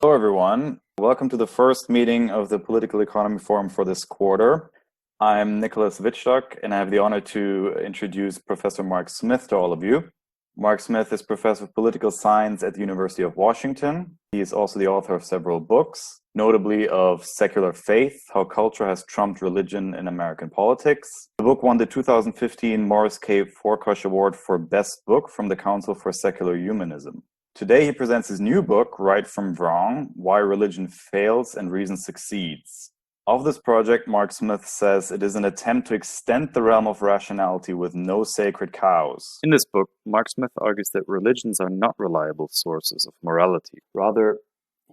Hello, everyone. Welcome to the first meeting of the Political Economy Forum for this quarter. I'm Nicholas Wittstock, and I have the honor to introduce Professor Mark Smith to all of you. Mark Smith is Professor of Political Science at the University of Washington. He is also the author of several books, notably of Secular Faith, How Culture Has Trumped Religion in American Politics. The book won the 2015 Morris K. Forkush Award for Best Book from the Council for Secular Humanism. Today, he presents his new book, Right from Wrong: Why Religion Fails and Reason Succeeds. Of this project, Mark Smith says it is an attempt to extend the realm of rationality with no sacred cows. In this book, Mark Smith argues that religions are not reliable sources of morality. Rather,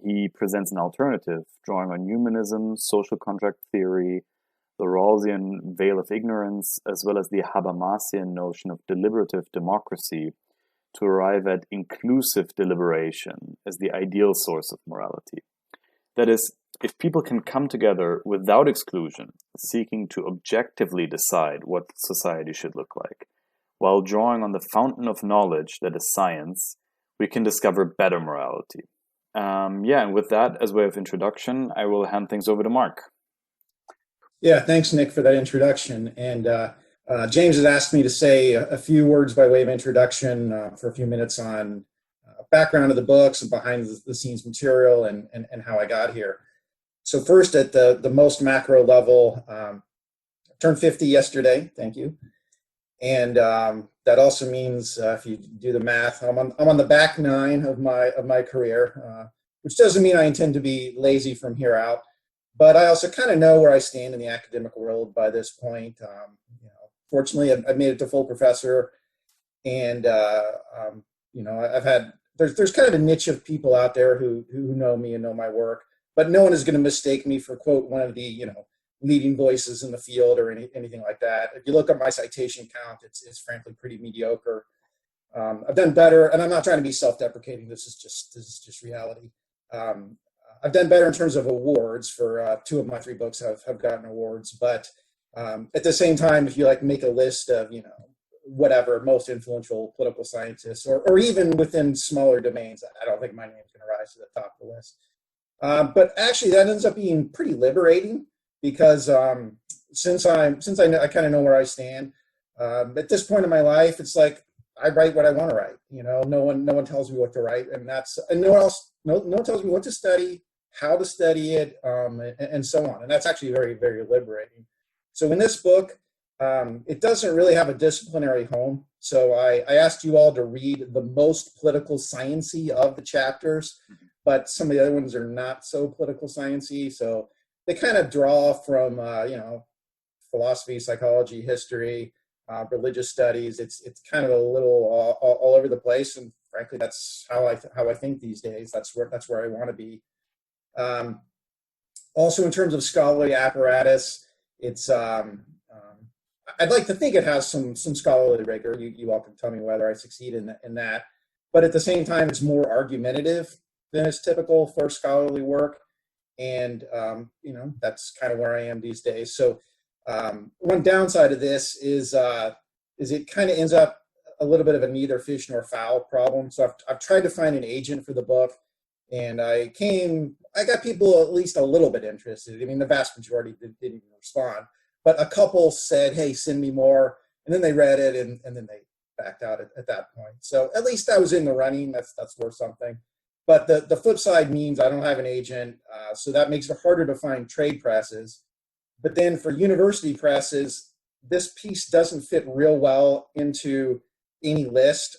he presents an alternative, drawing on humanism, social contract theory, the Rawlsian veil of ignorance, as well as the Habermasian notion of deliberative democracy, to arrive at inclusive deliberation as the ideal source of morality. That is, if people can come together without exclusion, seeking to objectively decide what society should look like, while drawing on the fountain of knowledge that is science, we can discover better morality. And with that as way of introduction, I will hand things over to Mark. Yeah, thanks, Nick, for that introduction. And James has asked me to say a few words by way of introduction for a few minutes on background of the books and behind the scenes material and how I got here. So first, at the most macro level, I turned 50 yesterday. Thank you. And that also means, if you do the math, I'm on the back nine of my career, which doesn't mean I intend to be lazy from here out. But I also kind of know where I stand in the academic world by this point. Fortunately, I've made it to full professor, and I've had there's kind of a niche of people out there who know me and know my work, but no one is going to mistake me for, quote, one of the leading voices in the field or anything like that. If you look at my citation count, it's frankly pretty mediocre. I've done better, and I'm not trying to be self-deprecating. This is just reality. I've done better in terms of awards for two of my three books have gotten awards, but at the same time, if you make a list of whatever most influential political scientists, or even within smaller domains, I don't think my name's going to rise to the top of the list. But actually, that ends up being pretty liberating because since I kind of know where I stand at this point in my life, it's like I write what I want to write. No one tells me what to write, and no one tells me what to study, how to study it, and so on. And that's actually very, very liberating. So in this book, it doesn't really have a disciplinary home. So I asked you all to read the most political science-y of the chapters, but some of the other ones are not so political science-y. So they kind of draw from, philosophy, psychology, history, religious studies. It's kind of a little all over the place. And frankly, that's how I think these days. That's where I want to be. Also, in terms of scholarly apparatus, it's I'd like to think it has some scholarly rigor. You all can tell me whether I succeed in that. But at the same time, it's more argumentative than is typical for scholarly work. And, that's kind of where I am these days. So one downside of this is it kind of ends up a little bit of a neither fish nor fowl problem. So I've tried to find an agent for the book, and I got people at least a little bit interested. I mean, the vast majority didn't even respond. But a couple said, hey, send me more. And then they read it, and then they backed out at that point. So at least I was in the running. That's worth something. But the flip side means I don't have an agent, so that makes it harder to find trade presses. But then for university presses, this piece doesn't fit real well into any list.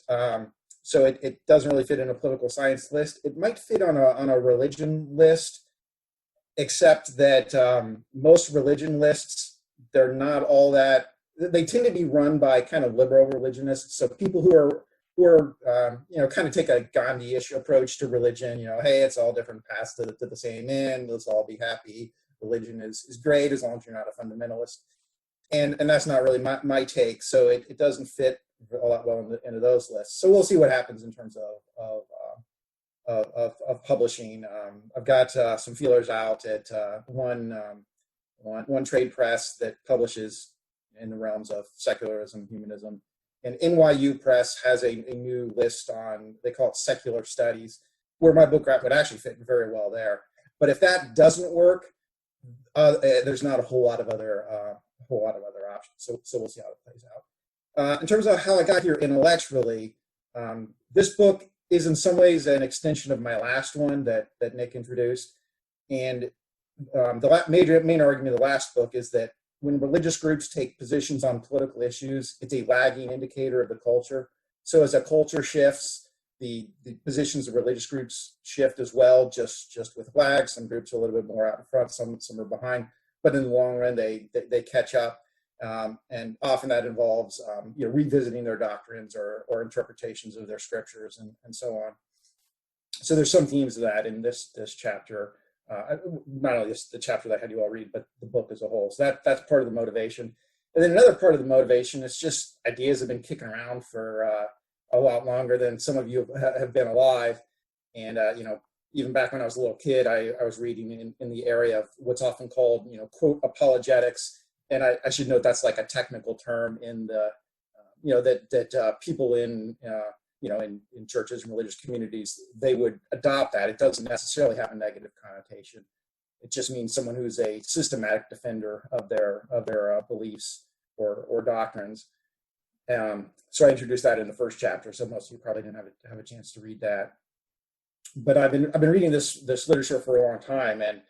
So it doesn't really fit in a political science list. It might fit on a religion list, except that most religion lists, they're not all that. They tend to be run by kind of liberal religionists. So people who are kind of take a Gandhi-ish approach to religion. Hey, it's all different paths to the same end. Let's all be happy. Religion is great as long as you're not a fundamentalist. And that's not really my take. So it doesn't fit all that well into those lists. So we'll see what happens in terms of publishing. I've got some feelers out at one trade press that publishes in the realms of secularism, humanism. And NYU Press has a new list on, they call it secular studies. where my book would actually fit very well there. But if that doesn't work, there's not a whole lot of other options. So we'll see how it plays out. In terms of how I got here intellectually, this book is in some ways an extension of my last one that Nick introduced. And the main argument of the last book is that when religious groups take positions on political issues, it's a lagging indicator of the culture. So as a culture shifts, the positions of religious groups shift as well, just with lags. Some groups are a little bit more out in front, some are behind, but in the long run, they catch up. And often that involves revisiting their doctrines or interpretations of their scriptures and so on. So there's some themes of that in this chapter. Not only the chapter that I had you all read, but the book as a whole. So that's part of the motivation. And then another part of the motivation is just ideas have been kicking around for a lot longer than some of you have been alive. And, even back when I was a little kid, I was reading in the area of what's often called, quote, apologetics. And I should note that's like a technical term in the, that people in churches and religious communities, they would adopt that. It doesn't necessarily have a negative connotation. It just means someone who's a systematic defender of their beliefs or doctrines. So I introduced that in the first chapter. So most of you probably didn't have a chance to read that. But I've been reading this literature for a long time, and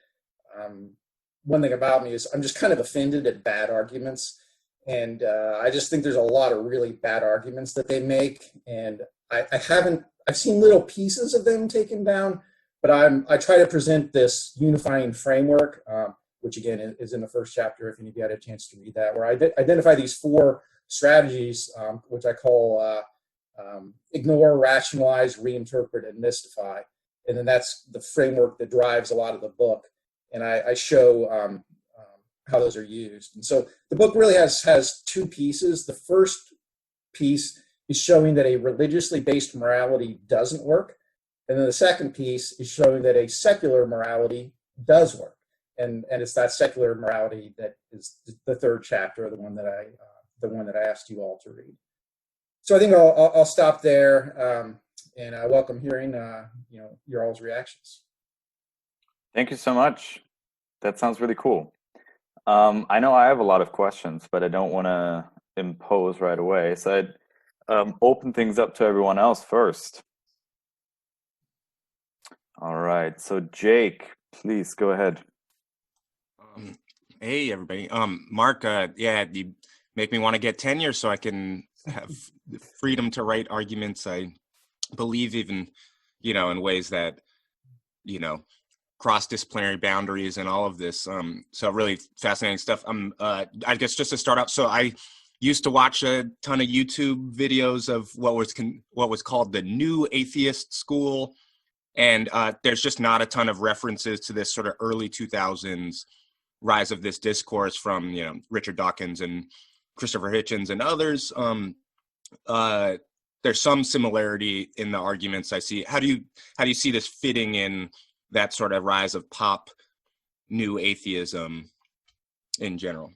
one thing about me is I'm just kind of offended at bad arguments, and I just think there's a lot of really bad arguments that they make, and I've seen little pieces of them taken down, but I try to present this unifying framework, which again is in the first chapter, if any of you had a chance to read that, where I identify these 4 strategies, which I call ignore, rationalize, reinterpret, and mystify. And then that's the framework that drives a lot of the book. And I show how those are used. And so the book really has 2 pieces. The first piece is showing that a religiously based morality doesn't work. And then the second piece is showing that a secular morality does work. And it's that secular morality that is the third chapter, the one that I asked you all to read. So I think I'll stop there, and I welcome hearing your all's reactions. Thank you so much. That sounds really cool. I know I have a lot of questions, but I don't want to impose right away. So I'd open things up to everyone else first. All right. So Jake, please go ahead. Hey, everybody. Mark, you make me want to get tenure so I can have the freedom to write arguments I believe even, in ways that, cross-disciplinary boundaries and all of this. So really fascinating stuff. I guess just to start out, so I used to watch a ton of YouTube videos of what was called the New Atheist School. And there's just not a ton of references to this sort of early 2000s rise of this discourse from, Richard Dawkins and Christopher Hitchens and others. There's some similarity in the arguments I see. How do you see this fitting in that sort of rise of pop new atheism in general?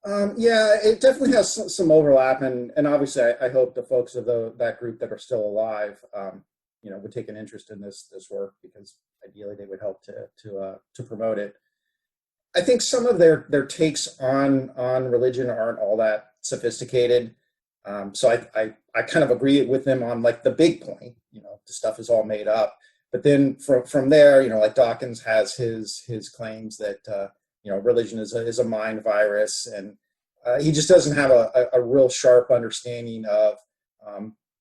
Yeah, it definitely has some overlap, and obviously I hope the folks of that group that are still alive, would take an interest in this work, because ideally they would help to promote it. I think some of their takes on religion aren't all that sophisticated. So I kind of agree with them on like the big point, the stuff is all made up. But then from there, like Dawkins has his claims that, religion is a mind virus, and he just doesn't have a real sharp understanding of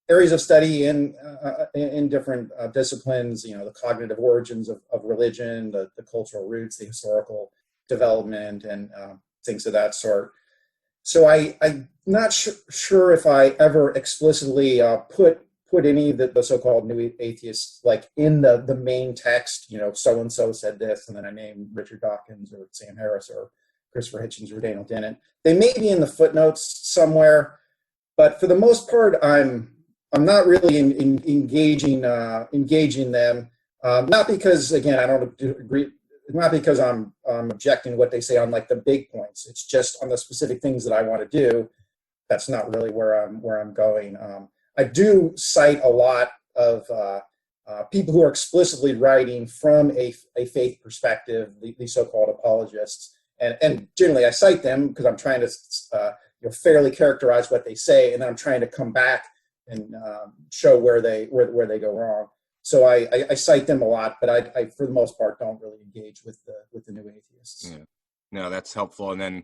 areas of study in different disciplines, the cognitive origins of religion, the cultural roots, the historical development, and things of that sort. So I'm not sure if I ever explicitly put any of the so-called new atheists like in the main text, so-and-so said this, and then I name Richard Dawkins or Sam Harris or Christopher Hitchens or Daniel Dennett. They may be in the footnotes somewhere, but for the most part, I'm not really engaging them. Not because, again, I don't agree. Not because I'm objecting to what they say on like the big points. It's just on the specific things that I want to do. That's not really where I'm going. I do cite a lot of people who are explicitly writing from a faith perspective, the so-called apologists. And generally I cite them because I'm trying to fairly characterize what they say, and then I'm trying to come back and show where they go wrong. So I cite them a lot, but I for the most part don't really engage with the new atheists. Yeah. No, that's helpful. And then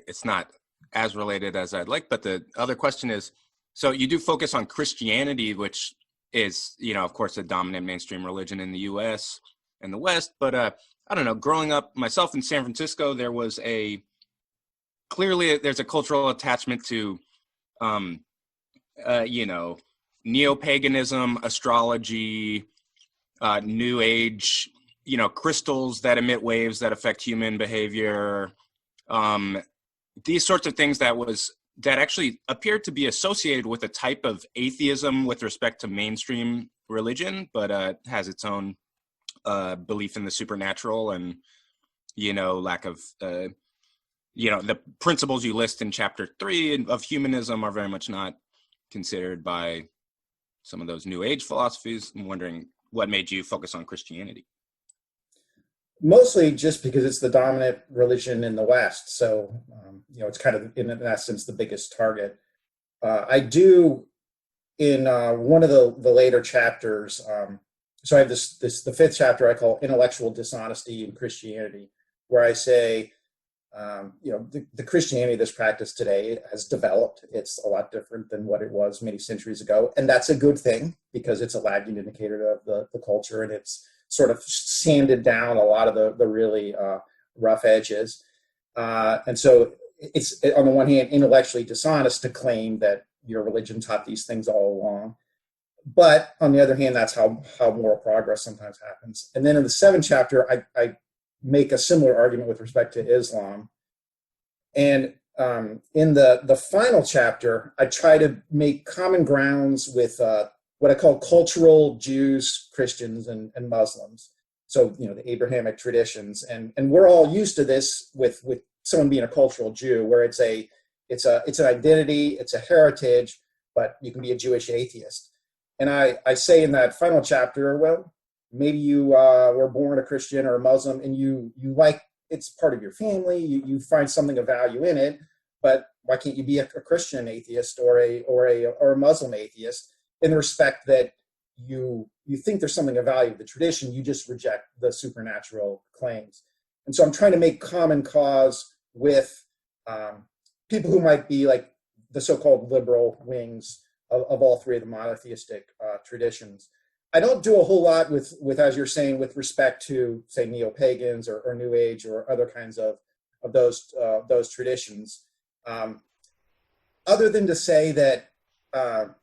it's not as related as I'd like, but the other question is, so you do focus on Christianity, which is, of course, a dominant mainstream religion in the U.S. and the West. But I don't know, growing up myself in San Francisco, there's a cultural attachment to, neo-paganism, astrology, New Age, crystals that emit waves that affect human behavior, these sorts of things that actually appeared to be associated with a type of atheism with respect to mainstream religion, but has its own belief in the supernatural and, lack of, the principles you list in chapter 3 of humanism are very much not considered by some of those New Age philosophies. I'm wondering what made you focus on Christianity. Mostly just because it's the dominant religion in the West. So, it's kind of, in essence, the biggest target. I do, in one of the later chapters, so I have the 5th chapter I call Intellectual Dishonesty in Christianity, where I say, the Christianity that's practiced today has developed. It's a lot different than what it was many centuries ago. And that's a good thing because it's a lagging indicator of the culture, and it's sort of sanded down a lot of the really rough edges. And so it's, on the one hand, intellectually dishonest to claim that your religion taught these things all along. But on the other hand, that's how moral progress sometimes happens. And then in the 7th chapter, I make a similar argument with respect to Islam. And in the final chapter, I try to make common grounds with what I call cultural Jews, Christians, and Muslims. So, the Abrahamic traditions. And we're all used to this with someone being a cultural Jew, where it's an identity, it's a heritage, but you can be a Jewish atheist. And I say in that final chapter, well, maybe you were born a Christian or a Muslim, and you like, it's part of your family, you find something of value in it, but why can't you be a Christian atheist or a Muslim atheist, in the respect that you think there's something of value to the tradition, you just reject the supernatural claims. And so I'm trying to make common cause with people who might be like the so-called liberal wings of all three of the monotheistic traditions. I don't do a whole lot with, as you're saying, with respect to, say, neo-pagans or New Age or other kinds of those traditions, other than to say that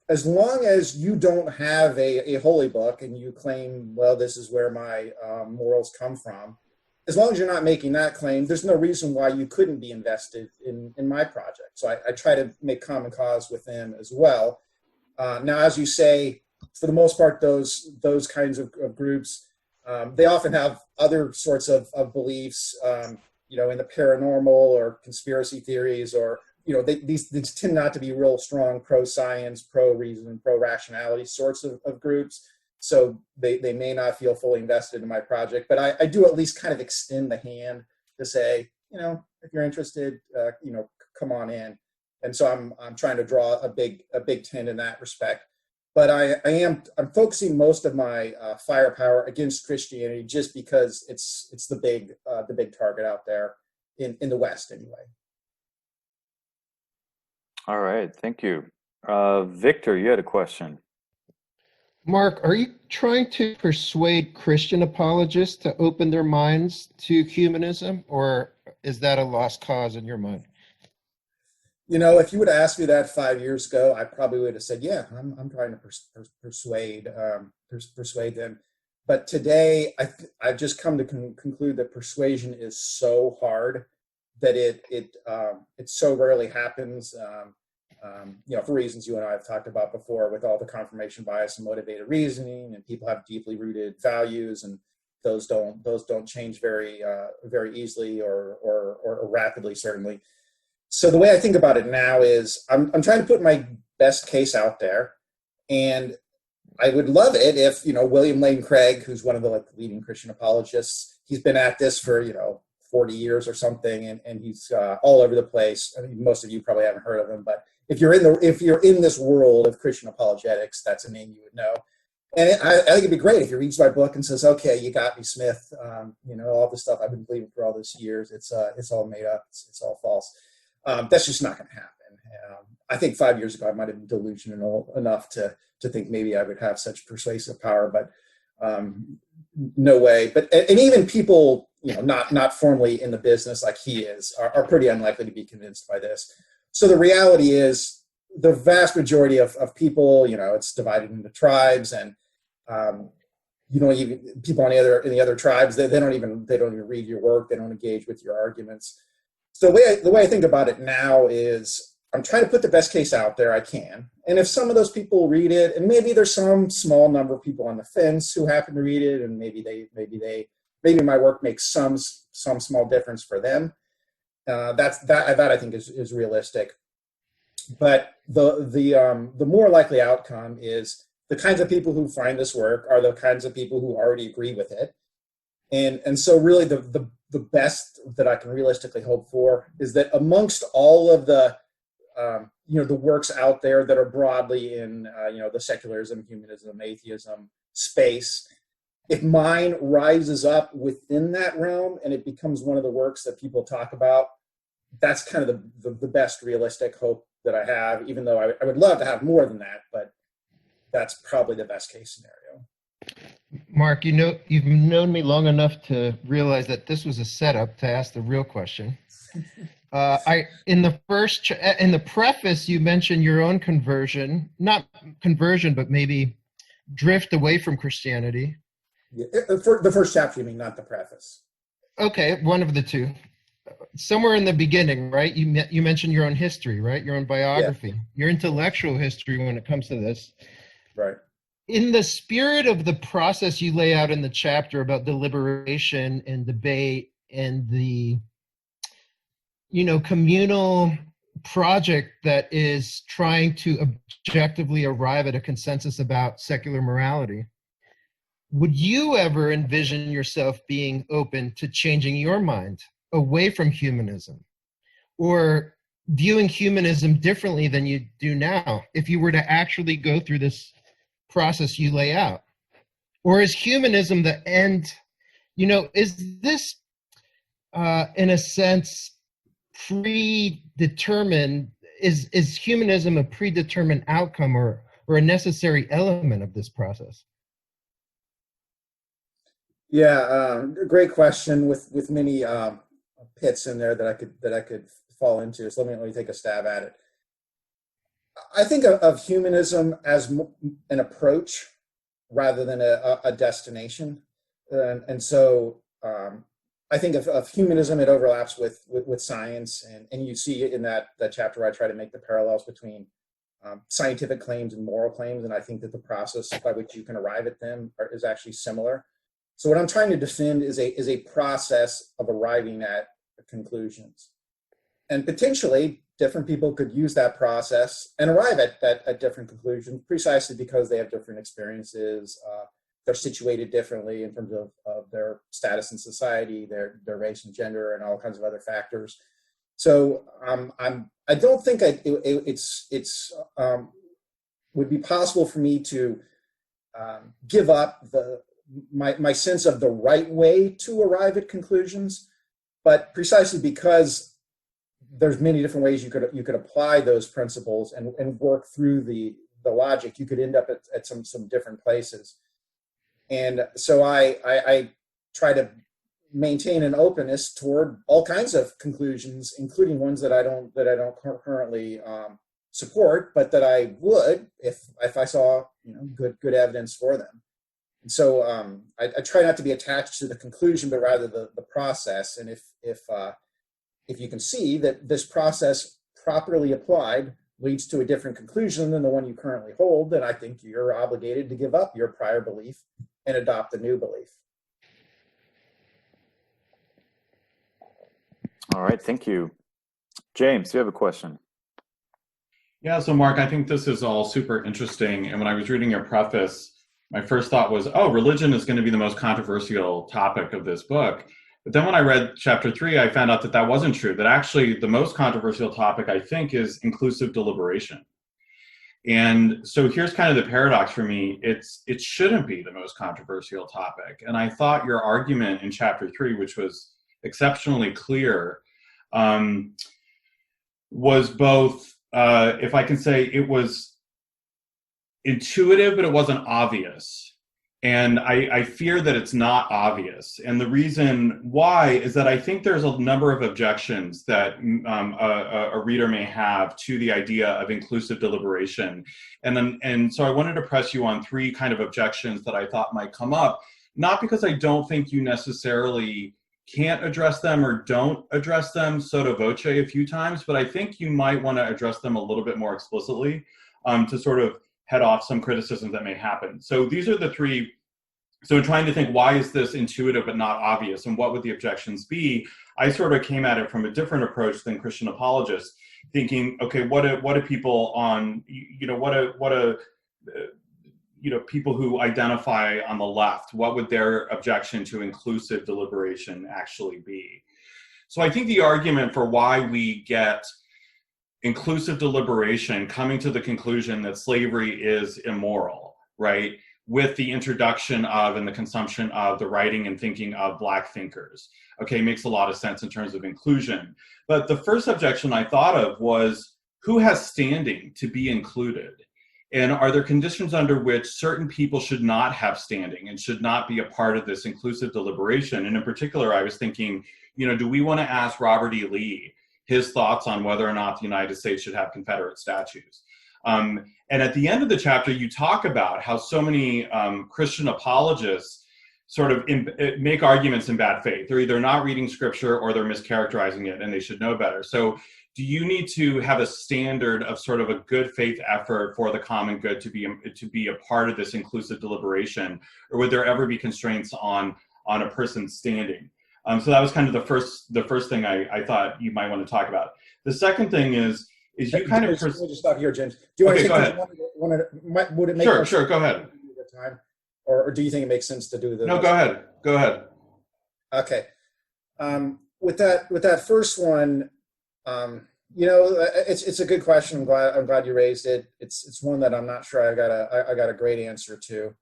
as long as you don't have a holy book and you claim, well, this is where my morals come from, as long as you're not making that claim, there's no reason why you couldn't be invested in my project. So I try to make common cause with them as well. Now, as you say, for the most part, those kinds of groups, they often have other sorts of beliefs, in the paranormal or conspiracy theories, or these tend not to be real strong pro-science, pro-reason, pro-rationality sorts of groups. So they may not feel fully invested in my project, but I do at least kind of extend the hand to say, if you're interested, come on in. And so I'm trying to draw a big tent in that respect. But I'm focusing most of my firepower against Christianity just because it's the big target out there in the West anyway. All right, thank you. Victor, you had a question. Mark, are you trying to persuade Christian apologists to open their minds to humanism, or is that a lost cause in your mind? If you would have asked me that 5 years ago, I probably would have said, yeah, I'm trying to persuade them. But today, I've just come to conclude that persuasion is so hard that it so rarely happens. For reasons you and I have talked about before, with all the confirmation bias and motivated reasoning, and people have deeply rooted values, and those don't change very easily or rapidly, certainly. So the way I think about it now is I'm trying to put my best case out there, and I would love it if, William Lane Craig, who's one of the leading Christian apologists, he's been at this for, 40 years or something, and he's all over the place. I mean, most of you probably haven't heard of him, but if you're in this world of Christian apologetics, that's a name you would know. And I think it'd be great if he reads my book and says, "Okay, you got me, Smith. All the stuff I've been believing for all these years, it's all made up. It's all false." That's just not going to happen. I think 5 years ago I might have been delusional enough to think maybe I would have such persuasive power, but no way. And even people, not formally in the business like he is, are pretty unlikely to be convinced by this. So the reality is, the vast majority of people, it's divided into tribes, and even people in the other tribes, they don't even read your work, they don't engage with your arguments. So the way I think about it now is, I'm trying to put the best case out there I can. And if some of those people read it, and maybe there's some small number of people on the fence who happen to read it, and maybe my work makes some small difference for them, that I think is realistic. But the more likely outcome is the kinds of people who find this work are the kinds of people who already agree with it. And so really the best that I can realistically hope for is that amongst all of the works out there that are broadly in, the secularism, humanism, atheism space, if mine rises up within that realm and it becomes one of the works that people talk about, that's kind of the best realistic hope that I have, even though I would love to have more than that, but that's probably the best case scenario. Mark, you've known me long enough to realize that this was a setup to ask the real question. In the preface, you mentioned your own conversion, not conversion, but maybe drift away from Christianity. Yeah, for the first chapter, you mean, not the preface? Okay, one of the two. Somewhere in the beginning, right? You mentioned your own history, right? Your own biography, your intellectual history when it comes to this. Right. In the spirit of the process you lay out in the chapter about deliberation and debate and the communal project that is trying to objectively arrive at a consensus about secular morality, would you ever envision yourself being open to changing your mind away from humanism, or viewing humanism differently than you do now if you were to actually go through this process you lay out? Or is humanism the end? Is this in a sense predetermined? Is humanism a predetermined outcome or a necessary element of this process? Yeah, great question with many pits in there that I could fall into. So let me take a stab at it. I think of humanism as an approach rather than a destination, and so I think of humanism, it overlaps with science, and you see it in that chapter where I try to make the parallels between scientific claims and moral claims, and I think that the process by which you can arrive at them is actually similar. So what I'm trying to defend is a process of arriving at conclusions, and potentially different people could use that process and arrive at different conclusions precisely because they have different experiences. They're situated differently in terms of their status in society, their race and gender, and all kinds of other factors. So I don't think it's would be possible for me to give up my sense of the right way to arrive at conclusions, but precisely because there's many different ways you could apply those principles and work through the logic, you could end up at some different places. And so I try to maintain an openness toward all kinds of conclusions, including ones that I don't currently support, but that I would if I saw good evidence for them. And so I try not to be attached to the conclusion, but rather the process. And if you can see that this process properly applied leads to a different conclusion than the one you currently hold, then I think you're obligated to give up your prior belief and adopt a new belief. All right, thank you. James, you have a question. Yeah, so Mark, I think this is all super interesting. And when I was reading your preface, my first thought was, oh, religion is going to be the most controversial topic of this book. But then when I read chapter 3, I found out that that wasn't true, that actually the most controversial topic, I think, is inclusive deliberation. And so here's kind of the paradox for me. It shouldn't be the most controversial topic. And I thought your argument in chapter 3, which was exceptionally clear, was both, if I can say, it was intuitive, but it wasn't obvious. And I fear that it's not obvious. And the reason why is that I think there's a number of objections that a reader may have to the idea of inclusive deliberation. And so I wanted to press you on 3 kind of objections that I thought might come up, not because I don't think you necessarily can't address them or don't address them sotto voce a few times, but I think you might want to address them a little bit more explicitly to sort of head off some criticisms that may happen. So these are the 3. So in trying to think, why is this intuitive but not obvious, and what would the objections be? I sort of came at it from a different approach than Christian apologists, thinking, okay, what do people on, people who identify on the left, what would their objection to inclusive deliberation actually be? So I think the argument for why we get inclusive deliberation coming to the conclusion that slavery is immoral, right, with the introduction of and the consumption of the writing and thinking of Black thinkers, okay, makes a lot of sense in terms of inclusion. But the first objection I thought of was, who has standing to be included? And are there conditions under which certain people should not have standing and should not be a part of this inclusive deliberation? And in particular, I was thinking, do we want to ask Robert E. Lee his thoughts on whether or not the United States should have Confederate statues? And at the end of the chapter, you talk about how so many Christian apologists sort of make arguments in bad faith. They're either not reading scripture or they're mischaracterizing it, and they should know better. So do you need to have a standard of sort of a good faith effort for the common good to be a part of this inclusive deliberation, or would there ever be constraints on a person's standing? So that was kind of the first thing I thought you might want to talk about. The second thing is you kind of... We'll just stop here, James. Do you want to go ahead. Would it make Sure, go ahead. Time, or do you think it makes sense to do this? No, go ahead. Okay. With that first one, it's a good question. I'm glad you raised it. It's one that I'm not sure I got a great answer to.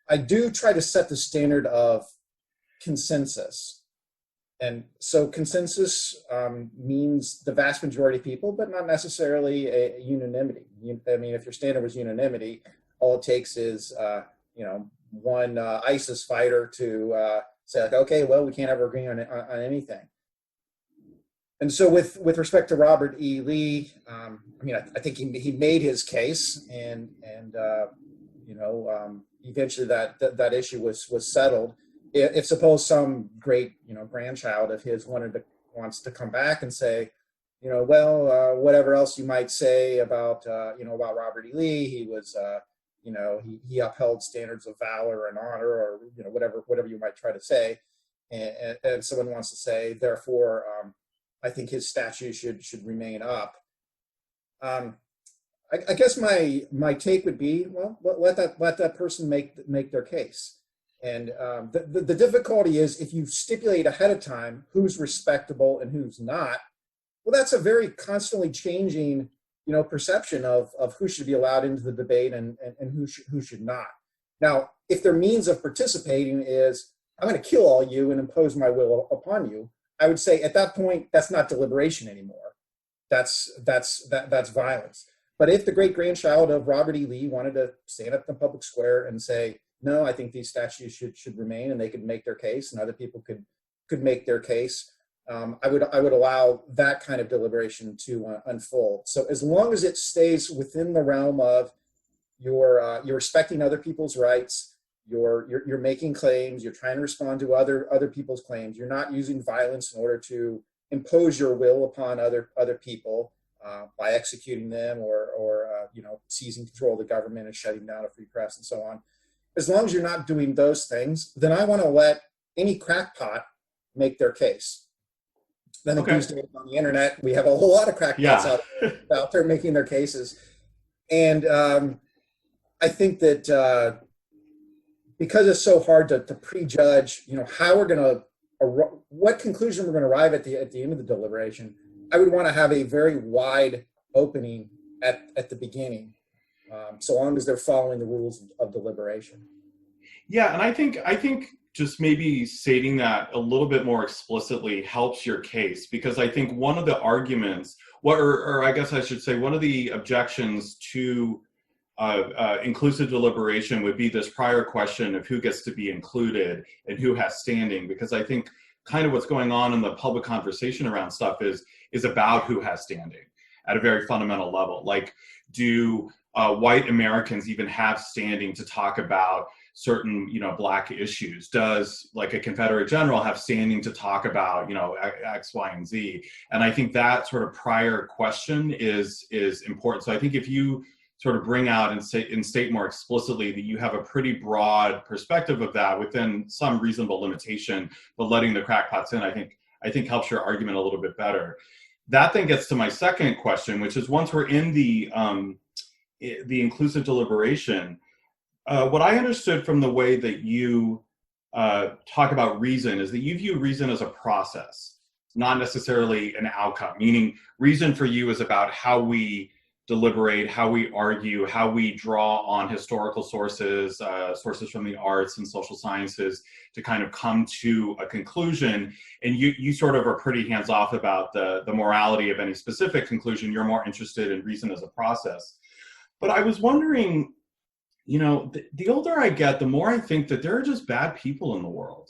I do try to set the standard of consensus. And so consensus means the vast majority of people, but not necessarily a unanimity. I mean, if your standard was unanimity, all it takes is, one ISIS fighter to say, like, okay, well, we can't ever agree on anything. And so with respect to Robert E. Lee, I think he made his case, and eventually that issue was settled. If suppose some great grandchild of his wants to come back and say, whatever else you might say about about Robert E. Lee, he was he upheld standards of valor and honor, or whatever you might try to say, and someone wants to say, therefore, I think his statue should remain up. I guess my take would be, well, let that person make their case. And the difficulty is, if you stipulate ahead of time who's respectable and who's not, well, that's a very constantly changing, perception of who should be allowed into the debate and who should not. Now, if their means of participating is, I'm going to kill all you and impose my will upon you, I would say at that point, that's not deliberation anymore. That's violence. But if the great grandchild of Robert E. Lee wanted to stand up in the public square and say, no, I think these statues should remain, and they could make their case, and other people could make their case, I would allow that kind of deliberation to unfold. So as long as it stays within the realm of you're respecting other people's rights, you're making claims, you're trying to respond to other people's claims, you're not using violence in order to impose your will upon other people by executing them or seizing control of the government and shutting down a free press and so on. As long as you're not doing those things, then I want to let any crackpot make their case. I think Okay. these days on the internet, we have a whole lot of crackpots out there making their cases. And I think that because it's so hard to prejudge, how we're going to, what conclusion we're going to arrive at the end of the deliberation, I would want to have a very wide opening at the beginning, so long as they're following the rules of deliberation. Yeah, and I think just maybe stating that a little bit more explicitly helps your case, because I think one of the arguments, or I guess I should say, one of the objections to inclusive deliberation would be this prior question of who gets to be included and who has standing, because I think kind of what's going on in the public conversation around stuff is about who has standing at a very fundamental level. Like, do white Americans even have standing to talk about certain, Black issues? Does like a Confederate general have standing to talk about, X, Y, and Z? And I think that sort of prior question is important. So I think if you sort of bring out and state more explicitly that you have a pretty broad perspective of that within some reasonable limitation, but letting the crackpots in, I think helps your argument a little bit better. That then gets to my second question, which is, once we're in the inclusive deliberation, what I understood from the way that you talk about reason is that you view reason as a process, not necessarily an outcome, meaning reason for you is about how we deliberate, how we argue, how we draw on historical sources, sources from the arts and social sciences to kind of come to a conclusion. And you sort of are pretty hands-off about the morality of any specific conclusion. You're more interested in reason as a process. But I was wondering, the older I get, the more I think that there are just bad people in the world.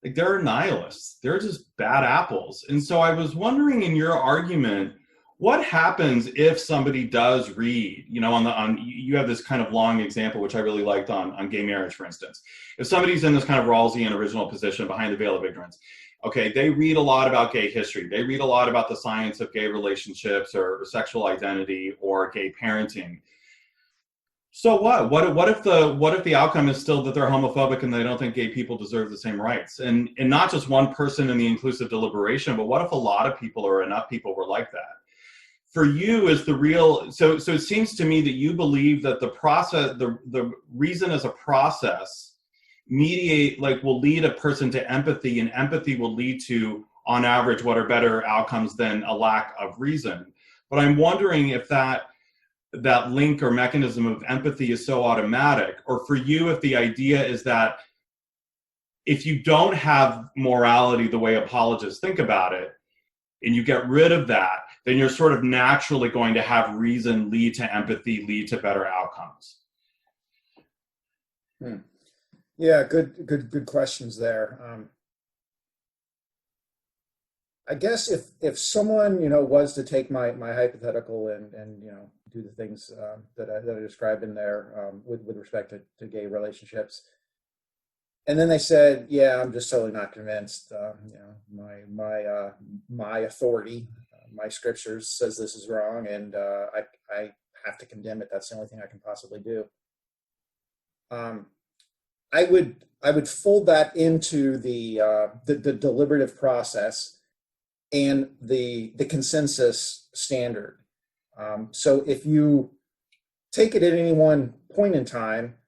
Like, there are nihilists. They're just bad apples. And so I was wondering, in your argument, what happens if somebody does read, you have this kind of long example, which I really liked on gay marriage, for instance. If somebody's in this kind of Rawlsian original position behind the veil of ignorance, okay, they read a lot about gay history. They read a lot about the science of gay relationships or sexual identity or gay parenting. So what? What if the outcome is still that they're homophobic and they don't think gay people deserve the same rights? And not just one person in the inclusive deliberation, but what if a lot of people or enough people were like that? For you, is the real, so it seems to me that you believe that the process, the reason as a process will lead a person to empathy, and empathy will lead to, on average, what are better outcomes than a lack of reason. But I'm wondering if that link or mechanism of empathy is so automatic, or for you, if the idea is that if you don't have morality the way apologists think about it, and you get rid of that, then you're sort of naturally going to have reason lead to empathy, lead to better outcomes. Yeah, good questions there. I guess if someone was to take my hypothetical and do the things that I described in there with respect to gay relationships, and then they said, "Yeah, I'm just totally not convinced. My authority, my scriptures says this is wrong, and I have to condemn it. That's the only thing I can possibly do." I would fold that into the deliberative process and the consensus standard. So if you take it at any one point in time,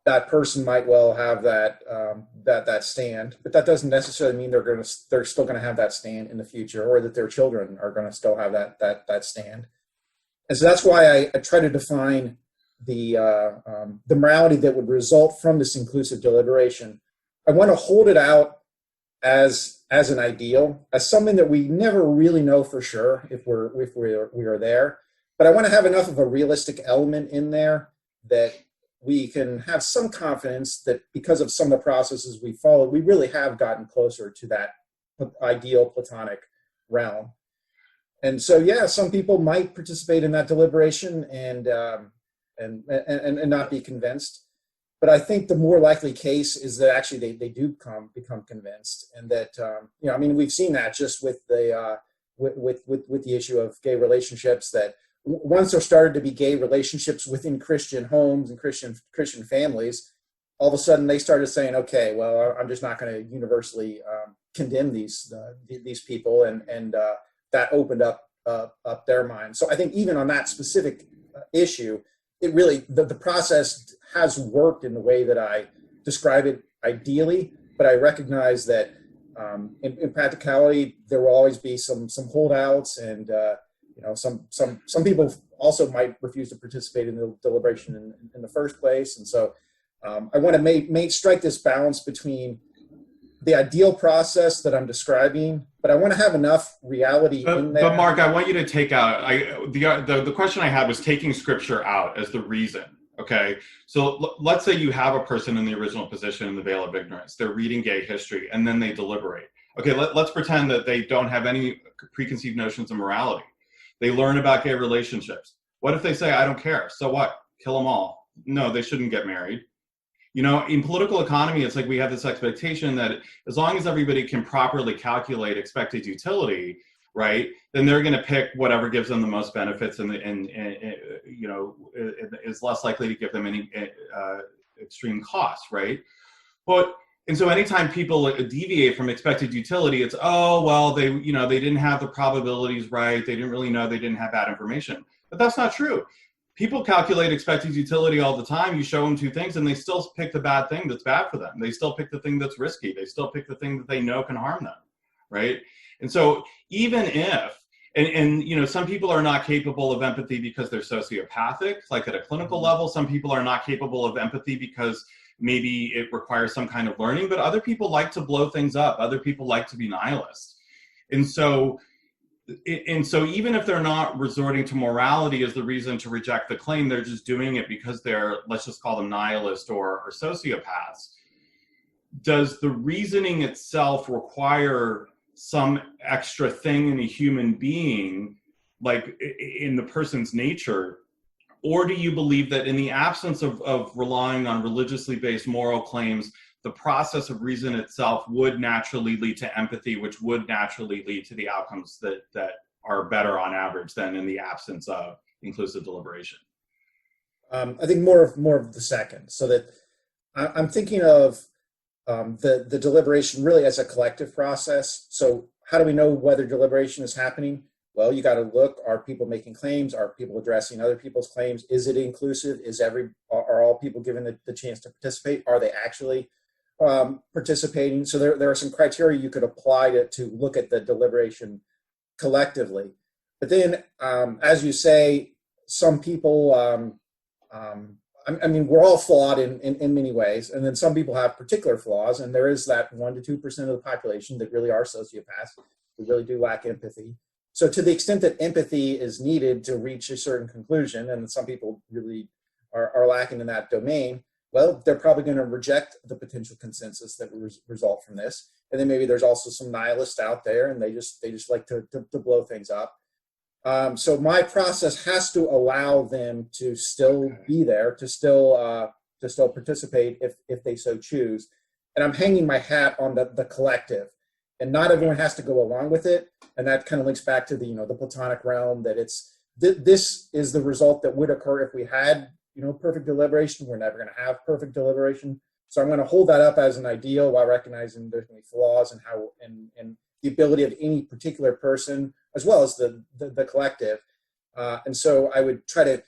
that person might well have that stand, but that doesn't necessarily mean they're still going to have that stand in the future, or that their children are going to still have that stand. And so that's why I try to define the morality that would result from this inclusive deliberation. I want to hold it out as an ideal, as something that we never really know for sure if we are there. But I want to have enough of a realistic element in there that we can have some confidence that because of some of the processes we followed, we really have gotten closer to that ideal Platonic realm. And so, yeah, some people might participate in that deliberation and not be convinced. But I think the more likely case is that actually they do become convinced, and that we've seen that just with the with the issue of gay relationships, that once there started to be gay relationships within Christian homes and Christian families, all of a sudden they started saying, okay, well, I'm just not going to universally condemn these people, and that opened up their mind. So I think even on that specific issue, it really the process has worked in the way that I describe it ideally, but I recognize that in practicality there will always be some holdouts, and some people also might refuse to participate in the deliberation in the first place, and so I want to strike this balance between the ideal process that I'm describing, but I want to have enough reality in there. But Mark, I want you to take out the question I had was taking scripture out as the reason. Okay, so let's say you have a person in the original position in the veil of ignorance. They're reading gay history and then they deliberate. Okay, let's pretend that they don't have any preconceived notions of morality. They learn about gay relationships. What if they say, I don't care? So what? Kill them all. No, they shouldn't get married. In political economy, it's like we have this expectation that as long as everybody can properly calculate expected utility, right, then they're going to pick whatever gives them the most benefits and is less likely to give them any extreme costs, right? And so anytime people deviate from expected utility, it's, oh, well, they didn't have the probabilities right. They didn't really know, they didn't have bad information. But that's not true. People calculate expected utility all the time. You show them two things and they still pick the bad thing that's bad for them. They still pick the thing that's risky. They still pick the thing that they know can harm them, right? And so even if, and some people are not capable of empathy because they're sociopathic, like at a clinical level, some people are not capable of empathy because maybe it requires some kind of learning, but other people like to blow things up. Other people like to be nihilists. And so even if they're not resorting to morality as the reason to reject the claim, they're just doing it because they're, let's just call them nihilists or sociopaths. Does the reasoning itself require some extra thing in a human being, like in the person's nature? Or do you believe that in the absence of relying on religiously based moral claims, the process of reason itself would naturally lead to empathy, which would naturally lead to the outcomes that are better on average than in the absence of inclusive deliberation? I think more of the second. So that I'm thinking of the deliberation really as a collective process. So how do we know whether deliberation is happening? Well, you got to look, are people making claims? Are people addressing other people's claims? Is it inclusive? Are all people given the chance to participate? Are they actually participating? So there are some criteria you could apply to look at the deliberation collectively. But then, as you say, some people, I mean, we're all flawed in many ways. And then some people have particular flaws. And there is that 1% to 2% of the population that really are sociopaths, who really do lack empathy. So to the extent that empathy is needed to reach a certain conclusion, and some people really are lacking in that domain, well, they're probably going to reject the potential consensus that will result from this. And then maybe there's also some nihilists out there, and they just like to blow things up. So my process has to allow them to still be there, to still participate if they so choose. And I'm hanging my hat on the collective. And not everyone has to go along with it, and that kind of links back to the Platonic realm, that this is the result that would occur if we had perfect deliberation. We're never going to have perfect deliberation, so I'm going to hold that up as an ideal while recognizing there's going to be flaws and the ability of any particular person as well as the collective, and so I would try to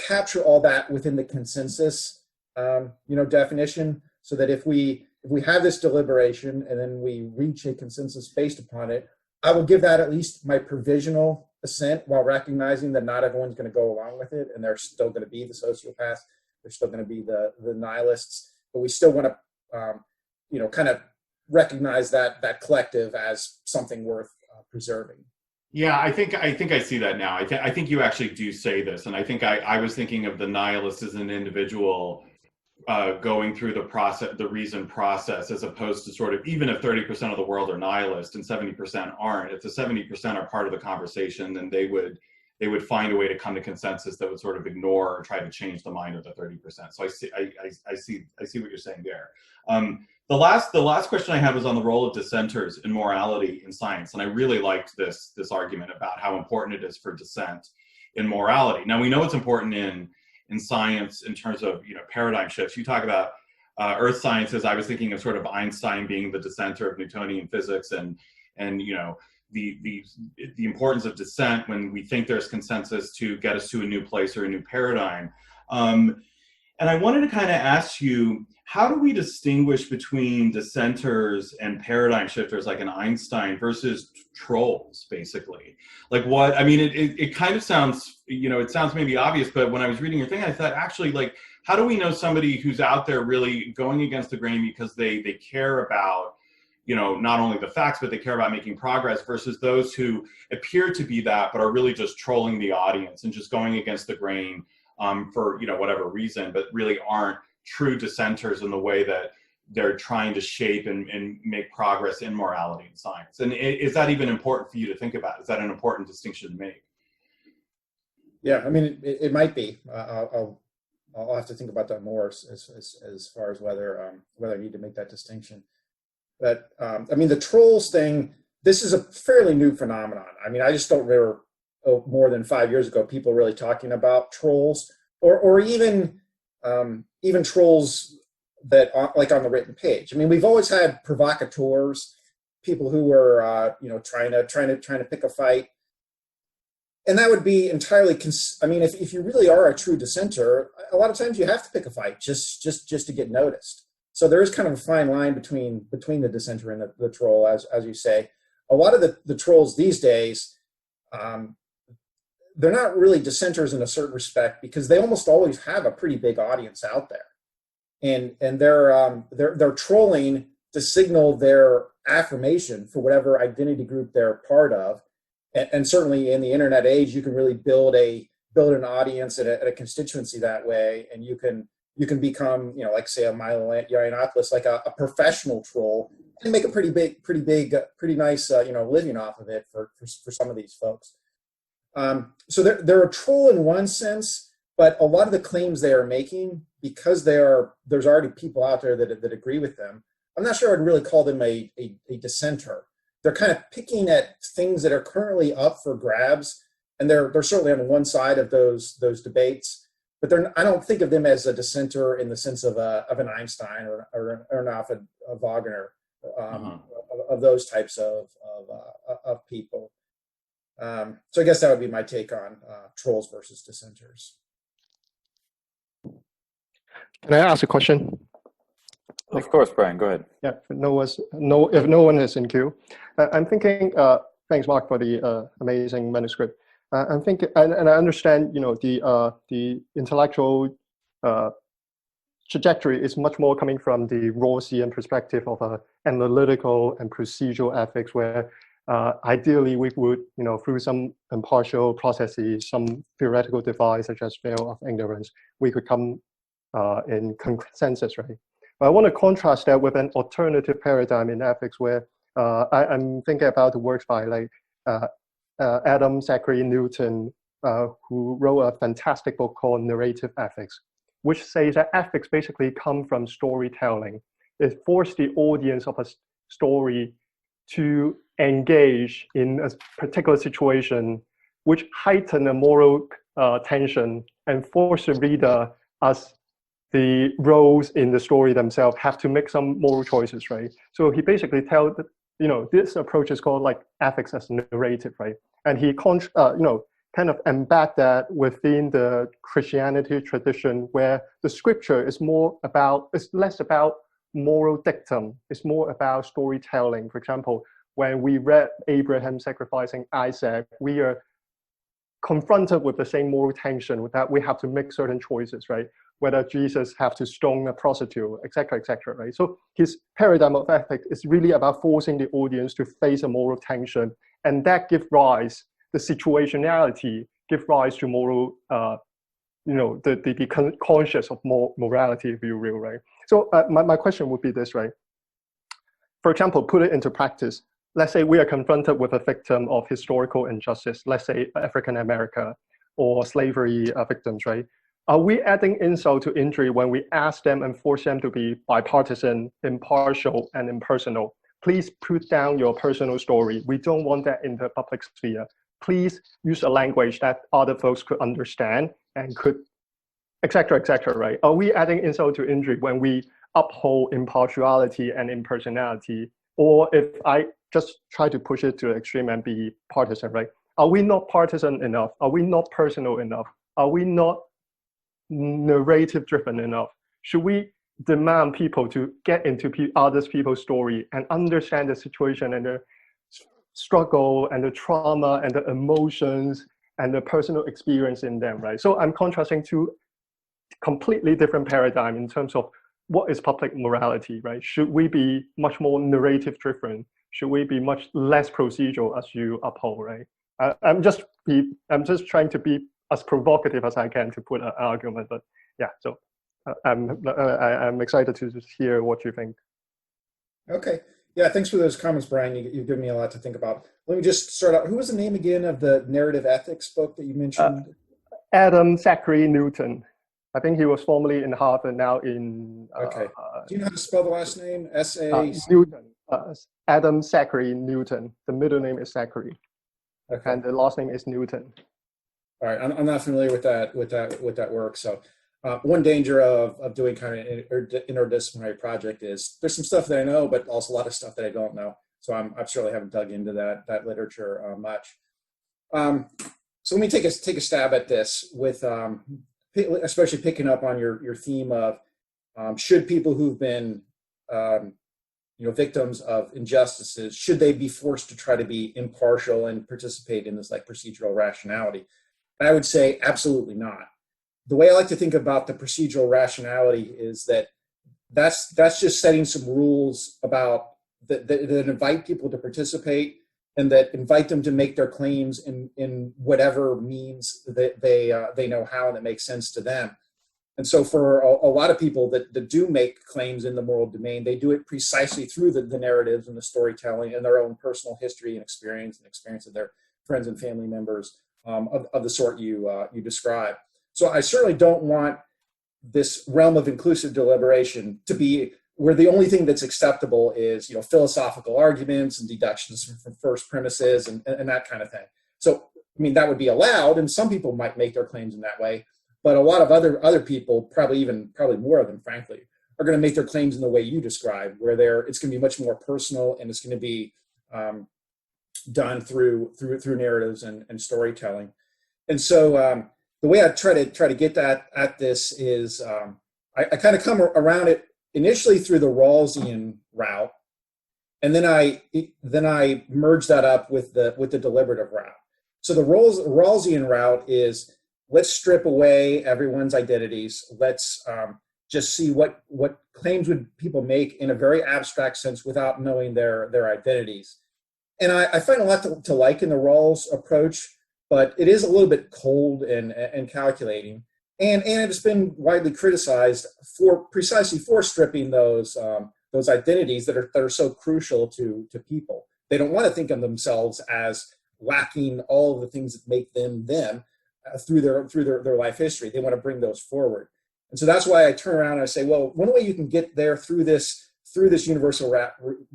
capture all that within the consensus definition, so that if we have this deliberation and then we reach a consensus based upon it, I will give that at least my provisional assent while recognizing that not everyone's going to go along with it, and there's still going to be the sociopaths, there's still going to be the nihilists, but we still want to, kind of recognize that collective as something worth preserving. Yeah, I think I see that now. I think you actually do say this, and I think I was thinking of the nihilist as an individual going through the reason process, as opposed to sort of, even if 30% of the world are nihilist and 70% aren't, if the 70% are part of the conversation, then they would find a way to come to consensus that would sort of ignore or try to change the mind of the 30%. So I see what you're saying there. The last question I had was on the role of dissenters in morality in science, and I really liked this argument about how important it is for dissent in morality. Now, we know it's important in science in terms of paradigm shifts. You talk about earth sciences, I was thinking of sort of Einstein being the dissenter of Newtonian physics, and you know, the importance of dissent when we think there's consensus to get us to a new place or a new paradigm. And I wanted to kind of ask you, how do we distinguish between dissenters and paradigm shifters like an Einstein versus trolls, basically? Like what, I mean, it kind of sounds, you know, it sounds maybe obvious, but when I was reading your thing, I thought actually, like, how do we know somebody who's out there really going against the grain because they care about, you know, not only the facts, but they care about making progress, versus those who appear to be that, but are really just trolling the audience and just going against the grain for, you know, whatever reason, but really aren't true dissenters in the way that they're trying to shape and make progress in morality and science. And is that even important for you to think about? Is that an important distinction to make? Yeah, I mean, it might be. I'll have to think about that more as far as whether I need to make that distinction. But I mean, the trolls thing, this is a fairly new phenomenon. I mean, I just don't remember more than 5 years ago people really talking about trolls, or even trolls that like on the written page. I mean, we've always had provocateurs, people who were you know, trying to pick a fight, and that would be entirely. I mean, if you really are a true dissenter, a lot of times you have to pick a fight just to get noticed. So there is kind of a fine line between the dissenter and the troll, as you say. A lot of the trolls these days, they're not really dissenters in a certain respect because they almost always have a pretty big audience out there, and they're trolling to signal their affirmation for whatever identity group they're part of, and certainly in the internet age, you can really build an audience and a constituency that way, and you can become, you know, like say a Milo Yiannopoulos, like a professional troll, and make a pretty nice you know, living off of it for some of these folks. So they're a troll in one sense, but a lot of the claims they are making, because there's already people out there that agree with them, I'm not sure I'd really call them a dissenter. They're kind of picking at things that are currently up for grabs, and they're certainly on one side of those debates. But I don't think of them as a dissenter in the sense of an Einstein or an Alfred Wagner, of those types of people. So I guess that would be my take on trolls versus dissenters. Can I ask a question? Of course, Brian, go ahead. Yeah, if no one is in queue. I'm thinking, thanks, Mark, for the amazing manuscript. I'm thinking, and I understand, you know, the intellectual trajectory is much more coming from the Rawlsian perspective of analytical and procedural ethics, where ideally we would, you know, through some impartial processes, some theoretical device such as veil of ignorance, we could come in consensus, right? But I want to contrast that with an alternative paradigm in ethics where I'm thinking about the works by like Adam Zachary Newton, who wrote a fantastic book called Narrative Ethics, which says that ethics basically come from storytelling. It forces the audience of a story to engage in a particular situation, which heighten the moral tension and force the reader, as the roles in the story themselves, have to make some moral choices, right? So he basically tells, you know, this approach is called like ethics as narrative, right? And he, you know, kind of embed that within the Christianity tradition, where the scripture is less about moral dictum, it's more about storytelling. For example, when we read Abraham sacrificing Isaac, we are confronted with the same moral tension with that we have to make certain choices, right? Whether Jesus have to stone a prostitute, etc., right? So his paradigm of ethics is really about forcing the audience to face a moral tension, and that gives rise, the situationality give rise to moral, you know, the conscious of morality, if you will, right? So my question would be this, right? For example, put it into practice. Let's say we are confronted with a victim of historical injustice, let's say African America or slavery victims, right? Are we adding insult to injury when we ask them and force them to be bipartisan, impartial, and impersonal? Please put down your personal story. We don't want that in the public sphere. Please use a language that other folks could understand and could, etc., right? Are we adding insult to injury when we uphold impartiality and impersonality, or if I just try to push it to the extreme and be partisan, right? Are we not partisan enough? Are we not personal enough? Are we not narrative driven enough? Should we demand people to get into others people's story and understand the situation and the struggle and the trauma and the emotions and the personal experience in them, right? So I'm contrasting two completely different paradigm in terms of what is public morality, right? Should we be much more narrative driven? Should we be much less procedural as you uphold, right? I'm just trying to be as provocative as I can to put an argument, but yeah, so I'm excited to just hear what you think. Okay. Yeah, thanks for those comments, Brian. You've given me a lot to think about. Let me just start out. Who was the name again of the narrative ethics book that you mentioned? Adam Zachary Newton. I think he was formerly in Harvard, now in... Okay. Do you know how to spell the last name? S-A... Newton. Adam Zachary Newton. The middle name is Zachary. Okay. And the last name is Newton. All right. I'm not familiar with that work. So one danger of doing kind of an interdisciplinary project is there's some stuff that I know, but also a lot of stuff that I don't know. So I certainly haven't dug into that literature much. So let me take a stab at this with especially picking up on your theme of should people who've been victims of injustices, should they be forced to try to be impartial and participate in this like procedural rationality? And I would say absolutely not. The way I like to think about the procedural rationality is that's just setting some rules about that invite people to participate and that invite them to make their claims in whatever means that they know how and that makes sense to them. And so for a lot of people that do make claims in the moral domain, they do it precisely through the narratives and the storytelling and their own personal history and experience of their friends and family members of the sort you describe. So I certainly don't want this realm of inclusive deliberation to be where the only thing that's acceptable is philosophical arguments and deductions from first premises and that kind of thing. So I mean that would be allowed, and some people might make their claims in that way. But a lot of other people, probably more of them, frankly, are going to make their claims in the way you described, where it's going to be much more personal and it's going to be done through narratives and storytelling. And so the way I try to get at this is I kind of come around it initially through the Rawlsian route, and then I merge that up with the deliberative route. So the Rawlsian route is, let's strip away everyone's identities. Let's just see what claims would people make in a very abstract sense without knowing their identities. And I find a lot to like in the Rawls approach, but it is a little bit cold and calculating. And it's been widely criticized precisely for stripping those identities that are so crucial to people. They don't want to think of themselves as lacking all of the things that make them through their life history. They want to bring those forward. And so that's why I turn around and I say, well, one way you can get there through this universal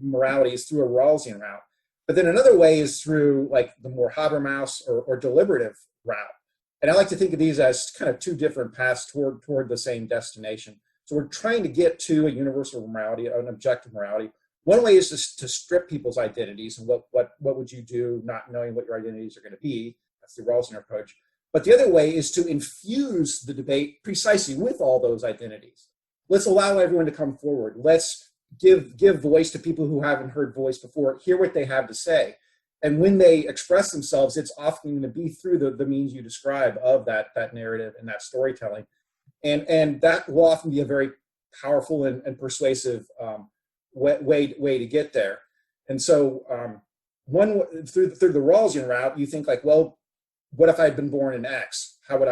morality is through a Rawlsian route. But then another way is through like the more Habermas or deliberative route. And I like to think of these as kind of two different paths toward the same destination. So we're trying to get to a universal morality, an objective morality. One way is to strip people's identities and what would you do not knowing what your identities are going to be. That's the Rawlsian approach. But the other way is to infuse the debate precisely with all those identities. Let's allow everyone to come forward. Let's give voice to people who haven't heard voice before, hear what they have to say. And when they express themselves, it's often going to be through the means you describe of that narrative and that storytelling. And that will often be a very powerful and persuasive way to get there. And so through the Rawlsian route, you think like, well, what if I had been born in X? What would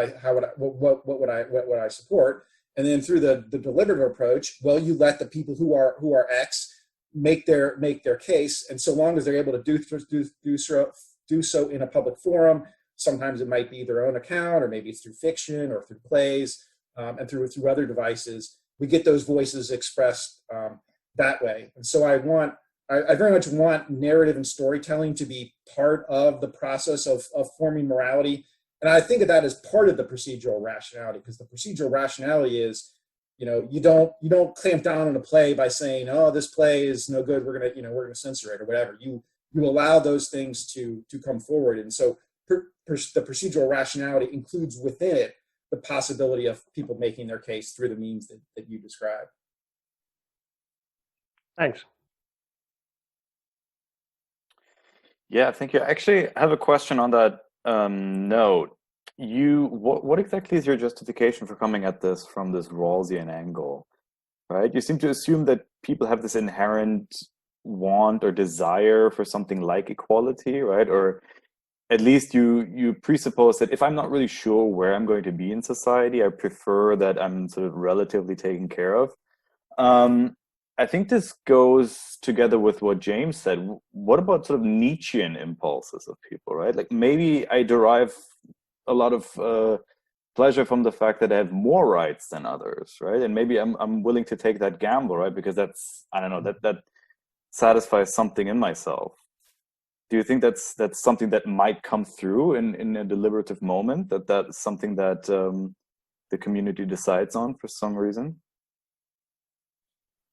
I support? And then through the deliberative approach, well, you let the people who are X make their case, and so long as they're able to do so in a public forum, sometimes it might be their own account, or maybe it's through fiction or through plays, and through other devices, we get those voices expressed that way. And so I very much want narrative and storytelling to be part of the process of forming morality. And I think of that as part of the procedural rationality, because the procedural rationality is, you don't clamp down on a play by saying, oh, this play is no good, we're gonna censor it or whatever. You allow those things to come forward, and so the procedural rationality includes within it the possibility of people making their case through the means that you described. Thanks. Yeah, thank you. Actually, I have a question on that note. What exactly is your justification for coming at this from this Rawlsian angle, right? You seem to assume that people have this inherent want or desire for something like equality, right? Or at least you presuppose that if I'm not really sure where I'm going to be in society, I prefer that I'm sort of relatively taken care of. I think this goes together with what James said. What about sort of Nietzschean impulses of people, right? Like maybe I derive a lot of pleasure from the fact that I have more rights than others, right? And maybe I'm willing to take that gamble, right? Because that's, I don't know, that satisfies something in myself. Do you think that's something that might come through in a deliberative moment? That's something that the community decides on for some reason?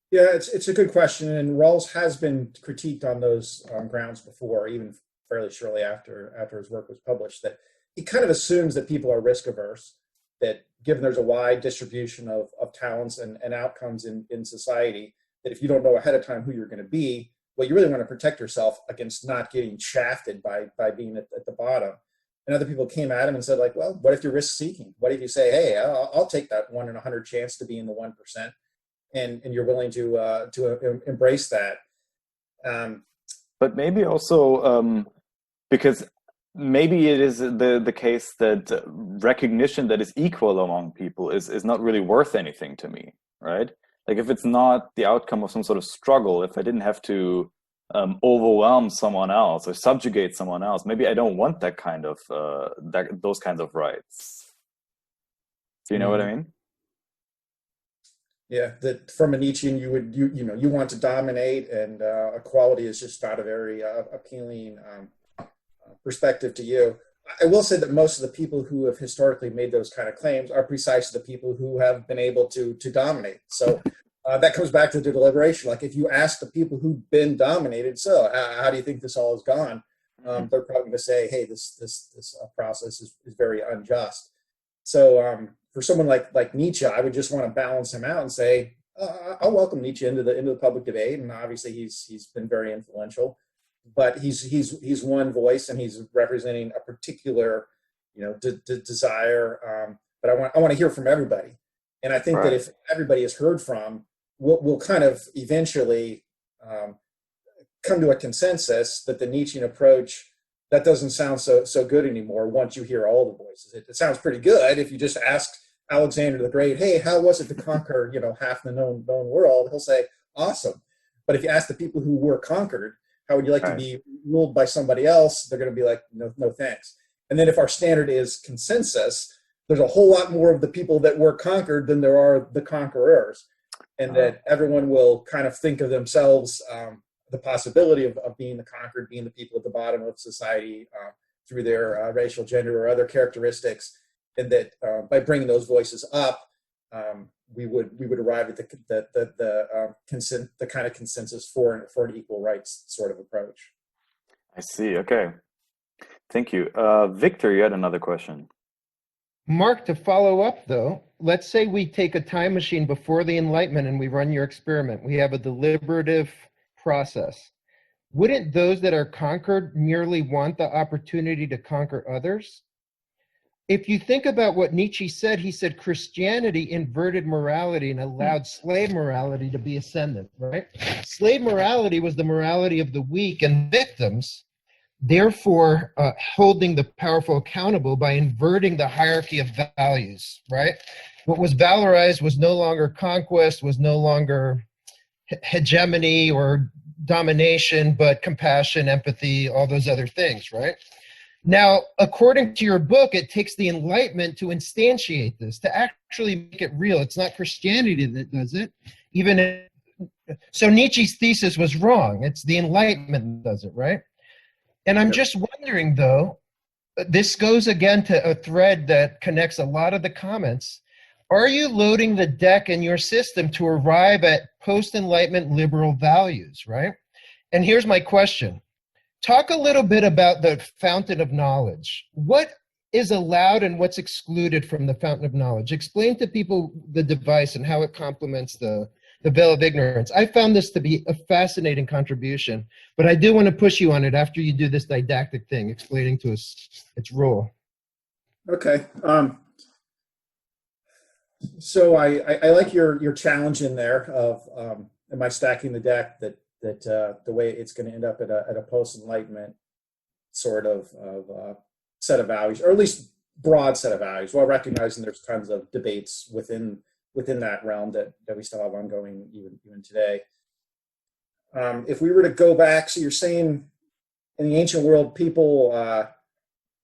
Yeah, it's a good question, and Rawls has been critiqued on those grounds before, even fairly shortly after his work was published, that he kind of assumes that people are risk averse, that given there's a wide distribution of talents and outcomes in society, that if you don't know ahead of time who you're going to be, well, you really want to protect yourself against not getting shafted by being at the bottom. And other people came at him and said, like, well, what if you're risk seeking? What if you say, hey, I'll take that 1 in 100 chance to be in the 1%? And you're willing to embrace that. But maybe also because maybe it is the case that recognition that is equal among people is not really worth anything to me, right? Like if it's not the outcome of some sort of struggle, if I didn't have to overwhelm someone else or subjugate someone else, maybe I don't want that kind of those kinds of rights. Do you know what I mean? Yeah, that from a Nietzschean, you want to dominate, and equality is just not a very appealing perspective to you. I will say that most of the people who have historically made those kind of claims are precisely the people who have been able to dominate. So that comes back to the deliberation. Like if you ask the people who've been dominated, so how do you think this all has gone? They're probably going to say, hey, this process is very unjust. So for someone like Nietzsche, I would just want to balance him out and say, I'll welcome Nietzsche into the public debate, and obviously he's been very influential, but he's one voice and he's representing a particular desire. But I want to hear from everybody, and I think that if everybody is heard from, we'll kind of eventually come to a consensus that the Nietzschean approach, that doesn't sound so good anymore once you hear all the voices. It sounds pretty good if you just ask Alexander the Great, hey, how was it to conquer half the known world? He'll say, awesome. But if you ask the people who were conquered, how would you like to be ruled by somebody else? They're going to be like, no thanks. And then if our standard is consensus, there's a whole lot more of the people that were conquered than there are the conquerors. And that everyone will kind of think of themselves the possibility of being the conquered, being the people at the bottom of society through their racial, gender, or other characteristics, and that by bringing those voices up, we would arrive at the kind of consensus for an equal rights sort of approach. I see. Okay, thank you, Victor. You had another question. Mark, to follow up though, let's say we take a time machine before the Enlightenment and we run your experiment. We have a deliberative process. Wouldn't those that are conquered merely want the opportunity to conquer others? If you think about what Nietzsche said, he said Christianity inverted morality and allowed slave morality to be ascendant, right? Slave morality was the morality of the weak and victims, therefore holding the powerful accountable by inverting the hierarchy of values, right? What was valorized was no longer conquest, was no longer hegemony or domination, but compassion, empathy, all those other things, right? Now, according to your book, it takes the Enlightenment to instantiate this, to actually make it real. It's not Christianity that does it. So Nietzsche's thesis was wrong. It's the Enlightenment that does it, right? And I'm just wondering, though, this goes again to a thread that connects a lot of the comments. Are you loading the deck in your system to arrive at post-Enlightenment liberal values, right? And here's my question. Talk a little bit about the fountain of knowledge. What is allowed and what's excluded from the fountain of knowledge? Explain to people the device and how it complements the veil of ignorance. I found this to be a fascinating contribution, but I do want to push you on it after you do this didactic thing, explaining to us its role. Okay. So I like your challenge in there of am I stacking the deck that the way it's going to end up at a post-Enlightenment sort of set of values, or at least broad set of values, while recognizing there's tons of debates within that realm that we still have ongoing even today. If we were to go back, so you're saying in the ancient world, people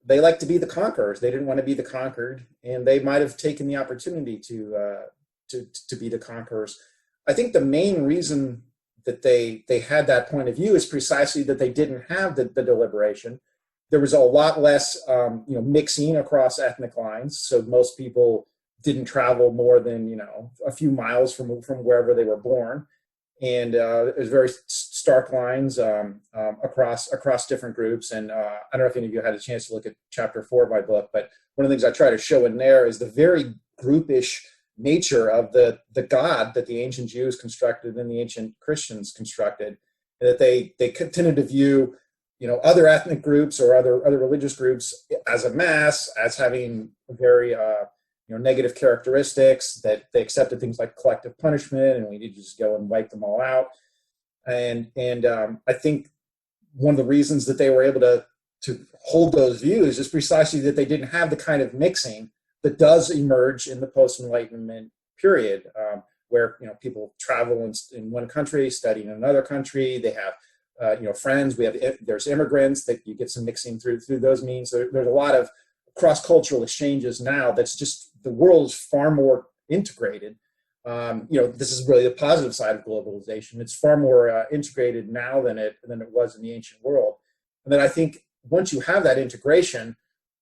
they like to be the conquerors. They didn't want to be the conquered, and they might have taken the opportunity to be the conquerors. I think the main reason that they had that point of view is precisely that they didn't have the deliberation. There was a lot less mixing across ethnic lines, so most people didn't travel more than a few miles from wherever they were born, and there's very stark lines across different groups. And I don't know if any of you had a chance to look at chapter 4 of my book, but one of the things I try to show in there is the very groupish nature of the God that the ancient Jews constructed and the ancient Christians constructed, and that they tended to view other ethnic groups or other religious groups as a mass, as having very negative characteristics, that they accepted things like collective punishment and we need to just go and wipe them all out. And I think one of the reasons that they were able to hold those views is precisely that they didn't have the kind of mixing that does emerge in the post-Enlightenment period, where people travel in one country, study in another country. They have friends. There's immigrants that you get some mixing through those means. So there's a lot of cross-cultural exchanges now. That's just, the world is far more integrated. This is really the positive side of globalization. It's far more integrated now than it was in the ancient world. And then I think once you have that integration,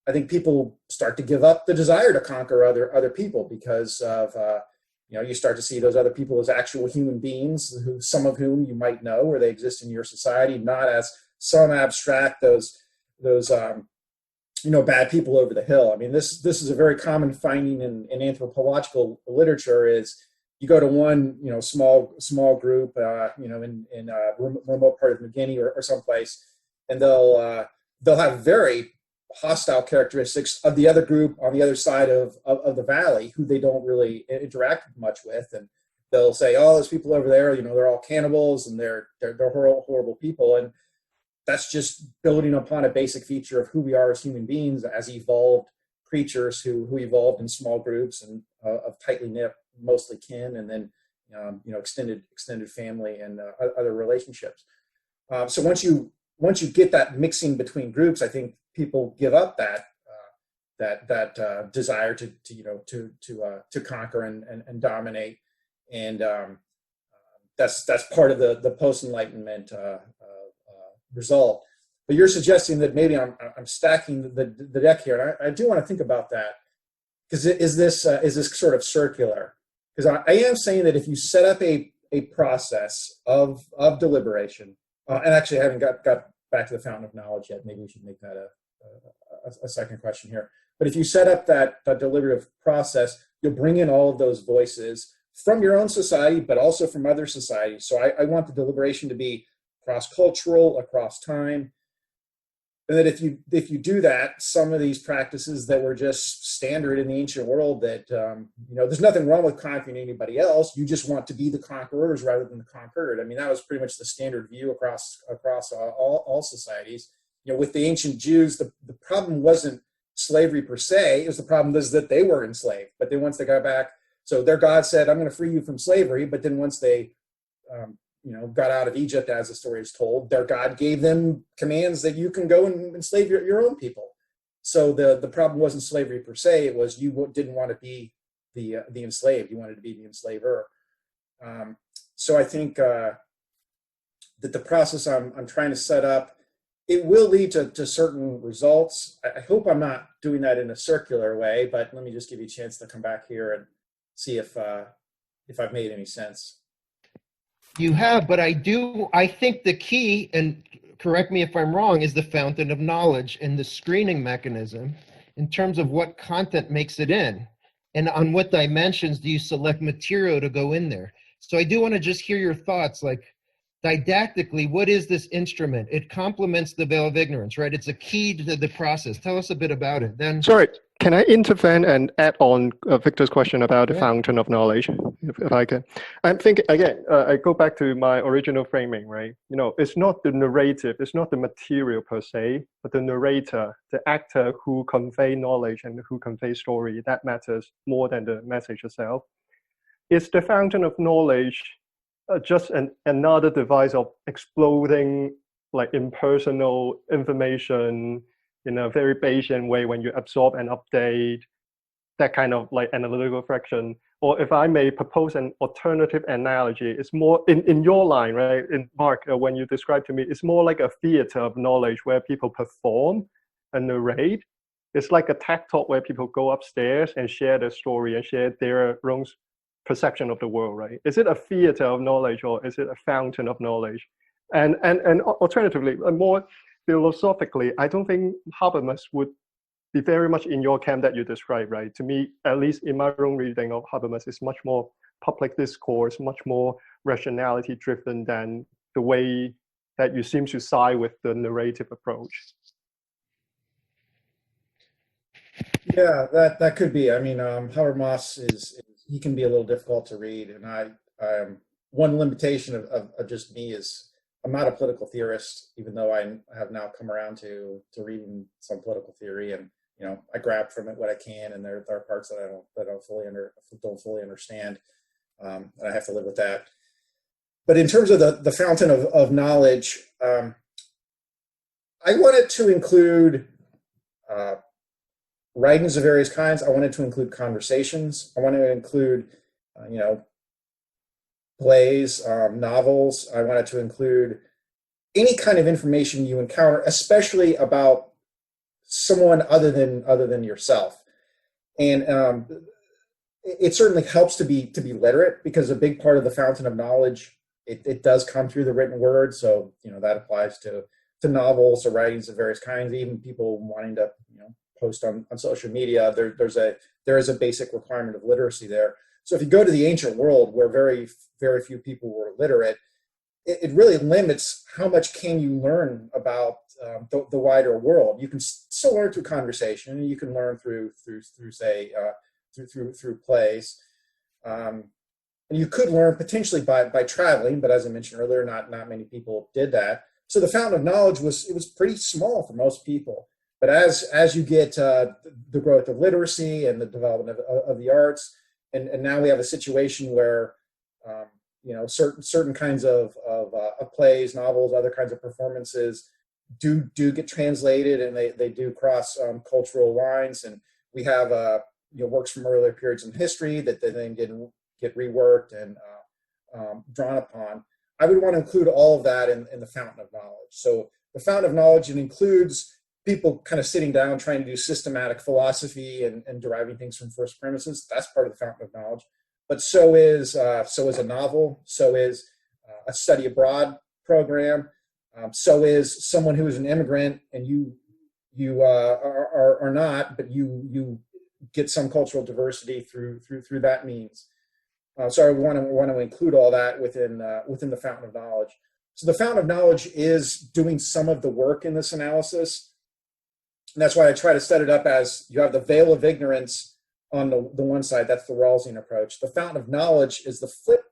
I think people start to give up the desire to conquer other people, because of you start to see those other people as actual human beings, some of whom you might know, or they exist in your society, not as some abstract those bad people over the hill. I mean, this is a very common finding in anthropological literature. Is you go to one small group in a remote part of New Guinea or someplace, and they'll have very hostile characteristics of the other group on the other side of the valley, who they don't really interact much with, and they'll say, "Oh, those people over there, they're all cannibals and they're horrible people," and that's just building upon a basic feature of who we are as human beings, as evolved creatures who evolved in small groups and of tightly knit, mostly kin, and then extended family and other relationships. So once you get that mixing between groups, I think people give up that desire to conquer and dominate, and that's part of the post-Enlightenment result. But you're suggesting that maybe I'm stacking the deck here, and I do want to think about that, because is this sort of circular? Because I am saying that if you set up a process of deliberation, and actually I haven't got back to the fountain of knowledge yet. Maybe we should make that a second question here. But if you set up that deliberative process, you'll bring in all of those voices from your own society, but also from other societies. So I want the deliberation to be cross-cultural, across time. And that if you do that, some of these practices that were just standard in the ancient world, that there's nothing wrong with conquering anybody else. You just want to be the conquerors rather than the conquered. I mean, that was pretty much the standard view across all societies. With the ancient Jews, the problem wasn't slavery per se. It was the problem is that they were enslaved. But then once they got back, so their God said, "I'm going to free you from slavery." But then once they got out of Egypt, as the story is told, their God gave them commands that you can go and enslave your own people. So the problem wasn't slavery per se. It was you didn't want to be the enslaved. You wanted to be the enslaver. So I think that the process I'm trying to set up, it will lead to certain results. I hope I'm not doing that in a circular way, but let me just give you a chance to come back here see if I've made any sense. You have, but I think the key, and correct me if I'm wrong, is the fountain of knowledge and the screening mechanism in terms of what content makes it in. And on what dimensions do you select material to go in there? So I do want to just hear your thoughts, like didactically, what is this instrument? It complements the veil of ignorance, right? It's a key to the process. Tell us a bit about it. Then, Sorry, can I intervene and add on Victor's question about the Yeah. fountain of knowledge, if I can? I'm thinking, again, I go back to my original framing, right? You know, it's not the narrative, it's not the material per se, but the narrator, the actor who convey knowledge and who convey story, that matters more than the message itself. Is the fountain of knowledge just another device of exploding like impersonal information in a very Bayesian way when you absorb and update, that kind of like analytical friction? Or if I may propose an alternative analogy, it's more in your line, right? In Mark, when you describe to me, it's more like a theater of knowledge where people perform and narrate. It's like a tech talk where people go upstairs and share their story and share their own perception of the world, right? Is it a theater of knowledge or is it a fountain of knowledge? And alternatively, more philosophically, I don't think Habermas would be very much in your camp that you described, right? To me, at least in my own reading of Habermas, is much more public discourse, much more rationality driven than the way that you seem to side with the narrative approach. Yeah, that could be. I mean, Habermas is he can be a little difficult to read, and I one limitation of just me is I'm not a political theorist, even though I have now come around to reading some political theory, and you know I grab from it what I can, and there are parts that I don't fully understand, and I have to live with that. But in terms of the fountain of knowledge, I wanted to include writings of various kinds. I wanted to include conversations. I wanted to include, plays, novels. I wanted to include any kind of information you encounter, especially about someone other than yourself. And it certainly helps to be literate, because a big part of the fountain of knowledge, it does come through the written word. So that applies to novels or writings of various kinds. Even people wanting to post on social media, there is a basic requirement of literacy there. So if you go to the ancient world, where very, very few people were literate, it really limits how much can you learn about the wider world. You can still learn through conversation, and you can learn through plays, and you could learn potentially by traveling. But as I mentioned earlier, not many people did that. So the fountain of knowledge was pretty small for most people. But as you get the growth of literacy and the development of the arts, and now we have a situation where certain kinds of plays, novels, other kinds of performances do get translated, and they do cross cultural lines, and we have works from earlier periods in history that they then get reworked and drawn upon. I would want to include all of that in the fountain of knowledge. So the fountain of knowledge, it includes people kind of sitting down trying to do systematic philosophy and deriving things from first premises. That's part of the fountain of knowledge. But so is a novel. So is a study abroad program. So is someone who is an immigrant, and you are not, but you get some cultural diversity through that means. So I want to include all that within the fountain of knowledge. So the fountain of knowledge is doing some of the work in this analysis. And that's why I try to set it up as you have the veil of ignorance on the one side. That's the Rawlsian approach. The fountain of knowledge is the flip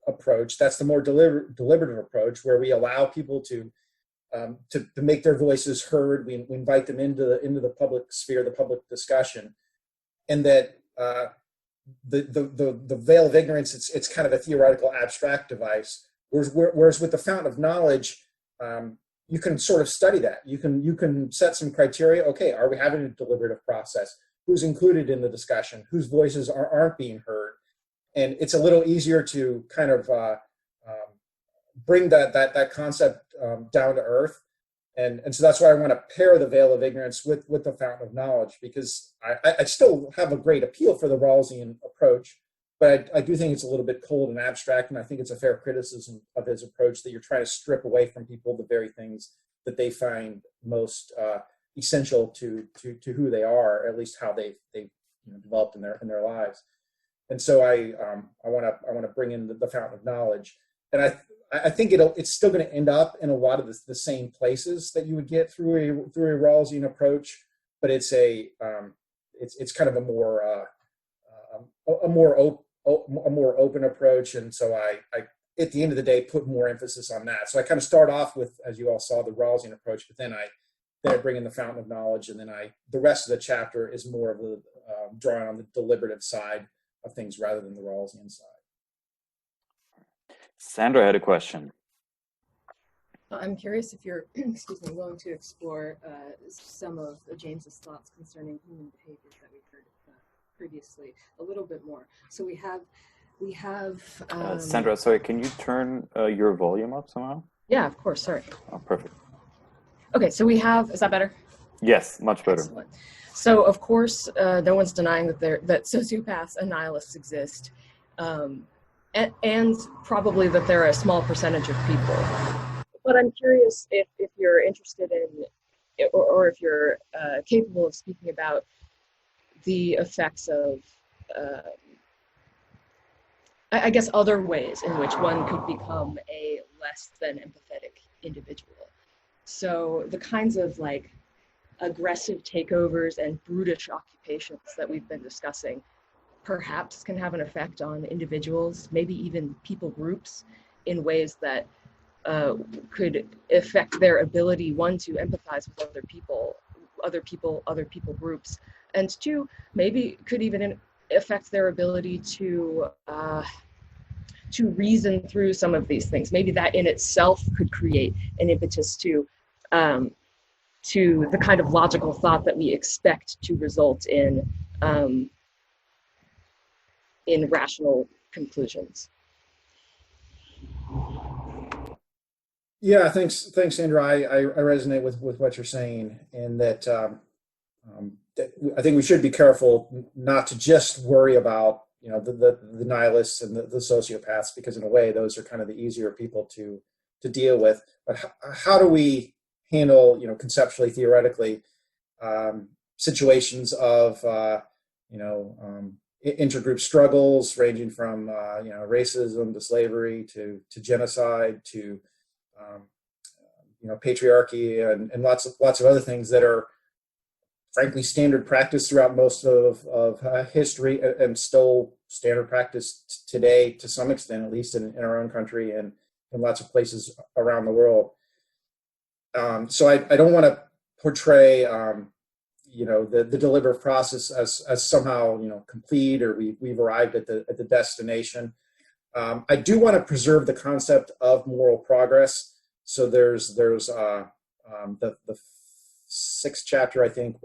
approach. That's the more deliberative approach, where we allow people to make their voices heard. We invite them into the public sphere, the public discussion, and that the veil of ignorance, it's kind of a theoretical abstract device. Whereas with the fountain of knowledge, you can sort of study that. You can set some criteria. Okay, are we having a deliberative process? Who's included in the discussion? Whose voices aren't being heard? And it's a little easier to kind of bring that concept down to earth. And so that's why I want to pair the veil of ignorance with the fountain of knowledge, because I still have a great appeal for the Rawlsian approach, but I do think it's a little bit cold and abstract, and I think it's a fair criticism of his approach that you're trying to strip away from people the very things that they find most essential to who they are, or at least how they've developed in their lives. And so I want to bring in the fountain of knowledge, and I think it's still going to end up in a lot of the same places that you would get through a Rawlsian approach, but it's kind of a more open approach, and so I at the end of the day put more emphasis on that. So I kind of start off with, as you all saw, the Rawlsian approach, but then I bring in the fountain of knowledge, and then the rest of the chapter is more of a drawing on the deliberative side of things rather than the Rawlsian side. Sandra had a question. I'm curious if you're, willing to explore some of James's thoughts concerning human behaviors that we've heard previously a little bit more. So we have. Sandra, sorry, can you turn your volume up somehow? Yeah, of course. Sorry. Oh, perfect. Okay, so we have. Is that better? Yes, much better. Excellent. So of course, no one's denying that sociopaths and nihilists exist, and probably that they're a small percentage of people. But I'm curious if you're interested in, or if you're capable of speaking about the effects of, I guess, other ways in which one could become a less than empathetic individual. So the kinds of aggressive takeovers and brutish occupations that we've been discussing perhaps can have an effect on individuals, maybe even people groups, in ways that could affect their ability, one, to empathize with other people groups, and two, maybe could even affect their ability to reason through some of these things. Maybe that in itself could create an impetus to the kind of logical thought that we expect to result in rational conclusions. Yeah, thanks, Sandra. I resonate with what you're saying, and that I think we should be careful not to just worry about the nihilists and the sociopaths, because in a way those are kind of the easier people to deal with. But how do we handle conceptually, theoretically, situations of intergroup struggles ranging from racism to slavery to genocide to patriarchy and lots of other things that are frankly standard practice throughout most of history, and still standard practice today to some extent, at least in our own country and in lots of places around the world. So I don't want to portray the deliberative process as somehow complete, or we've arrived at the destination. I do want to preserve the concept of moral progress. So there's the sixth chapter, I think,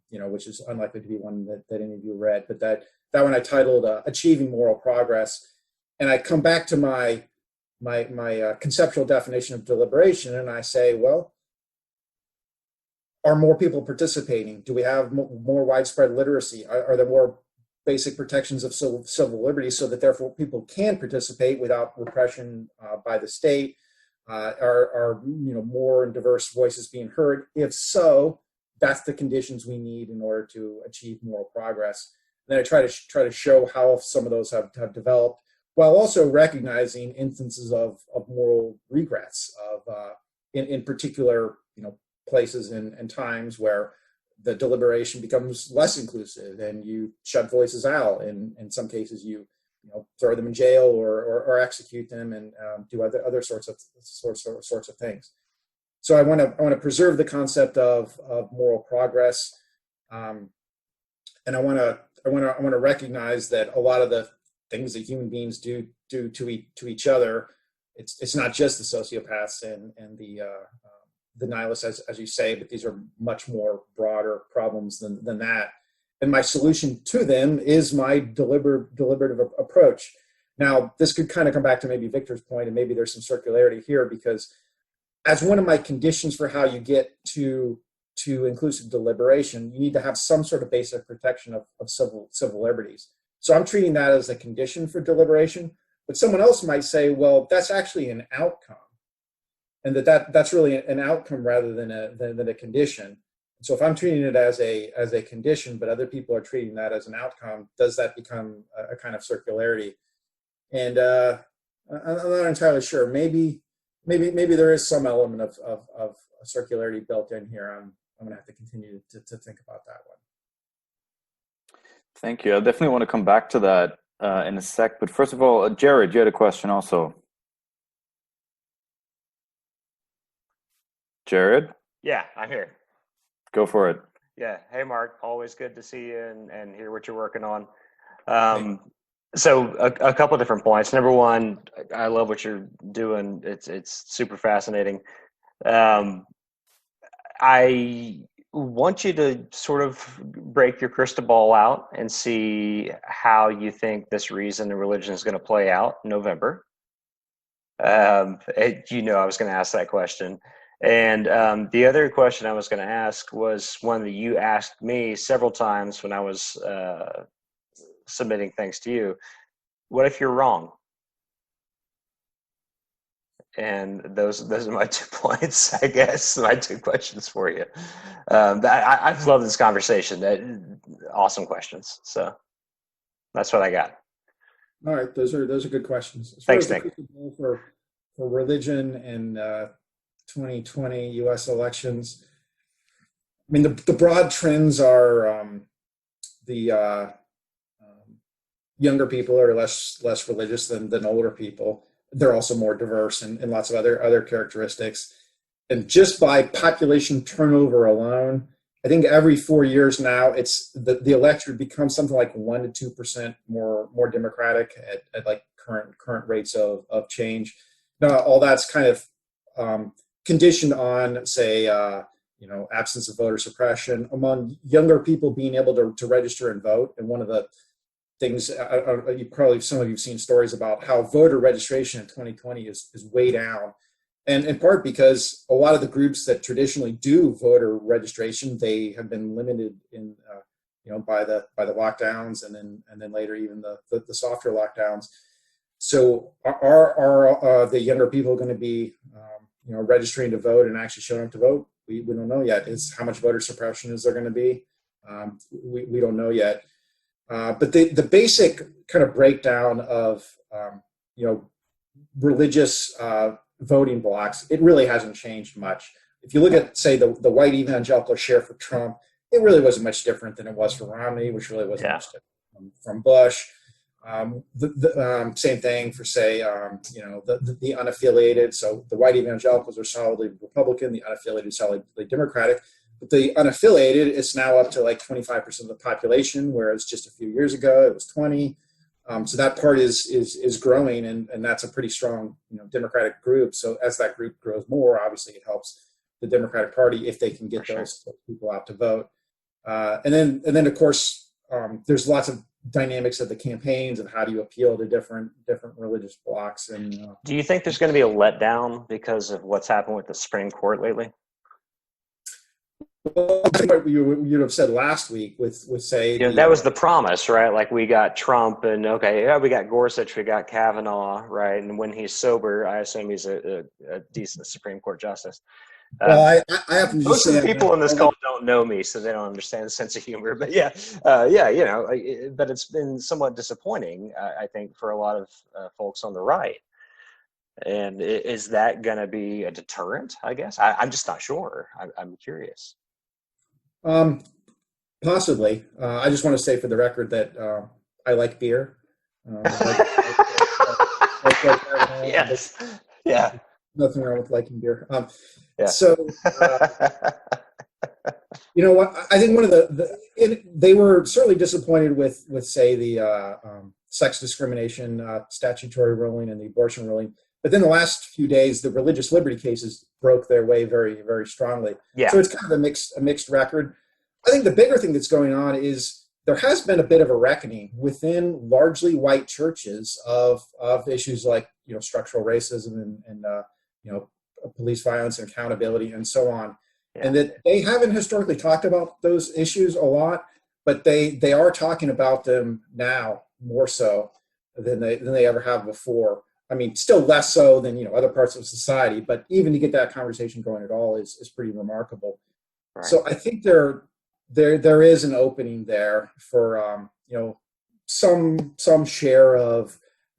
which is unlikely to be one that any of you read, but that one I titled "Achieving Moral Progress," and I come back to my conceptual definition of deliberation, and I say, well, are more people participating? Do we have more widespread literacy? Are there more basic protections of civil liberties so that therefore people can participate without repression by the state? Are more and diverse voices being heard? If so, that's the conditions we need in order to achieve moral progress. And then I try to show how some of those have developed, while also recognizing instances of moral regrets of in particular places and times where the deliberation becomes less inclusive and you shut voices out, and in some cases you throw them in jail or execute them and do other sorts of things. So I want to preserve the concept of moral progress, and I want to recognize that a lot of the things that human beings do to each other, it's not just the sociopaths and the nihilists, as you say, but these are much more broader problems than that. And my solution to them is my deliberative approach. Now, this could kind of come back to maybe Victor's point, and maybe there's some circularity here, because as one of my conditions for how you get to inclusive deliberation, you need to have some sort of basic protection of civil liberties. So I'm treating that as a condition for deliberation. But someone else might say, well, that's actually an outcome, and that's really an outcome rather than a condition. So if I'm treating it as a condition, but other people are treating that as an outcome, does that become a kind of circularity? And I'm not entirely sure. Maybe there is some element of circularity built in here. I'm going to have to continue to think about that one. Thank you. I definitely want to come back to that in a sec. But first of all, Jared, you had a question also. Jared? Yeah, I'm here. Go for it. Yeah. Hey, Mark. Always good to see you and hear what you're working on. So a couple of different points. Number one, I love what you're doing. It's super fascinating. I want you to sort of break your crystal ball out and see how you think this reason and religion is going to play out in November. I was going to ask that question. And the other question I was going to ask was one that you asked me several times when I was submitting things to you. What if you're wrong? And those are my 2 points, I guess, my 2 questions for you. I've loved this conversation. Awesome questions. So that's what I got. All right, those are good questions. Thanks, Nick. For religion and 2020 U.S. elections, I mean, the broad trends are the younger people are less religious than older people. They're also more diverse and lots of other characteristics. And just by population turnover alone, I think every 4 years now, it's the electorate becomes something like 1% to 2% more democratic at like current rates of change. Now, all that's kind of conditioned on, say, absence of voter suppression among younger people being able to register and vote. And one of the things, you probably, some of you have seen stories about how voter registration in 2020 is way down. And in part because a lot of the groups that traditionally do voter registration, they have been limited in, by the lockdowns and then later even the softer lockdowns. So are the younger people going to be, registering to vote and actually showing up to vote? We don't know yet. How much voter suppression is there going to be? We don't know yet. But the basic kind of breakdown of, religious voting blocks, it really hasn't changed much. If you look at, say, the white evangelical share for Trump, it really wasn't much different than it was for Romney, which really wasn't much different from Bush. Same thing for, say, the unaffiliated. So the white evangelicals are solidly Republican, the unaffiliated solidly Democratic. But the unaffiliated is now up to like 25% of the population, whereas just a few years ago it was 20. So that part is growing, and that's a pretty strong Democratic group. So as that group grows more, obviously it helps the Democratic Party if they can get those people out to vote. And then of course there's lots of dynamics of the campaigns and how do you appeal to different religious blocs. And do you think there's going to be a letdown because of what's happened with the Supreme Court lately? Well, I think what you'd have said last week with say that was the promise, right? Like we got Trump and we got Gorsuch, we got Kavanaugh, right? And when he's sober, I assume he's a decent Supreme Court justice. Well, I happen to most of the people in this call don't know me, so they don't understand the sense of humor. But but it's been somewhat disappointing, I think, for a lot of folks on the right. And is that going to be a deterrent? I guess I'm just not sure. I'm curious. Possibly. I just want to say for the record that I like beer. Yes. Yeah. Nothing wrong with liking beer. Yeah. So, you know what? I think one of they were certainly disappointed with say the sex discrimination statutory ruling and the abortion ruling. But then the last few days, the religious liberty cases broke their way very, very strongly. Yeah. So it's kind of a mixed record. I think the bigger thing that's going on is there has been a bit of a reckoning within largely white churches of issues like structural racism and police violence and accountability and so on. Yeah. And that they haven't historically talked about those issues a lot, but they are talking about them now more so than they ever have before. I mean, still less so than, other parts of society, but even to get that conversation going at all is pretty remarkable. Right. So I think there is an opening there for, some share of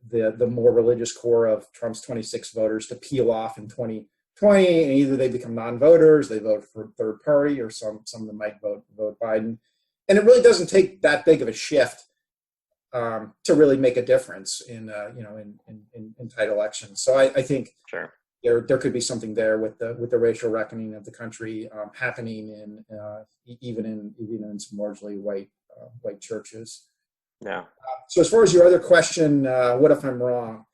the more religious core of Trump's 26 voters to peel off in 2020, and either they become non-voters, they vote for third party, or some of them might vote Biden. And it really doesn't take that big of a shift to really make a difference in tight elections. So I think Sure. there could be something there with the racial reckoning of the country happening even in some largely white churches. Yeah. So as far as your other question, what if I'm wrong?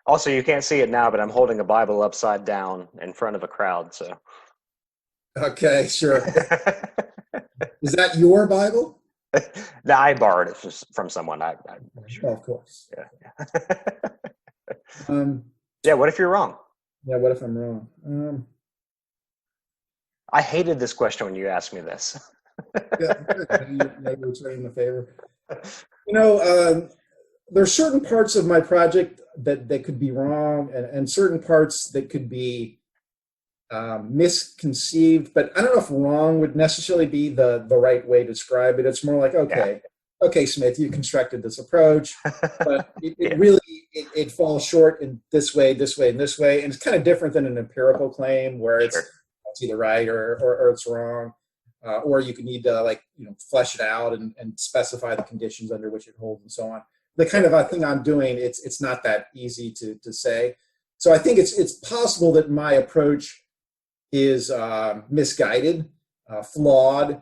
Also, you can't see it now, but I'm holding a Bible upside down in front of a crowd. So. Okay, sure. Is that your Bible? No, I borrowed it from someone. I'm sure. Oh, of course. Yeah. Yeah. What if you're wrong? Yeah. What if I'm wrong? I hated this question when you asked me this. Yeah, maybe returning the favor. There's certain parts of my project that could be wrong, and certain parts that could be misconceived, but I don't know if wrong would necessarily be the right way to describe it. It's more like, okay, Smith, you constructed this approach, but it really falls short in this way, and this way. And it's kind of different than an empirical claim where it's either right or it's wrong, or you could need to flesh it out and specify the conditions under which it holds and so on. The kind of thing I'm doing, it's not that easy to say. So I think it's possible that my approach is misguided, flawed,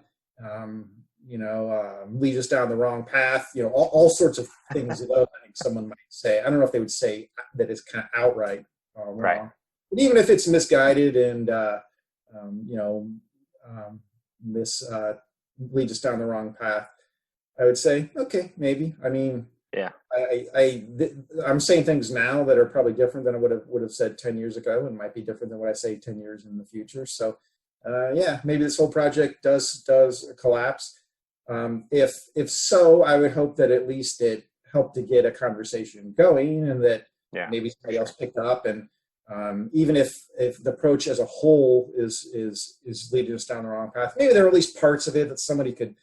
leads us down the wrong path, all sorts of things that I think someone might say. I don't know if they would say that it's kind of outright wrong. Right. But even if it's misguided and, leads us down the wrong path, I would say, okay, maybe. I mean, yeah. I'm saying things now that are probably different than I would have said 10 years ago, and might be different than what I say 10 years in the future. So, maybe this whole project does collapse. If so, I would hope that at least it helped to get a conversation going, and that maybe somebody else picked up. And even if the approach as a whole is leading us down the wrong path, maybe there are at least parts of it that somebody could.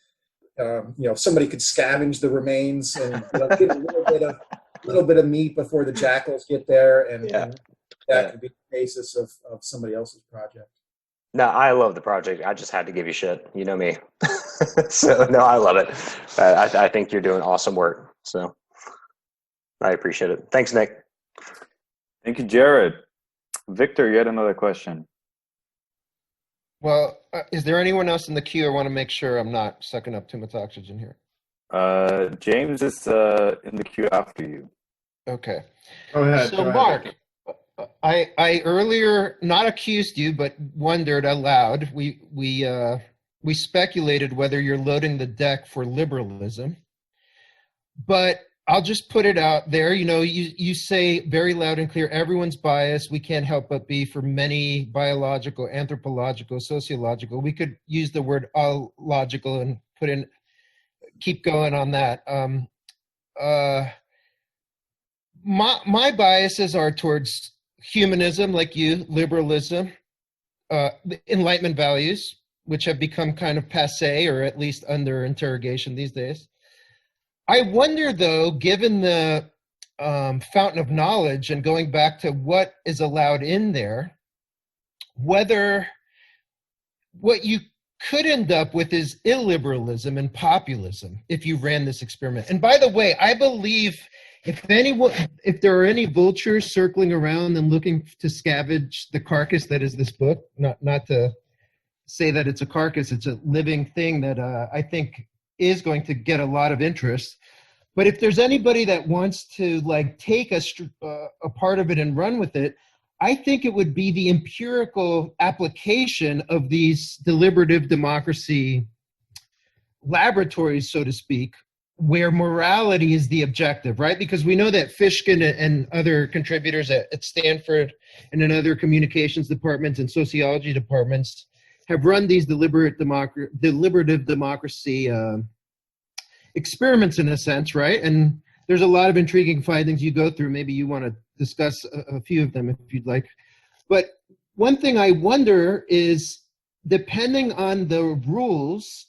Somebody could scavenge the remains and get a little bit of meat before the jackals get there, and that could be the basis of somebody else's project. No, I love the project. I just had to give you shit. You know me. So no, I love it. I think you're doing awesome work. So I appreciate it. Thanks, Nick. Thank you, Jared. Victor, you had another question. Well, is there anyone else in the queue? I want to make sure I'm not sucking up too much oxygen here. James is in the queue after you. Okay. Go ahead. So, Mark, I earlier not accused you, but wondered aloud. We speculated whether you're loading the deck for liberalism, but I'll just put it out there. You say very loud and clear, everyone's biased. We can't help but be, for many biological, anthropological, sociological. We could use the word logical and keep going on that. My biases are towards humanism, like you, liberalism, the Enlightenment values, which have become kind of passé, or at least under interrogation these days. I wonder, though, given the fountain of knowledge and going back to what is allowed in there, whether what you could end up with is illiberalism and populism if you ran this experiment. And by the way, I believe if there are any vultures circling around and looking to scavenge the carcass that is this book, not to say that it's a carcass, it's a living thing that I think is going to get a lot of interest. But if there's anybody that wants to take a part of it and run with it, I think it would be the empirical application of these deliberative democracy laboratories, so to speak, where morality is the objective, right? Because we know that Fishkin and other contributors at Stanford and in other communications departments and sociology departments have run these deliberative democracy experiments in a sense, right? And there's a lot of intriguing findings you go through. Maybe you want to discuss a few of them if you'd like. But one thing I wonder is, depending on the rules,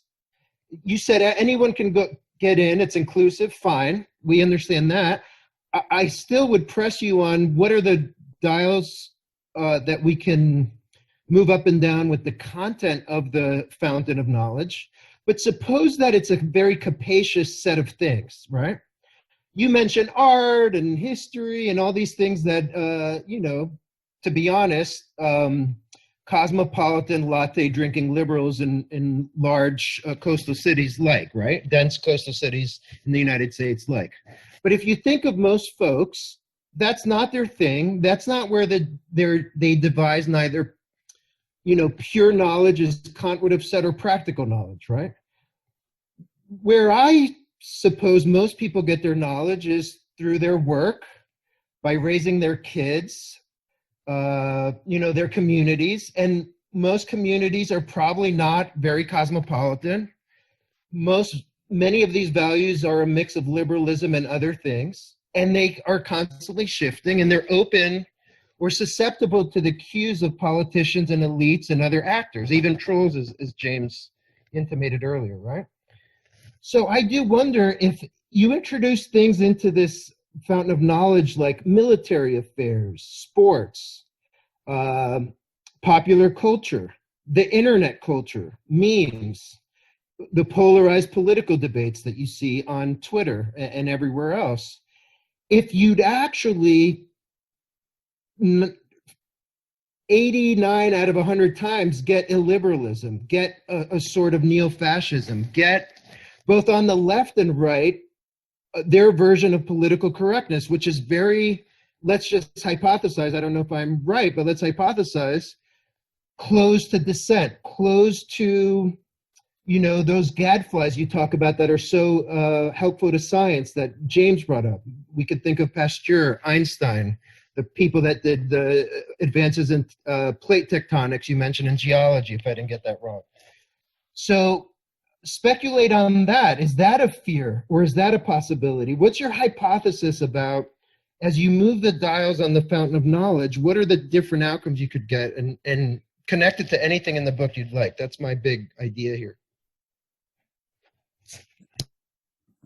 you said anyone can get in, it's inclusive, fine, we understand that. I still would press you on what are the dials that we can move up and down with the content of the fountain of knowledge. But suppose that it's a very capacious set of things, right? You mentioned art and history and all these things that, you know, to be honest, cosmopolitan latte drinking liberals in large coastal cities like, right? Dense coastal cities in the United States like. But if you think of most folks, that's not their thing. That's not where they devise neither, you know, pure knowledge, as Kant would have said, or practical knowledge, right? Where I suppose most people get their knowledge is through their work, by raising their kids, you know, their communities. And most communities are probably not very cosmopolitan. Many of these values are a mix of liberalism and other things, and they are constantly shifting, and they're open or susceptible to the cues of politicians and elites and other actors, even trolls, as James intimated earlier, right? So I do wonder if you introduce things into this fountain of knowledge like military affairs, sports, popular culture, the internet culture, memes, the polarized political debates that you see on Twitter and everywhere else. If you'd actually 89 out of 100 times get illiberalism, get a sort of neo-fascism, get both on the left and right their version of political correctness, which is very, let's just hypothesize, I don't know if I'm right, but let's hypothesize, closed to dissent, closed to, you know, those gadflies you talk about that are so helpful to science that James brought up. We could think of Pasteur, Einstein, the people that did the advances in plate tectonics you mentioned in geology, if I didn't get that wrong. So speculate on that. Is that a fear or is that a possibility? What's your hypothesis about, as you move the dials on the fountain of knowledge, what are the different outcomes you could get, and connect it to anything in the book you'd like? That's my big idea here.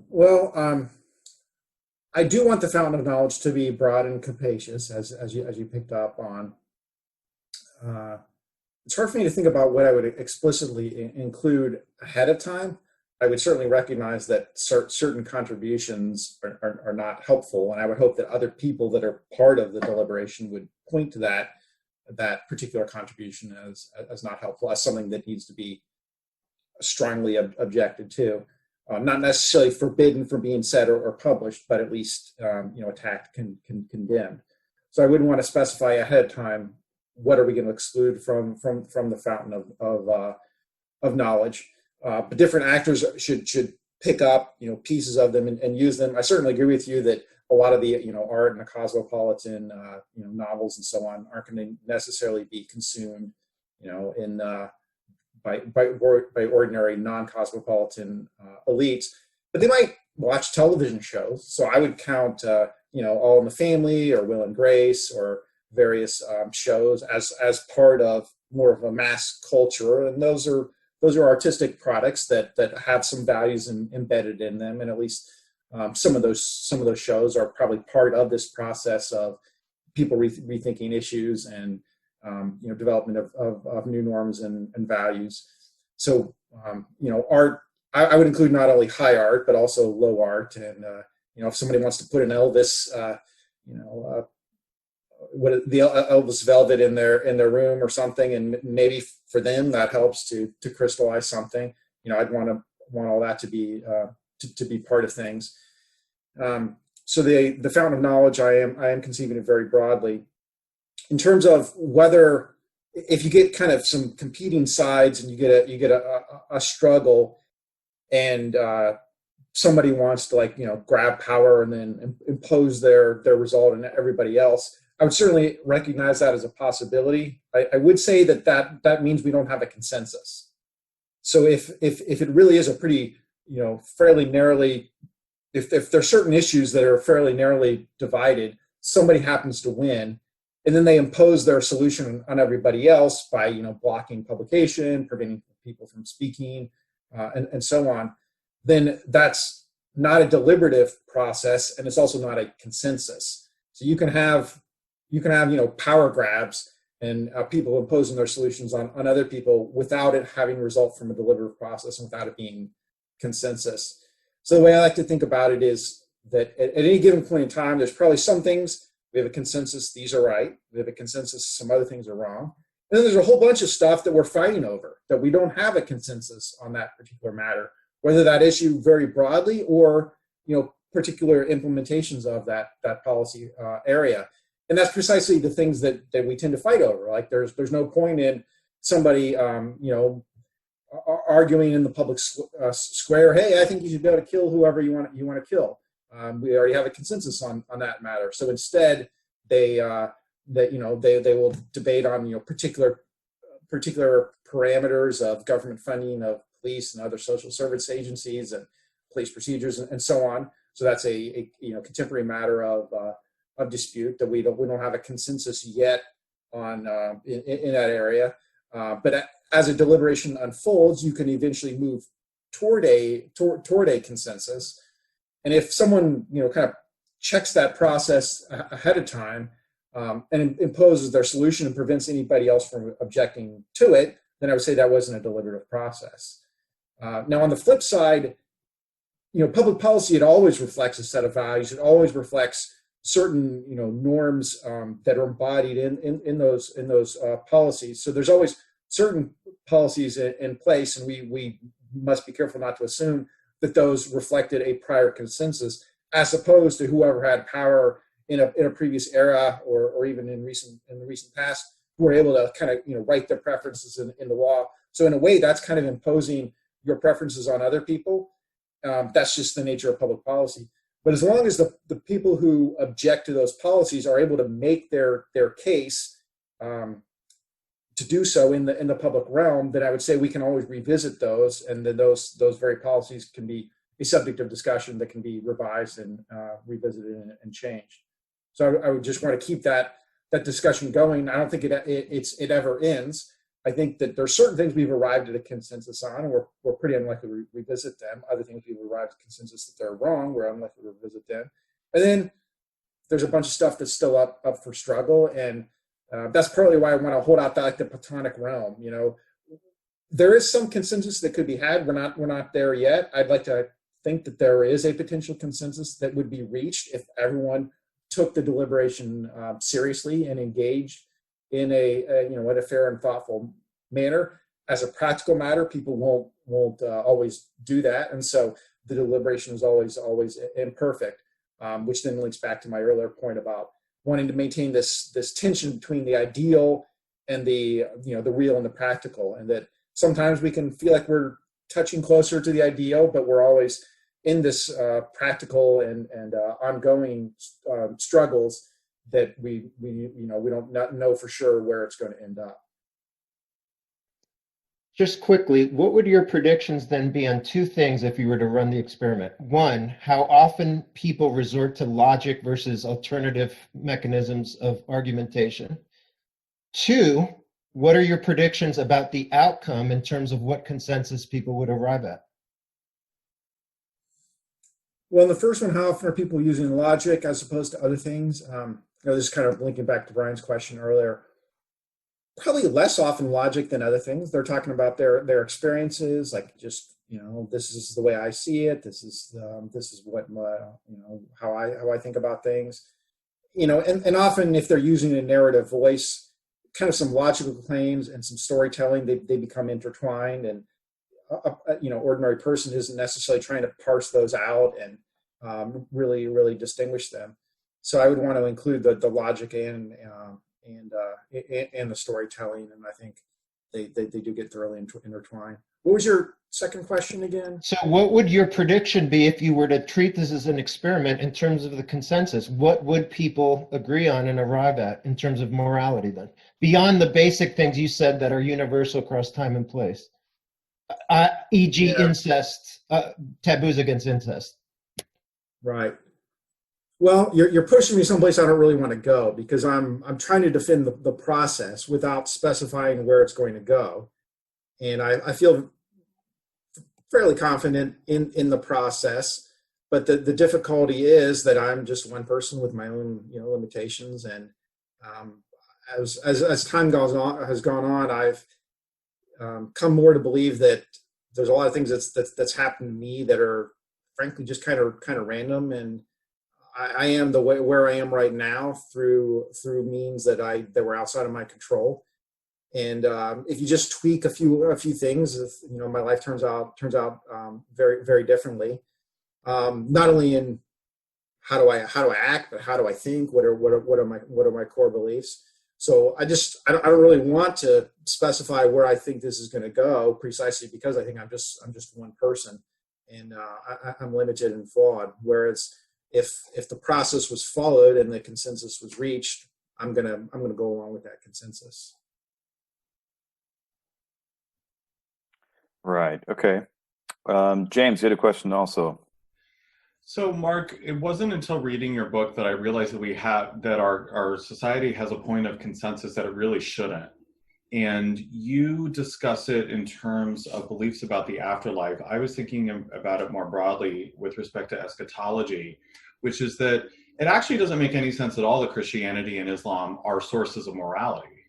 Well, I do want the fountain of knowledge to be broad and capacious, as you picked up on. It's hard for me to think about what I would explicitly include ahead of time. I would certainly recognize that certain contributions are not helpful, and I would hope that other people that are part of the deliberation would point to that particular contribution as not helpful, as something that needs to be strongly objected to. Not necessarily forbidden from being said or published, but at least attacked, condemned. So I wouldn't want to specify ahead of time what are we going to exclude from the fountain of knowledge. But different actors should pick up pieces of them and use them. I certainly agree with you that a lot of the art and the cosmopolitan novels and so on aren't going to necessarily be consumed by ordinary non-cosmopolitan elites, but they might watch television shows. So I would count All in the Family or Will and Grace or various shows as part of more of a mass culture, and those are artistic products that have some values embedded in them, and at least some of those shows are probably part of this process of people rethinking issues and development of new norms and values. So art, I would include not only high art but also low art, and if somebody wants to put an Elvis the Elvis velvet in their room or something, and maybe for them that helps to crystallize something. I'd want all that to be part of things. So the fountain of knowledge, I am conceiving it very broadly. In terms of whether, if you get kind of some competing sides and you get a struggle, and somebody wants to grab power and then impose their result on everybody else, I would certainly recognize that as a possibility. I would say that means we don't have a consensus. So if it really is a pretty fairly narrowly, if there's certain issues that are fairly narrowly divided, somebody happens to win, and then they impose their solution on everybody else by blocking publication, preventing people from speaking, and so on, then that's not a deliberative process, and it's also not a consensus. So you can have power grabs and people imposing their solutions on other people without it having result from a deliberative process and without it being consensus. So the way I like to think about it is that at any given point in time, there's probably some things we have a consensus, these are right. We have a consensus, some other things are wrong. And then there's a whole bunch of stuff that we're fighting over, that we don't have a consensus on that particular matter, whether that issue very broadly or particular implementations of that policy area. And that's precisely the things that we tend to fight over. Like there's no point in somebody arguing in the public square, hey, I think you should be able to kill whoever you want to kill. We already have a consensus on that matter. So instead, they will debate on particular parameters of government funding of police and other social service agencies and police procedures and so on. So that's a contemporary matter of dispute that we don't have a consensus yet on in that area. But as a deliberation unfolds, you can eventually move toward a consensus. And if someone kind of checks that process ahead of time and imposes their solution and prevents anybody else from objecting to it, then I would say that wasn't a deliberative process. Now, on the flip side, public policy, it always reflects a set of values. It always reflects certain norms that are embodied in those policies. So there's always certain policies in place, and we must be careful not to assume that those reflected a prior consensus, as opposed to whoever had power in a previous era or even in the recent past, who were able to kind of write their preferences in the law. So in a way, that's kind of imposing your preferences on other people. That's just the nature of public policy. But as long as the people who object to those policies are able to make their case to do so in the public realm, then I would say we can always revisit those, and then those very policies can be a subject of discussion that can be revised and revisited and changed. So I would just want to keep that discussion going. I don't think it ever ends. I think that there's certain things we've arrived at a consensus on, and we're pretty unlikely to revisit them. Other things we've arrived at consensus that they're wrong, we're unlikely to revisit them. And then there's a bunch of stuff that's still up for struggle, and that's partly why I want to hold out the Platonic realm. There is some consensus that could be had. We're not there yet. I'd like to think that there is a potential consensus that would be reached if everyone took the deliberation seriously and engaged in a fair and thoughtful manner. As a practical matter, people won't always do that, and so the deliberation is always imperfect, which then links back to my earlier point about wanting to maintain this tension between the ideal and the real and the practical, and that sometimes we can feel like we're touching closer to the ideal, but we're always in this practical and ongoing struggles that we don't know for sure where it's going to end up. Just quickly, what would your predictions then be on two things if you were to run the experiment? One, how often people resort to logic versus alternative mechanisms of argumentation. Two, what are your predictions about the outcome in terms of what consensus people would arrive at? Well, the first one, how often are people using logic as opposed to other things? This is kind of linking back to Brian's question earlier. Probably less often logic than other things. They're talking about their experiences, like just this is the way I see it. This is what how I think about things. And often if they're using a narrative voice, kind of some logical claims and some storytelling, they become intertwined, and ordinary person isn't necessarily trying to parse those out and really distinguish them. So I would want to include the logic and the storytelling, and I think they do get thoroughly intertwined. What was your second question again? So what would your prediction be if you were to treat this as an experiment in terms of the consensus? What would people agree on and arrive at in terms of morality then? Beyond the basic things you said that are universal across time and place. E.g., Yeah. incest, taboos against incest. Right. Well, you're pushing me someplace I don't really want to go, because I'm trying to defend the process without specifying where it's going to go. And I feel fairly confident in the process, but the difficulty is that I'm just one person with my own limitations. And as time has gone on, I've come more to believe that there's a lot of things that's happened to me that are frankly just kind of random, and I am the way where I am right now through means that were outside of my control. And if you just tweak a few things, my life turns out very, very differently. Not only in how do I act, but how do I think? What are my core beliefs? So I don't really want to specify where I think this is going to go, precisely because I think I'm just one person, and I'm limited and flawed. Whereas if the process was followed and the consensus was reached, I'm gonna go along with that consensus. Right. Okay. James, you had a question also. So, Mark, it wasn't until reading your book that I realized that our society has a point of consensus that it really shouldn't. And you discuss it in terms of beliefs about the afterlife. I was thinking about it more broadly with respect to eschatology, which is that it actually doesn't make any sense at all that Christianity and Islam are sources of morality,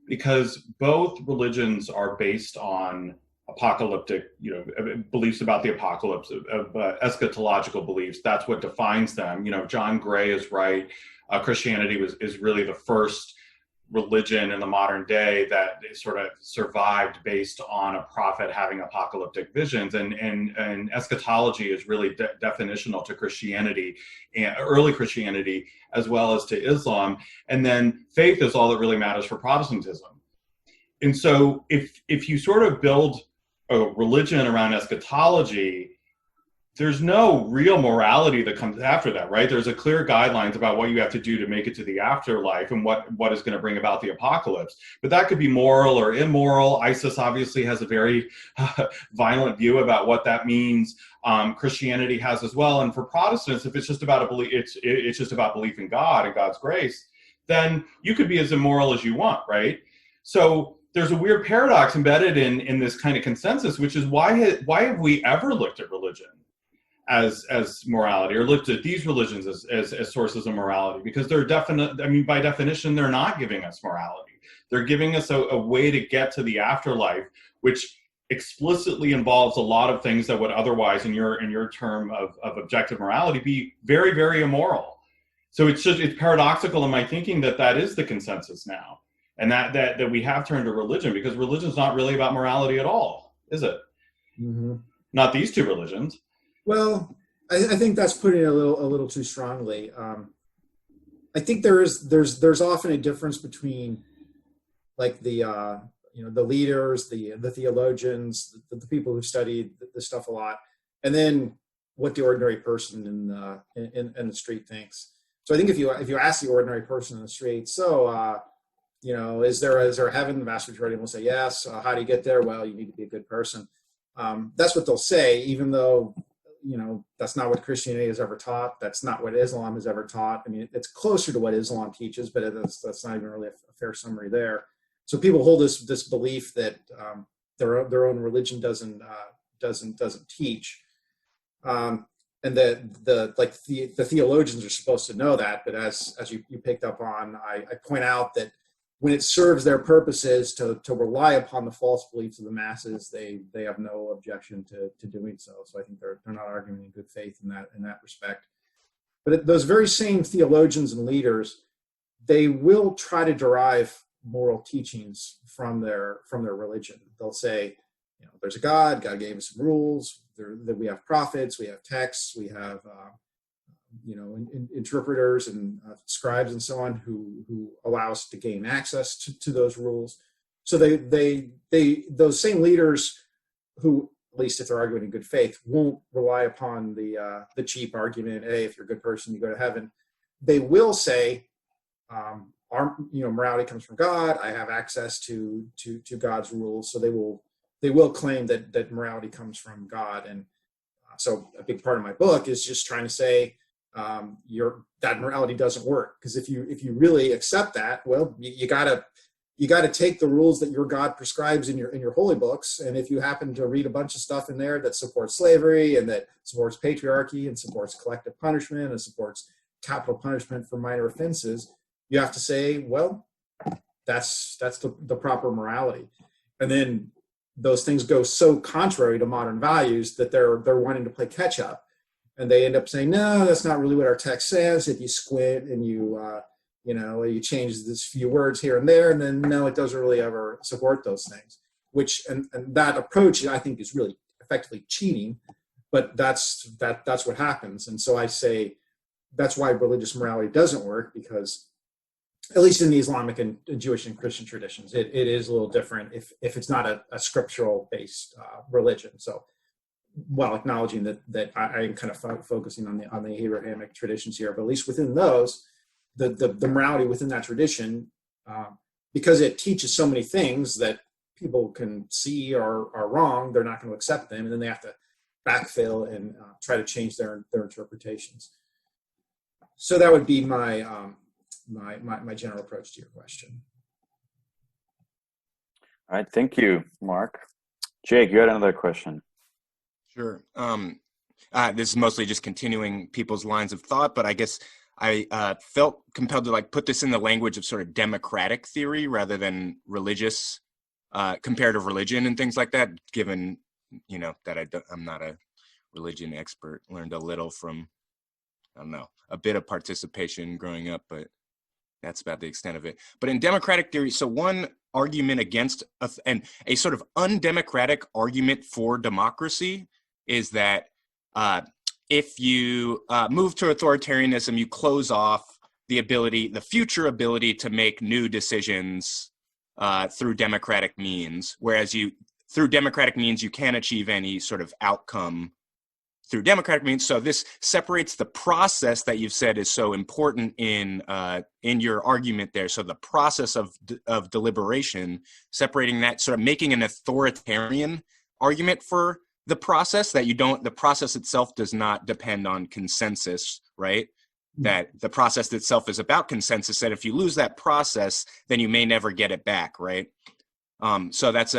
because both religions are based on apocalyptic, beliefs about the apocalypse, of eschatological beliefs. That's what defines them. John Gray is right. Christianity is really the first religion in the modern day that sort of survived based on a prophet having apocalyptic visions, and eschatology is really definitional to Christianity, and early Christianity, as well as to Islam. And then faith is all that really matters for Protestantism. And so if you sort of build a religion around eschatology, there's no real morality that comes after that, right? There's a clear guidelines about what you have to do to make it to the afterlife and what is going to bring about the apocalypse. But that could be moral or immoral. ISIS obviously has a very violent view about what that means. Christianity has as well. And for Protestants, if it's just about a belief, it's just about belief in God and God's grace, then you could be as immoral as you want, right? So there's a weird paradox embedded in this kind of consensus, which is why have we ever looked at religion as morality, or looked at these religions as sources of morality? Because they're by definition, they're not giving us morality. They're giving us a way to get to the afterlife, which explicitly involves a lot of things that would otherwise, in your term of objective morality, be very, very immoral. So it's paradoxical in my thinking that is the consensus now. And that we have turned to religion, because religion's not really about morality at all, is it? Mm-hmm. Not these two religions. Well, I think that's putting it a little too strongly. I think there's often a difference between, like, the leaders, the theologians, the people who studied this stuff a lot, and then what the ordinary person in the street thinks. So I think if you ask the ordinary person in the street, so is there a heaven? The vast majority will say yes. How do you get there? Well, you need to be a good person. That's what they'll say, even though that's not what Christianity has ever taught. That's not what Islam has ever taught. I mean, it's closer to what Islam teaches, but that's not even really a fair summary there. So people hold this belief that their own religion doesn't teach, and the theologians are supposed to know that. But as you picked up on, I point out that when it serves their purposes to rely upon the false beliefs of the masses, they have no objection to doing so. So I think they're not arguing in good faith in that respect. But those very same theologians and leaders, they will try to derive moral teachings from their religion. They'll say, there's a God. God gave us some rules. That we have prophets, we have texts, we have interpreters and scribes and so on who allow us to gain access to those rules. So those same leaders who, at least if they're arguing in good faith, won't rely upon the cheap argument, hey, if you're a good person, you go to heaven. They will say, our morality comes from God. I have access to God's rules. So they will they will claim that morality comes from God. And so a big part of my book is just trying to say that morality doesn't work, because if you really accept that, well, you gotta take the rules that your God prescribes in your holy books, and if you happen to read a bunch of stuff in there that supports slavery and that supports patriarchy and supports collective punishment and supports capital punishment for minor offenses, you have to say, well, that's the proper morality. And then those things go so contrary to modern values that they're wanting to play catch up, and they end up saying, no, that's not really what our text says. If you squint and you change this few words here and there, and then no, it doesn't really ever support those things. And that approach, I think, is really effectively cheating, but that's what happens. And so I say that's why religious morality doesn't work, because at least in the Islamic and Jewish and Christian traditions, it is a little different if it's not a scriptural based religion. So, while acknowledging that I am kind of focusing on the Abrahamic traditions here, but at least within those, the morality within that tradition, because it teaches so many things that people can see are wrong, they're not going to accept them, and then they have to backfill and try to change their interpretations. So that would be my general approach to your question. All right, thank you, Mark. Jake, you had another question. Sure. This is mostly just continuing people's lines of thought, but I guess I felt compelled to put this in the language of sort of democratic theory rather than religious, comparative religion and things like that, given, that I'm not a religion expert. Learned a little from, a bit of participation growing up, but that's about the extent of it. But in democratic theory, so one argument against and a sort of undemocratic argument for democracy is that if you move to authoritarianism, you close off the future ability to make new decisions through democratic means, whereas through democratic means, you can't achieve any sort of outcome through democratic means. So this separates the process that you've said is so important in your argument there. So the process of deliberation, separating that, sort of making an authoritarian argument for the process, that the process itself does not depend on consensus, right? That the process itself is about consensus, that if you lose that process, then you may never get it back, right? So that's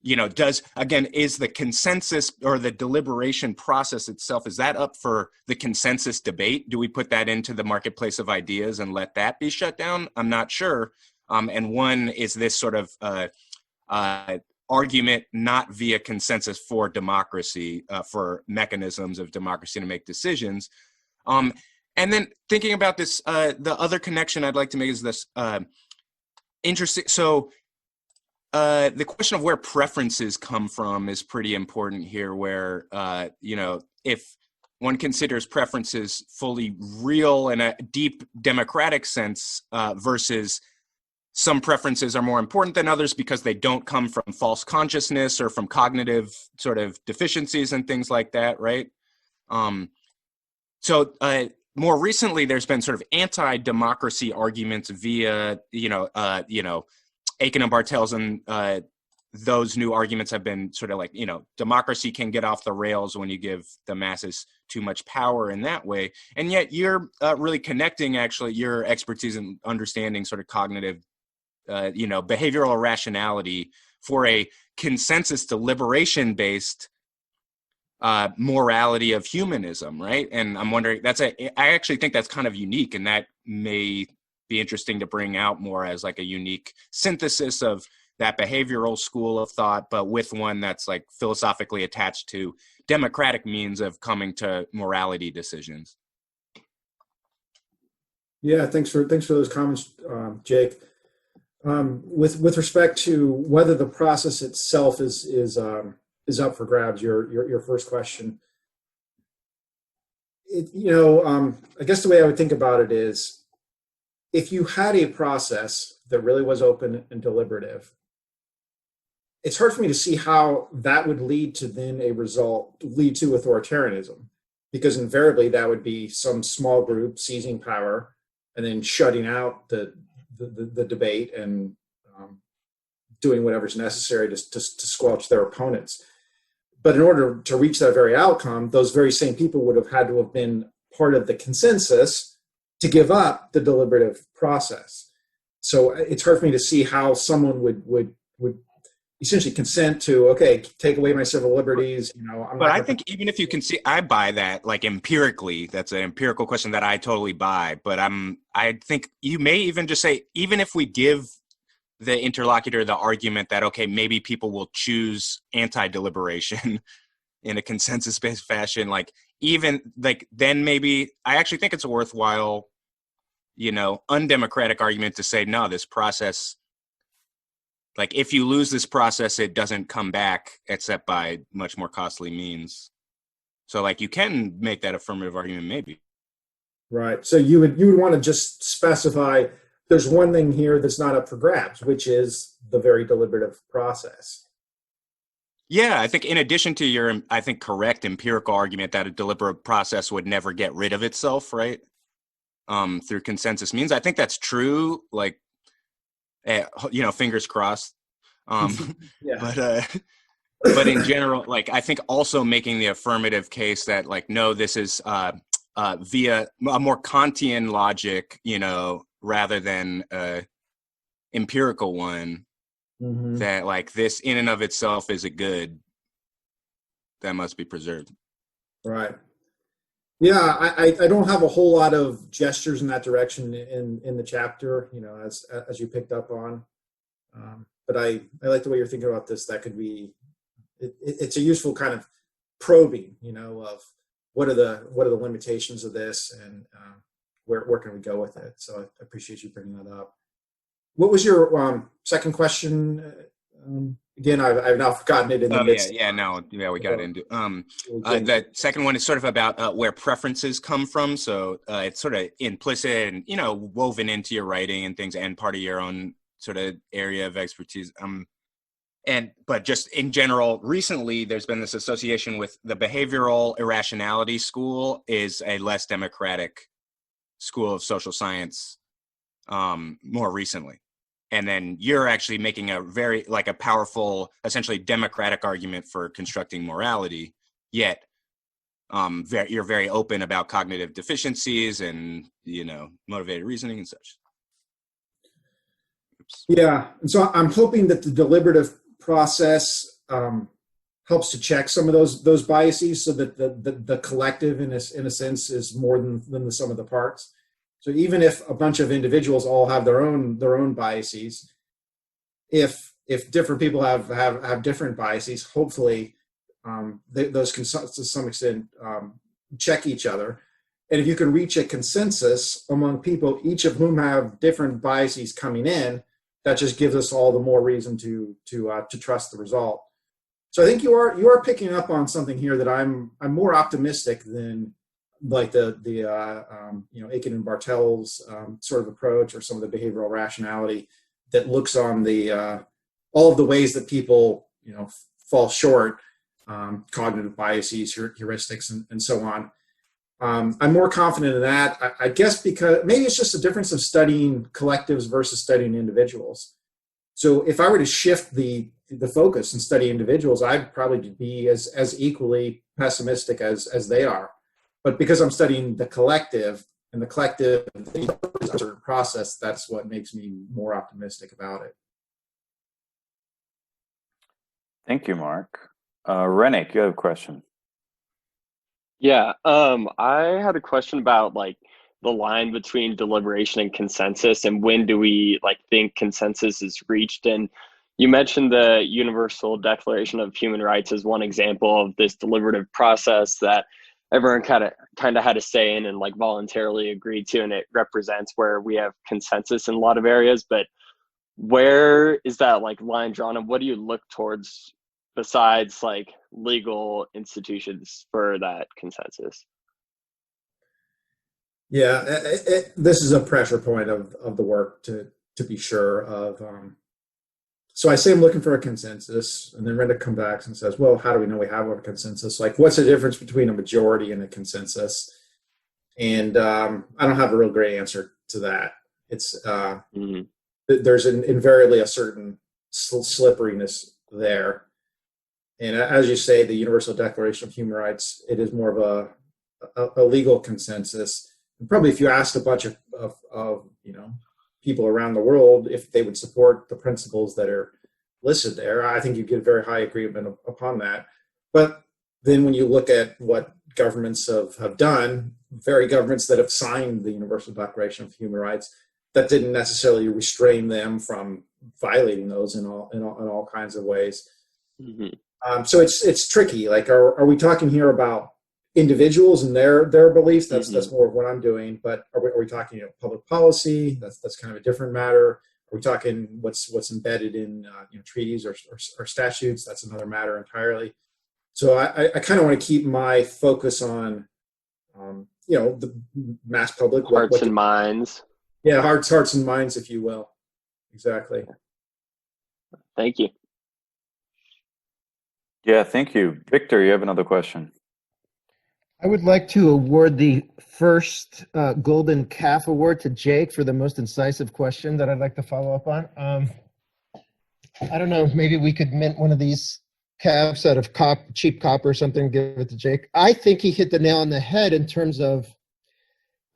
is the consensus or the deliberation process itself, is that up for the consensus debate? Do we put that into the marketplace of ideas and let that be shut down? I'm not sure. And one is this sort of argument not via consensus for democracy, for mechanisms of democracy to make decisions. And then thinking about this, the other connection I'd like to make is this interesting. So the question of where preferences come from is pretty important here, where, if one considers preferences fully real in a deep democratic sense versus some preferences are more important than others because they don't come from false consciousness or from cognitive sort of deficiencies and things like that, right? So more recently, there's been sort of anti-democracy arguments via, Aiken and Bartels, and those new arguments have been sort of democracy can get off the rails when you give the masses too much power in that way. And yet you're really connecting actually your expertise in understanding sort of cognitive, behavioral rationality for a consensus deliberation based morality of humanism, right? And I'm wondering, I actually think that's kind of unique, and that may be interesting to bring out more as a unique synthesis of that behavioral school of thought, but with one that's philosophically attached to democratic means of coming to morality decisions. Yeah, thanks for those comments, Jake. With respect to whether the process itself is up for grabs, your first question. I guess the way I would think about it is, if you had a process that really was open and deliberative, it's hard for me to see how that would lead to authoritarianism, because invariably that would be some small group seizing power and then shutting out the debate and doing whatever's necessary to squelch their opponents. But in order to reach that very outcome, those very same people would have had to have been part of the consensus to give up the deliberative process. So it's hard for me to see how someone would essentially consent to, okay, take away my civil liberties. But I think even if you can see, I buy that, like, empirically. That's an empirical question that I totally buy. But I think you may even just say, even if we give the interlocutor the argument that, okay, maybe people will choose anti-deliberation in a consensus-based fashion, like, even like, then maybe I actually think it's a worthwhile, undemocratic argument to say, no, this process, like, if you lose this process, it doesn't come back except by much more costly means. So, like, you can make that affirmative argument, maybe. Right. So you would want to just specify there's one thing here that's not up for grabs, which is the very deliberative process. Yeah, I think in addition to your, I think, correct empirical argument that a deliberate process would never get rid of itself, right? Through consensus means, I think that's true. Like, fingers crossed. Yeah. But in general, like, I think also making the affirmative case that, like, no, this is via a more Kantian logic, rather than empirical one, that, like, this in and of itself is a good that must be preserved. Right. Yeah, I don't have a whole lot of gestures in that direction in the chapter, as you picked up on. But I like the way you're thinking about this. That could be, it's a useful kind of probing, of what are the limitations of this, and where can we go with it. So I appreciate you bringing that up. What was your second question? Again, I've now forgotten it in the midst. We got into the second one is sort of about where preferences come from. So it's sort of implicit and woven into your writing and things, and part of your own sort of area of expertise. But just in general, recently there's been this association with the behavioral irrationality school is a less democratic school of social science more recently. And then you're actually making a very, like, a powerful, essentially democratic argument for constructing morality, yet you're very open about cognitive deficiencies and, motivated reasoning and such. Oops. Yeah, and so I'm hoping that the deliberative process helps to check some of those biases, so that the collective, in a sense, is more than the sum of the parts. So even if a bunch of individuals all have their own biases, if different people have different biases, hopefully those can, to some extent, check each other. And if you can reach a consensus among people, each of whom have different biases coming in, that just gives us all the more reason to trust the result. So I think you are picking up on something here that I'm more optimistic than, like, the Aiken and Bartel's sort of approach, or some of the behavioral rationality that looks on the all of the ways that people fall short, cognitive biases, heuristics, and so on. I'm more confident in that, I guess, because maybe it's just a difference of studying collectives versus studying individuals. So if I were to shift the focus and study individuals, I'd probably be as equally pessimistic as they are. But because I'm studying the collective, and the collective is a certain process, that's what makes me more optimistic about it. Thank you, Mark. Renik, you have a question. Yeah, I had a question about, like, the line between deliberation and consensus, and when do we, like, think consensus is reached? And you mentioned the Universal Declaration of Human Rights as one example of this deliberative process that everyone kind of had a say in and, like, voluntarily agreed to, and it represents where we have consensus in a lot of areas. But where is that, like, line drawn, and what do you look towards besides, like, legal institutions for that consensus? Yeah, this is a pressure point of the work, to be sure of. So I say I'm looking for a consensus, and then Renda comes back and says, well, how do we know we have a consensus? Like, what's the difference between a majority and a consensus? And I don't have a real great answer to that. It's there's invariably a certain slipperiness there. And as you say, the Universal Declaration of Human Rights, it is more of a legal consensus. And probably if you asked a bunch of people around the world if they would support the principles that are listed there, I think you get very high agreement upon that. But then when you look at what governments have done, very governments that have signed the Universal Declaration of Human Rights, that didn't necessarily restrain them from violating those in all kinds of ways. Mm-hmm. So it's tricky. Like, are we talking here about individuals and their beliefs? That's more of what I'm doing. But are we talking public policy? That's kind of a different matter. Are we talking what's embedded in treaties or statutes? That's another matter entirely. So I kind of want to keep my focus on the mass public, hearts and minds. Yeah, hearts and minds, if you will. Exactly. Thank you. Yeah, thank you. Victor, you have another question. I would like to award the first Golden Calf Award to Jake for the most incisive question that I'd like to follow up on. I don't know, maybe we could mint one of these calves out of cheap copper or something, give it to Jake. I think he hit the nail on the head in terms of,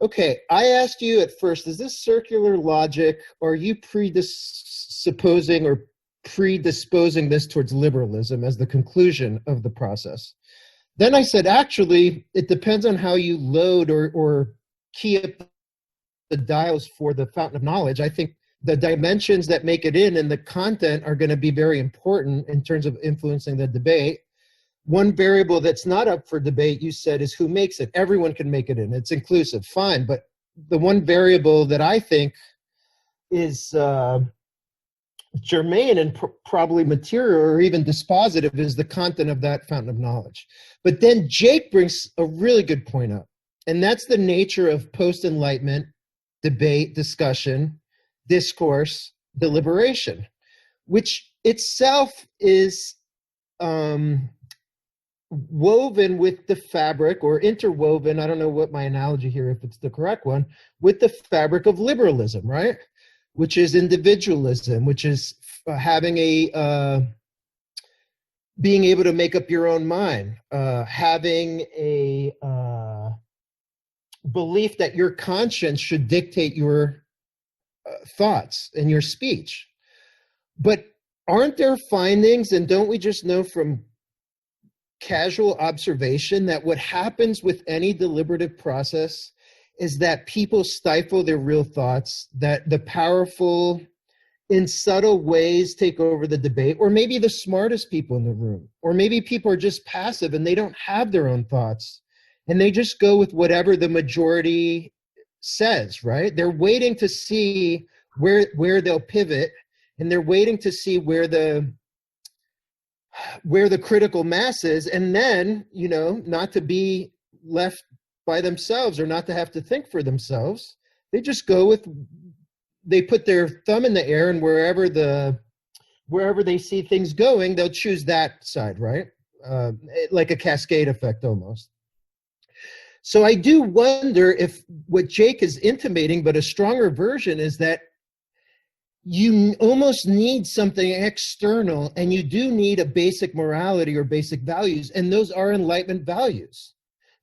okay, I asked you at first, is this circular logic, or are you presupposing or predisposing this towards liberalism as the conclusion of the process? Then I said, actually, it depends on how you load or key up the dials for the fountain of knowledge. I think the dimensions that make it in and the content are going to be very important in terms of influencing the debate. One variable that's not up for debate, you said, is who makes it. Everyone can make it in. It's inclusive, fine. But the one variable that I think is germane and probably material or even dispositive is the content of that fountain of knowledge. But then Jake brings a really good point up, and that's the nature of post-Enlightenment debate, discussion, discourse, deliberation, which itself is woven with the fabric, or interwoven, I don't know what my analogy here, if it's the correct one, with the fabric of liberalism, right? Which is individualism, which is having being able to make up your own mind, having a belief that your conscience should dictate your thoughts and your speech. But aren't there findings, and don't we just know from casual observation that what happens with any deliberative process is that people stifle their real thoughts, that the powerful in subtle ways take over the debate, or maybe the smartest people in the room, or maybe people are just passive and they don't have their own thoughts and they just go with whatever the majority says, right? They're waiting to see where they'll pivot, and they're waiting to see where the critical mass is, and then, not to be left by themselves or not to have to think for themselves. They just they put their thumb in the air, and wherever they see things going, they'll choose that side, right? Like a cascade effect almost. So I do wonder if what Jake is intimating, but a stronger version, is that you almost need something external, and you do need a basic morality or basic values, and those are Enlightenment values.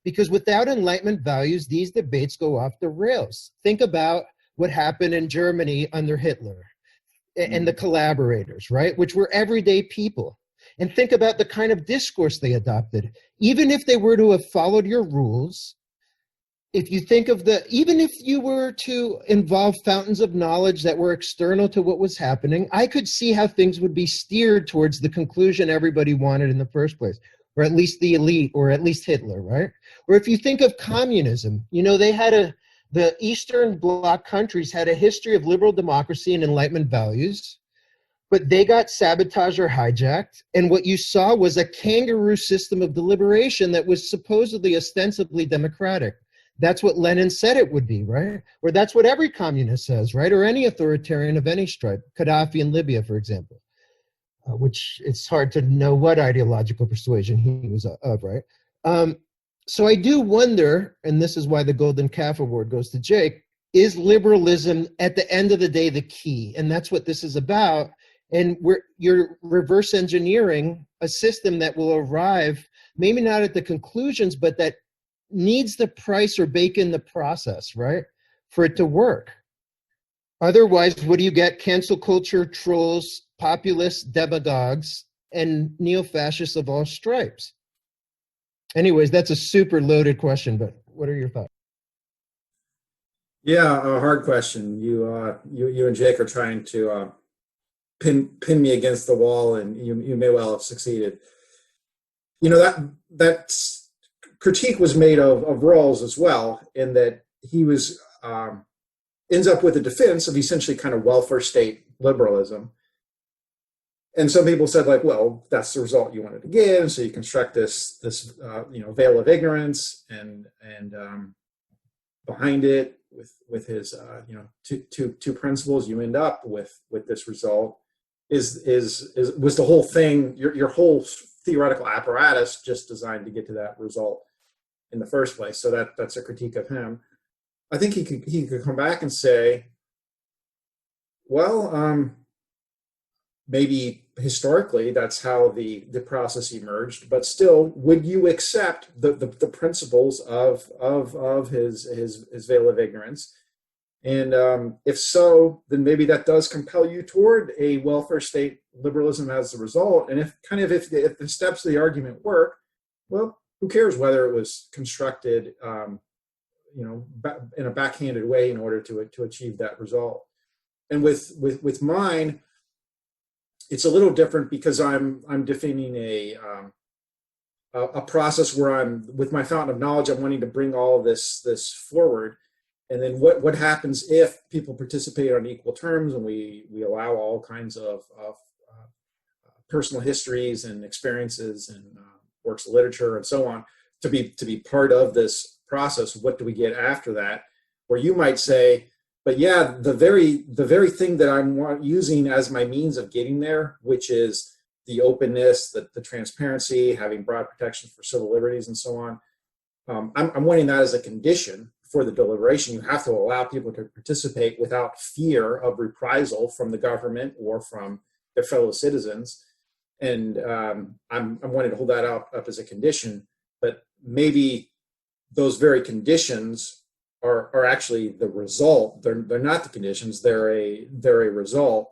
Because without Enlightenment values, these debates go off the rails. Think about what happened in Germany under Hitler and the collaborators, right? Which were everyday people. And think about the kind of discourse they adopted. Even if they were to have followed your rules, if you think of even if you were to involve fountains of knowledge that were external to what was happening, I could see how things would be steered towards the conclusion everybody wanted in the first place, or at least the elite, or at least Hitler, right? Or if you think of communism, they had the Eastern Bloc countries had a history of liberal democracy and Enlightenment values, but they got sabotaged or hijacked. And what you saw was a kangaroo system of deliberation that was supposedly ostensibly democratic. That's what Lenin said it would be, right? Or that's what every communist says, right? Or any authoritarian of any stripe, Gaddafi in Libya, for example, which it's hard to know what ideological persuasion he was of, right? So I do wonder, and this is why the Golden Calf Award goes to Jake, is liberalism at the end of the day the key? And that's what this is about. And you're reverse engineering a system that will arrive, maybe not at the conclusions, but that needs the price or bake in the process, right? For it to work. Otherwise, what do you get? Cancel culture, trolls, populist demagogues, and neo-fascists of all stripes. Anyways, that's a super loaded question, but what are your thoughts? Yeah, a hard question. You and Jake are trying to pin me against the wall, and you may well have succeeded. You know, that critique was made of Rawls as well, in that he was ends up with a defense of essentially kind of welfare state liberalism. And some people said, like, well, that's the result you wanted to get, and so you construct this veil of ignorance, and behind it, with his two principles, you end up with this result. Was the whole thing, your whole theoretical apparatus just designed to get to that result in the first place? So that's a critique of him. I think he could come back and say, well, maybe historically that's how the process emerged, but still, would you accept the principles of his veil of ignorance? And if so, then maybe that does compel you toward a welfare state liberalism as a result. And if the steps of the argument work, well, who cares whether it was constructed in a backhanded way in order to achieve that result? And with mine, it's a little different, because I'm defining a process where I'm, with my fountain of knowledge, I'm wanting to bring all of this forward. And then what happens if people participate on equal terms, and we allow all kinds of personal histories and experiences and works of literature and so on to be part of this process? What do we get after that? Where you might say, but yeah, the very thing that I'm using as my means of getting there, which is the openness, the transparency, having broad protection for civil liberties and so on, I'm wanting that as a condition for the deliberation. You have to allow people to participate without fear of reprisal from the government or from their fellow citizens. And I'm wanting to hold that up as a condition, but maybe those very conditions are actually the result. They're not the conditions. They're a result,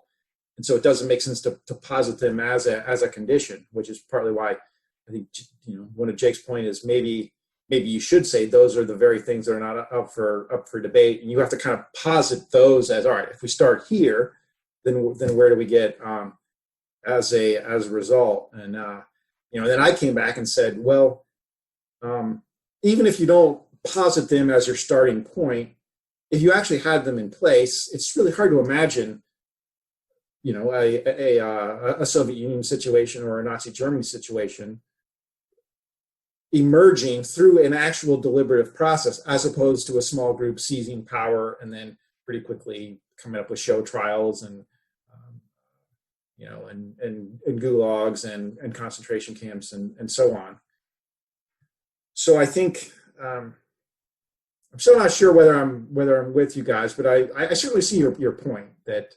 and so it doesn't make sense to posit them as a condition, which is partly why I think one of Jake's point is maybe you should say those are the very things that are not up for debate, and you have to kind of posit those as, all right, if we start here, then where do we get as a result? And then I came back and said, well, even if you don't posit them as your starting point, if you actually had them in place, it's really hard to imagine, a Soviet Union situation or a Nazi Germany situation emerging through an actual deliberative process, as opposed to a small group seizing power and then pretty quickly coming up with show trials and gulags and concentration camps and so on. So I think I'm still not sure whether I'm with you guys, but I certainly see your point that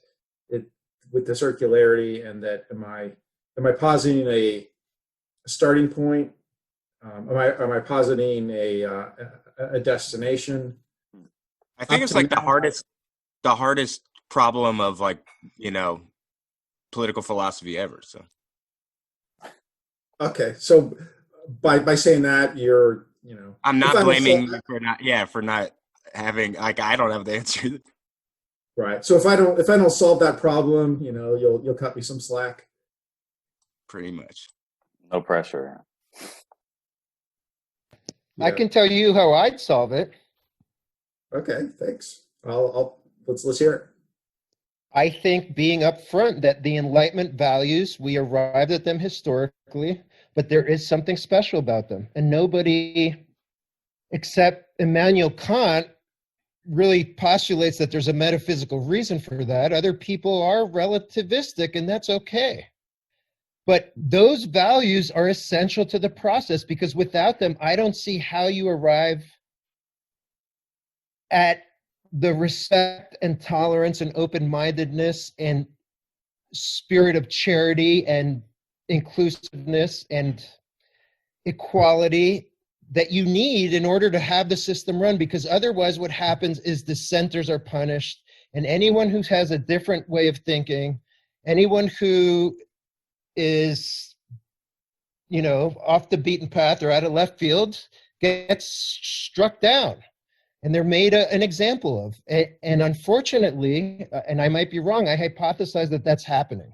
with the circularity, and that am I positing a starting point? Am I positing a destination? I think it's like the hardest problem of political philosophy ever. So okay, so by saying that, you're I'm not blaming you for not having, I don't have the answer. Right. So if I don't solve that problem, you'll cut me some slack. Pretty much. No pressure. I can tell you how I'd solve it. Okay, thanks. Let's hear it. I think being upfront that the Enlightenment values, we arrived at them historically, but there is something special about them. And nobody except Immanuel Kant really postulates that there's a metaphysical reason for that. Other people are relativistic, and that's okay. But those values are essential to the process, because without them, I don't see how you arrive at the respect and tolerance and open-mindedness and spirit of charity and inclusiveness and equality that you need in order to have the system run, because otherwise what happens is dissenters are punished, and anyone who has a different way of thinking, anyone who is, you know, off the beaten path or out of left field gets struck down, and they're made an example of. And unfortunately, and I might be wrong, I hypothesize that that's happening.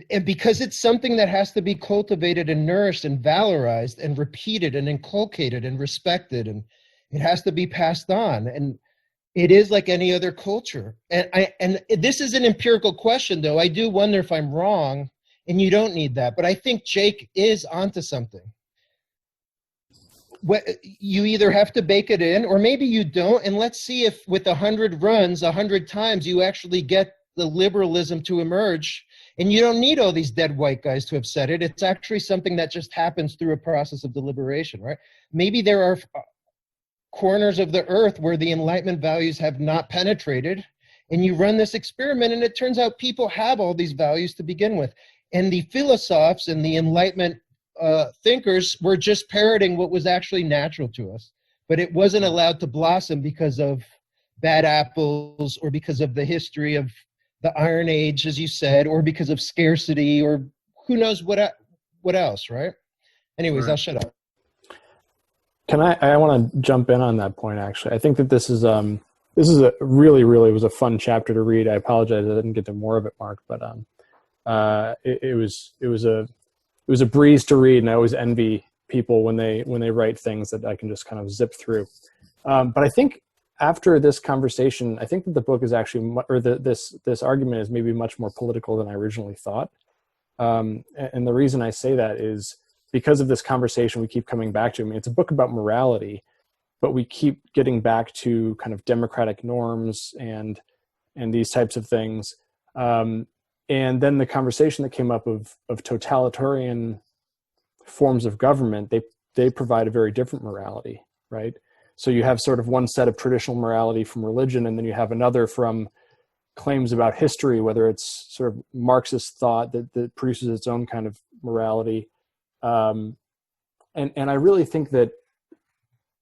And because it's something that has to be cultivated and nourished and valorized and repeated and inculcated and respected, and it has to be passed on. And it is like any other culture. And this is an empirical question, though. I do wonder if I'm wrong, and you don't need that. But I think Jake is onto something. You either have to bake it in, or maybe you don't. And let's see if with 100 runs, 100 times, you actually get the liberalism to emerge. And you don't need all these dead white guys to have said it. It's actually something that just happens through a process of deliberation, right? Maybe there are corners of the earth where the Enlightenment values have not penetrated, and you run this experiment, and it turns out people have all these values to begin with. And the philosophers and the Enlightenment thinkers were just parroting what was actually natural to us. But it wasn't allowed to blossom because of bad apples, or because of the history of the Iron Age, as you said, or because of scarcity, or who knows what else, right? Anyways, I'll shut up. I want to jump in on that point, actually. I think that this is a really was a fun chapter to read. I apologize I didn't get to more of it, Mark, but it was a breeze to read, and I always envy people when they write things that I can just kind of zip through. But I think after this conversation, I think that the book is actually, or this argument is maybe much more political than I originally thought. And the reason I say that is because of this conversation we keep coming back to. I mean, it's a book about morality, but we keep getting back to kind of democratic norms and these types of things. And then the conversation that came up of totalitarian forms of government, they provide a very different morality, right? So you have sort of one set of traditional morality from religion, and then you have another from claims about history, whether it's sort of Marxist thought that produces its own kind of morality. And I really think that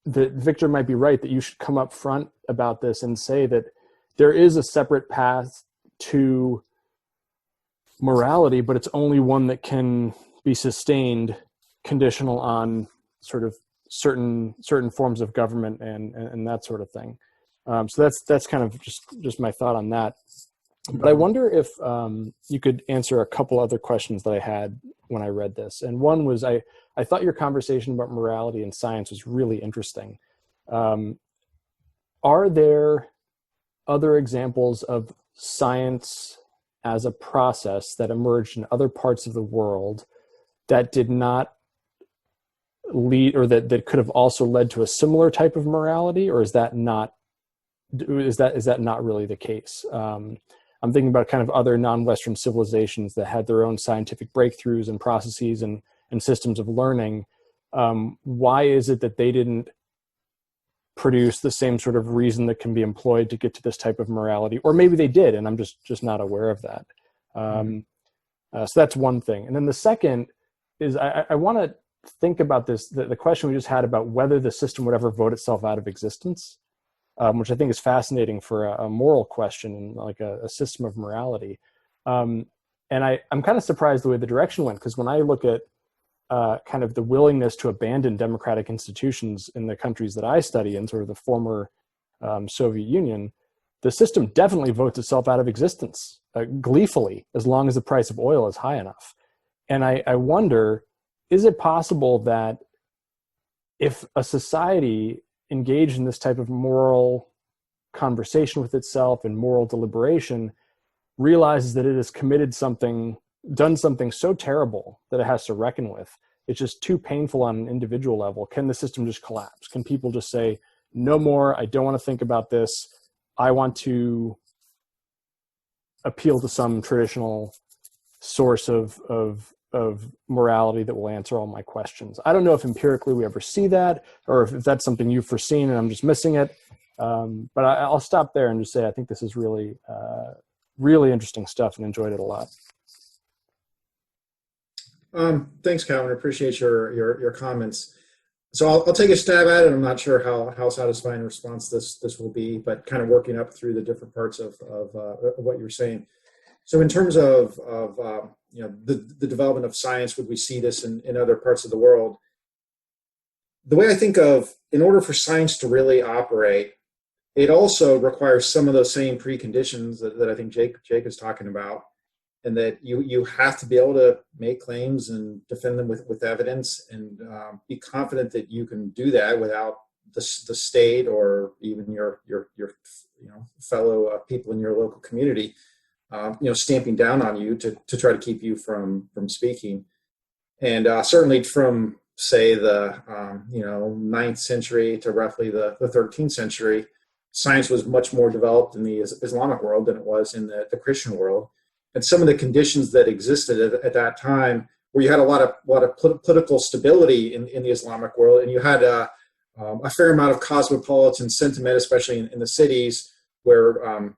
Victor might be right, that you should come up front about this and say that there is a separate path to morality, but it's only one that can be sustained conditional on sort of certain forms of government and that sort of thing. So that's kind of just my thought on that. But I wonder if you could answer a couple other questions that I had when I read this. And one was, I thought your conversation about morality and science was really interesting. Are there other examples of science as a process that emerged in other parts of the world that did not lead, or that could have also led to a similar type of morality, or is that not really the case? I'm thinking about kind of other non-Western civilizations that had their own scientific breakthroughs and processes and systems of learning. Why is it that they didn't produce the same sort of reason that can be employed to get to this type of morality? Or maybe they did, and I'm just not aware of that. So that's one thing. And then the second is I want to think about this, the question we just had about whether the system would ever vote itself out of existence, which I think is fascinating for a moral question and like a system of morality. And I'm kind of surprised the way the direction went, because when I look at kind of the willingness to abandon democratic institutions in the countries that I study in, sort of the former Soviet Union, the system definitely votes itself out of existence gleefully, as long as the price of oil is high enough. And I wonder, is it possible that if a society engaged in this type of moral conversation with itself and moral deliberation realizes that it has done something so terrible that it has to reckon with, it's just too painful on an individual level, can the system just collapse? Can people just say, no more, I don't want to think about this, I want to appeal to some traditional source of morality that will answer all my questions? I don't know if empirically we ever see that, or if that's something you've foreseen and I'm just missing it. But I'll stop there and just say I think this is really really interesting stuff and enjoyed it a lot. Thanks, Calvin. I appreciate your comments. So I'll take a stab at it. I'm not sure how satisfying a response this will be, but kind of working up through the different parts of what you're saying. So in terms of the development of science, would we see this in other parts of the world? The way I think of, in order for science to really operate, it also requires some of those same preconditions that I think Jake is talking about, and that you have to be able to make claims and defend them with evidence, and be confident that you can do that without the state or even your fellow people in your local community stamping down on you to try to keep you from speaking. And certainly from, say, the 9th century to roughly the 13th century, science was much more developed in the Islamic world than it was in the Christian world. And some of the conditions that existed at that time, where you had a lot of political stability in the Islamic world, and you had a fair amount of cosmopolitan sentiment, especially in the cities, where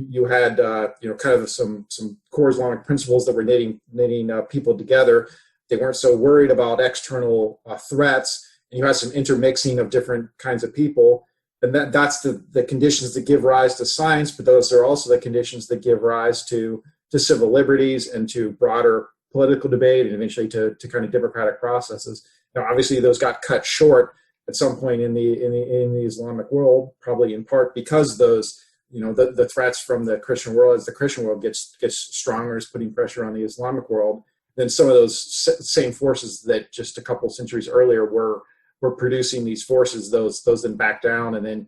you had kind of some core Islamic principles that were knitting people together. They weren't so worried about external threats, and you had some intermixing of different kinds of people. And that's the conditions that give rise to science, but those are also the conditions that give rise to civil liberties and to broader political debate, and eventually to kind of democratic processes. Now, obviously, those got cut short at some point in the Islamic world, probably in part because those the threats from the Christian world, as the Christian world gets stronger, is putting pressure on the Islamic world. Then some of those same forces that just a couple centuries earlier were producing these forces, those then back down, and then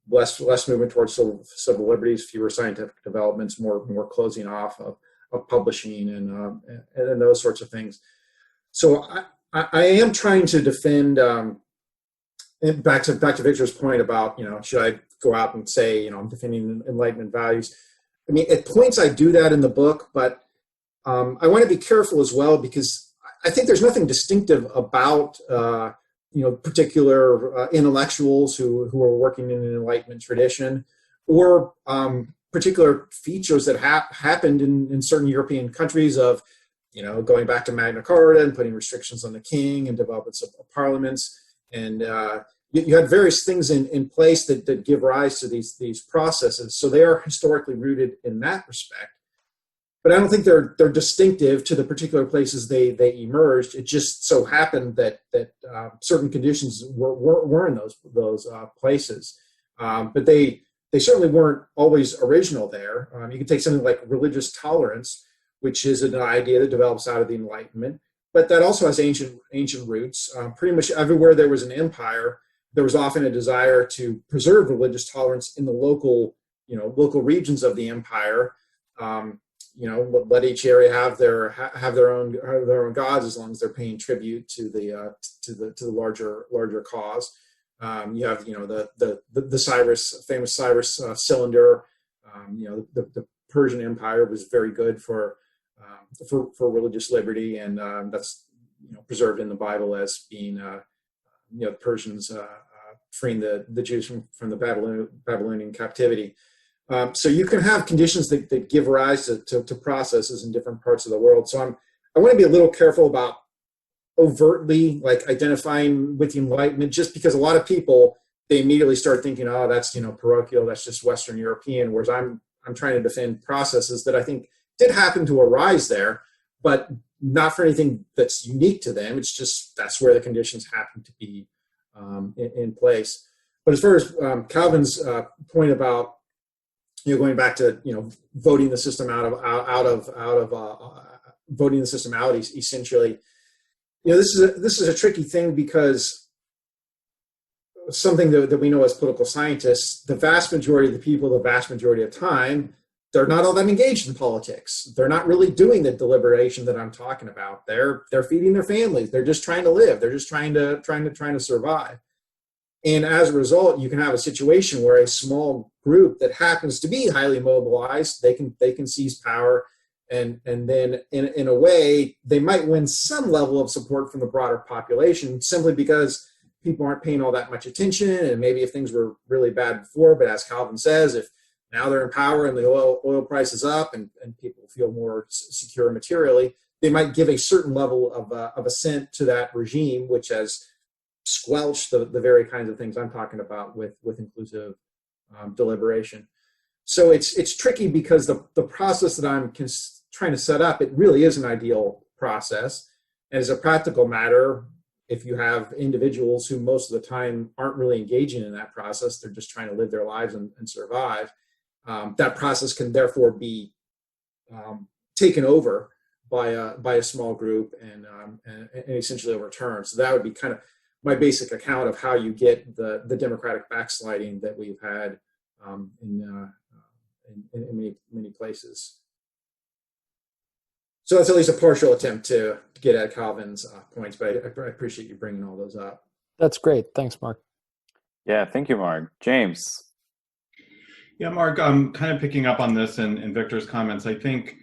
less movement towards civil liberties, fewer scientific developments, more closing off of publishing and those sorts of things. So I am trying to defend. And back to Victor's point about should I go out and say I'm defending Enlightenment values? I mean, at points I do that in the book, but I want to be careful as well, because I think there's nothing distinctive about particular intellectuals who are working in an Enlightenment tradition, or particular features that happened in certain European countries of going back to Magna Carta and putting restrictions on the king and developments of parliaments, and you had various things in place that give rise to these processes. So they are historically rooted in that respect. But I don't think they're distinctive to the particular places they emerged. It just so happened that certain conditions were in those places, but they certainly weren't always original there. You can take something like religious tolerance, which is an idea that develops out of the Enlightenment, but that also has ancient roots. Pretty much everywhere there was an empire, there was often a desire to preserve religious tolerance in the local regions of the empire. Let each area have their own gods, as long as they're paying tribute to the larger cause. You have the famous Cyrus cylinder. The Persian Empire was very good for religious liberty, and that's preserved in the Bible as being the Persians freeing the Jews from the Babylonian captivity. So you can have conditions that give rise to processes in different parts of the world. So I want to be a little careful about overtly identifying with the Enlightenment, just because a lot of people, they immediately start thinking, oh, that's parochial, that's just Western European, whereas I'm trying to defend processes that I think did happen to arise there, but not for anything that's unique to them. It's just that's where the conditions happen to be in place. But as far as Calvin's point about going back to voting the system out of voting the system out, essentially, this is a tricky thing, because something that we know as political scientists, the vast majority of the people, the vast majority of time, they're not all that engaged in politics. They're not really doing the deliberation that I'm talking about. They're feeding their families. They're just trying to live. They're just trying to survive. And as a result, you can have a situation where a small group that happens to be highly mobilized, they can seize power, and then in a way they might win some level of support from the broader population, simply because people aren't paying all that much attention. And maybe if things were really bad before, but as Calvin says, if Now they're in power and the oil price is up and people feel more secure materially. They might give a certain level of assent to that regime, which has squelched the very kinds of things I'm talking about with inclusive deliberation. So it's tricky because the process that I'm trying to set up, it really is an ideal process. And as a practical matter, if you have individuals who most of the time aren't really engaging in that process, they're just trying to live their lives and survive, that process can therefore be taken over by a small group and essentially overturned. So that would be kind of my basic account of how you get the democratic backsliding that we've had in many places. So that's at least a partial attempt to get at Calvin's points, but I appreciate you bringing all those up. That's great. Thanks, Mark. Yeah, thank you, Mark. James. Yeah, Mark, I'm kind of picking up on this in Victor's comments. I think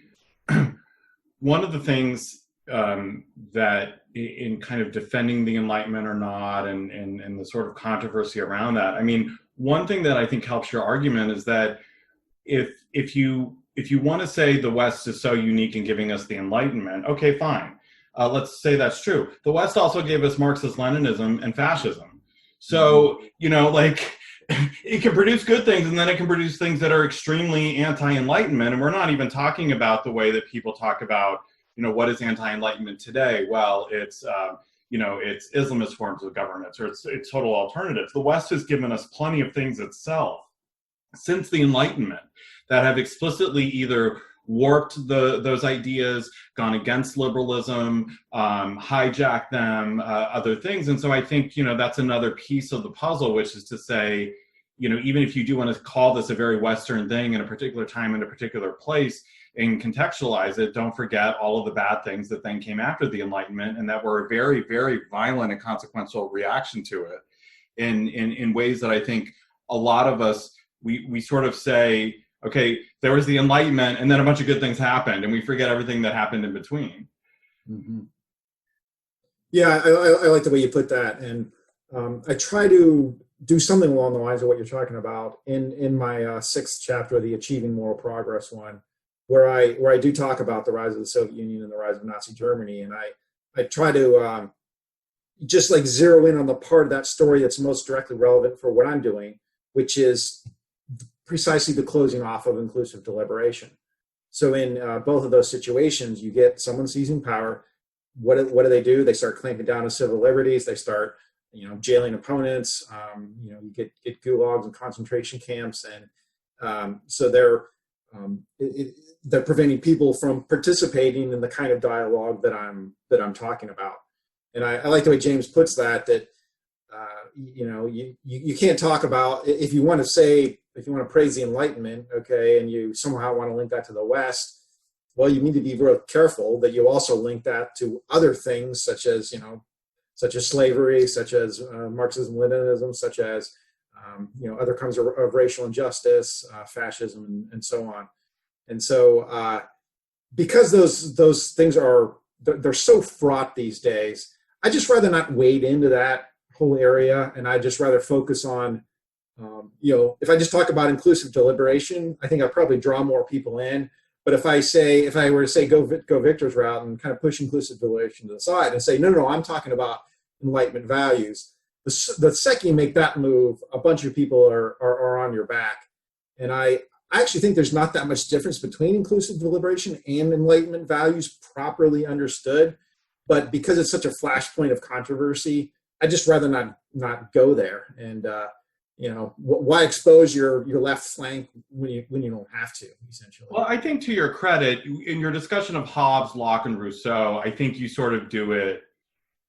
one of the things that in kind of defending the Enlightenment or not and the sort of controversy around that, I mean, one thing that I think helps your argument is that if you want to say the West is so unique in giving us the Enlightenment, okay, fine. Let's say that's true. The West also gave us Marxist-Leninism and fascism. So, you know, like, it can produce good things and then it can produce things that are extremely anti-Enlightenment. And we're not even talking about the way that people talk about, you know, what is anti-Enlightenment today? Well, it's, you know, it's Islamist forms of governance or it's total alternatives. The West has given us plenty of things itself since the Enlightenment that have explicitly either warped those ideas, gone against liberalism, hijacked them, other things. And so I think, you know, that's another piece of the puzzle, which is to say, you know, even if you do want to call this a very Western thing in a particular time in a particular place and contextualize it, don't forget all of the bad things that then came after the Enlightenment and that were a very, very violent and consequential reaction to it in ways that I think a lot of us, we sort of say, okay, there was the Enlightenment and then a bunch of good things happened and we forget everything that happened in between. Mm-hmm. Yeah, I like the way you put that. And I try to do something along the lines of what you're talking about in my sixth chapter of the Achieving Moral Progress one, where I do talk about the rise of the Soviet Union and the rise of Nazi Germany. And I try to just like zero in on the part of that story that's most directly relevant for what I'm doing, which is precisely the closing off of inclusive deliberation. So in both of those situations, you get someone seizing power. What do? They start clamping down on civil liberties. They start, you know, jailing opponents. You know, you get gulags and concentration camps, and so they're preventing people from participating in the kind of dialogue that I'm talking about. And I like the way James puts that you know, you can't talk about, if you want to praise the Enlightenment, okay, and you somehow want to link that to the West, well, you need to be real careful that you also link that to other things such as slavery, such as Marxism, Leninism, such as you know, other kinds of racial injustice, fascism, and so on. And so because those things they're so fraught these days, I just rather not wade into that whole area, and I just rather focus on you know, if I just talk about inclusive deliberation, I think I'll probably draw more people in. But if I were to say go Victor's route and kind of push inclusive deliberation to the side and say, no, I'm talking about Enlightenment values, the second you make that move, a bunch of people are on your back. And I actually think there's not that much difference between inclusive deliberation and Enlightenment values properly understood. But because it's such a flashpoint of controversy, I just rather not go there. And you know, why expose your left flank when you don't have to, essentially? Well, I think to your credit, in your discussion of Hobbes, Locke, and Rousseau, I think you sort of do it,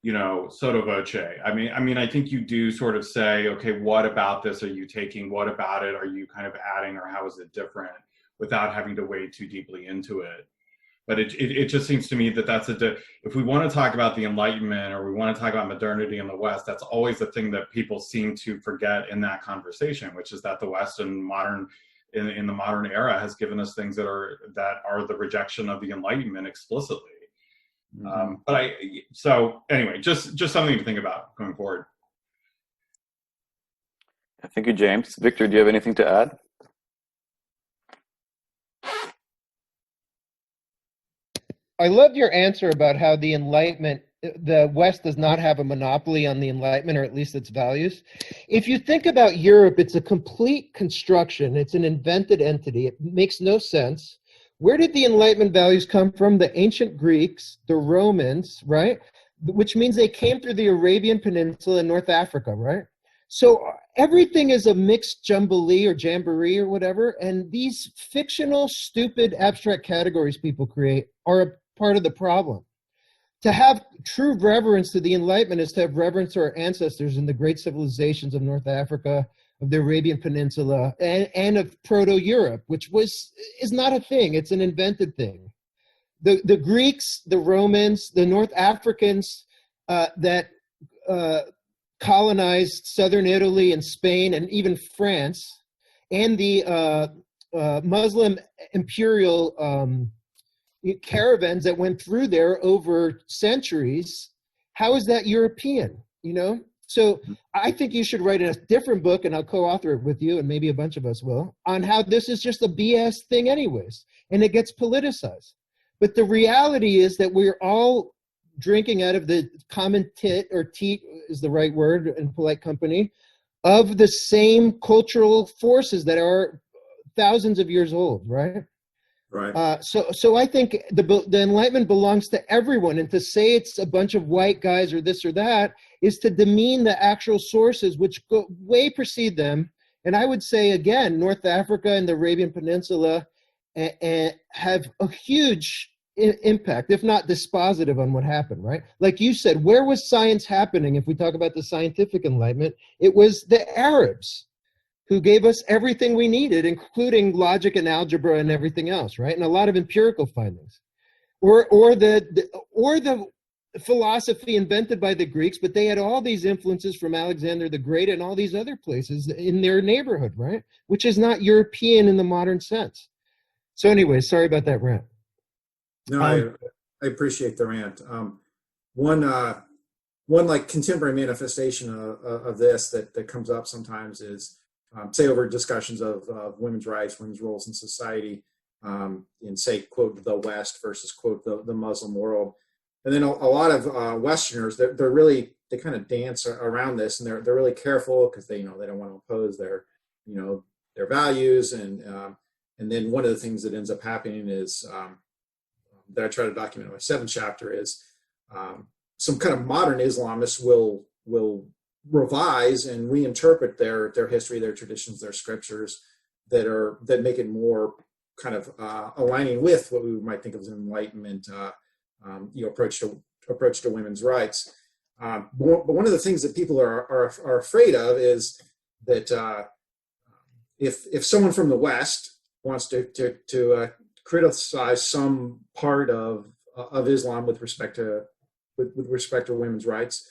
you know, sotto voce. I mean, I think you do sort of say, okay, what about this are you taking? What about it are you kind of adding, or how is it different, without having to wade too deeply into it? But it just seems to me that if we want to talk about the Enlightenment or we want to talk about modernity in the West, that's always the thing that people seem to forget in that conversation, which is that the West in the modern era has given us things that are the rejection of the Enlightenment explicitly. Mm-hmm. So anyway, just something to think about going forward. Thank you, James. Victor, do you have anything to add? I loved your answer about how the Enlightenment, the West does not have a monopoly on the Enlightenment, or at least its values. If you think about Europe, it's a complete construction. It's an invented entity. It makes no sense. Where did the Enlightenment values come from? The ancient Greeks, the Romans, right? Which means they came through the Arabian Peninsula and North Africa, right? So everything is a mixed jamboree or jamboree or whatever, and these fictional, stupid, abstract categories people create are a part of the problem. To have true reverence to the Enlightenment is to have reverence to our ancestors in the great civilizations of North Africa, of the Arabian Peninsula, and of Proto-Europe, which is not a thing. It's an invented thing. The Greeks, the Romans, the North Africans that colonized southern Italy and Spain and even France, and the Muslim imperial caravans that went through there over centuries. How is that European? You know? So I think you should write a different book, and I'll co-author it with you, and maybe a bunch of us will, on how this is just a BS thing anyways, and it gets politicized. But the reality is that we're all drinking out of the common tit, or teat is the right word in polite company, of the same cultural forces that are thousands of years old, right? Right. So I think the Enlightenment belongs to everyone, and to say it's a bunch of white guys or this or that is to demean the actual sources which go way precede them. And I would say, again, North Africa and the Arabian Peninsula have a huge impact, if not dispositive, on what happened, right? Like you said, where was science happening? If we talk about the scientific Enlightenment, it was the Arabs who gave us everything we needed, including logic and algebra and everything else, right? And a lot of empirical findings. Or the philosophy invented by the Greeks, but they had all these influences from Alexander the Great and all these other places in their neighborhood, right? Which is not European in the modern sense. So anyway, sorry about that rant. No, I appreciate the rant. One like contemporary manifestation of this that comes up sometimes is, say, over discussions of women's rights, women's roles in society, in, say, quote, the West versus, quote, the Muslim world. And then a lot of Westerners, they kind of dance around this, and they're really careful because they don't want to oppose their values. And then one of the things that ends up happening is, that I try to document in my 7th chapter, is some kind of modern Islamists will revise and reinterpret their history, their traditions, their scriptures that make it more kind of aligning with what we might think of as an Enlightenment approach to women's rights. But one of the things that people are afraid of is that if someone from the West wants to criticize some part of Islam with respect to women's rights,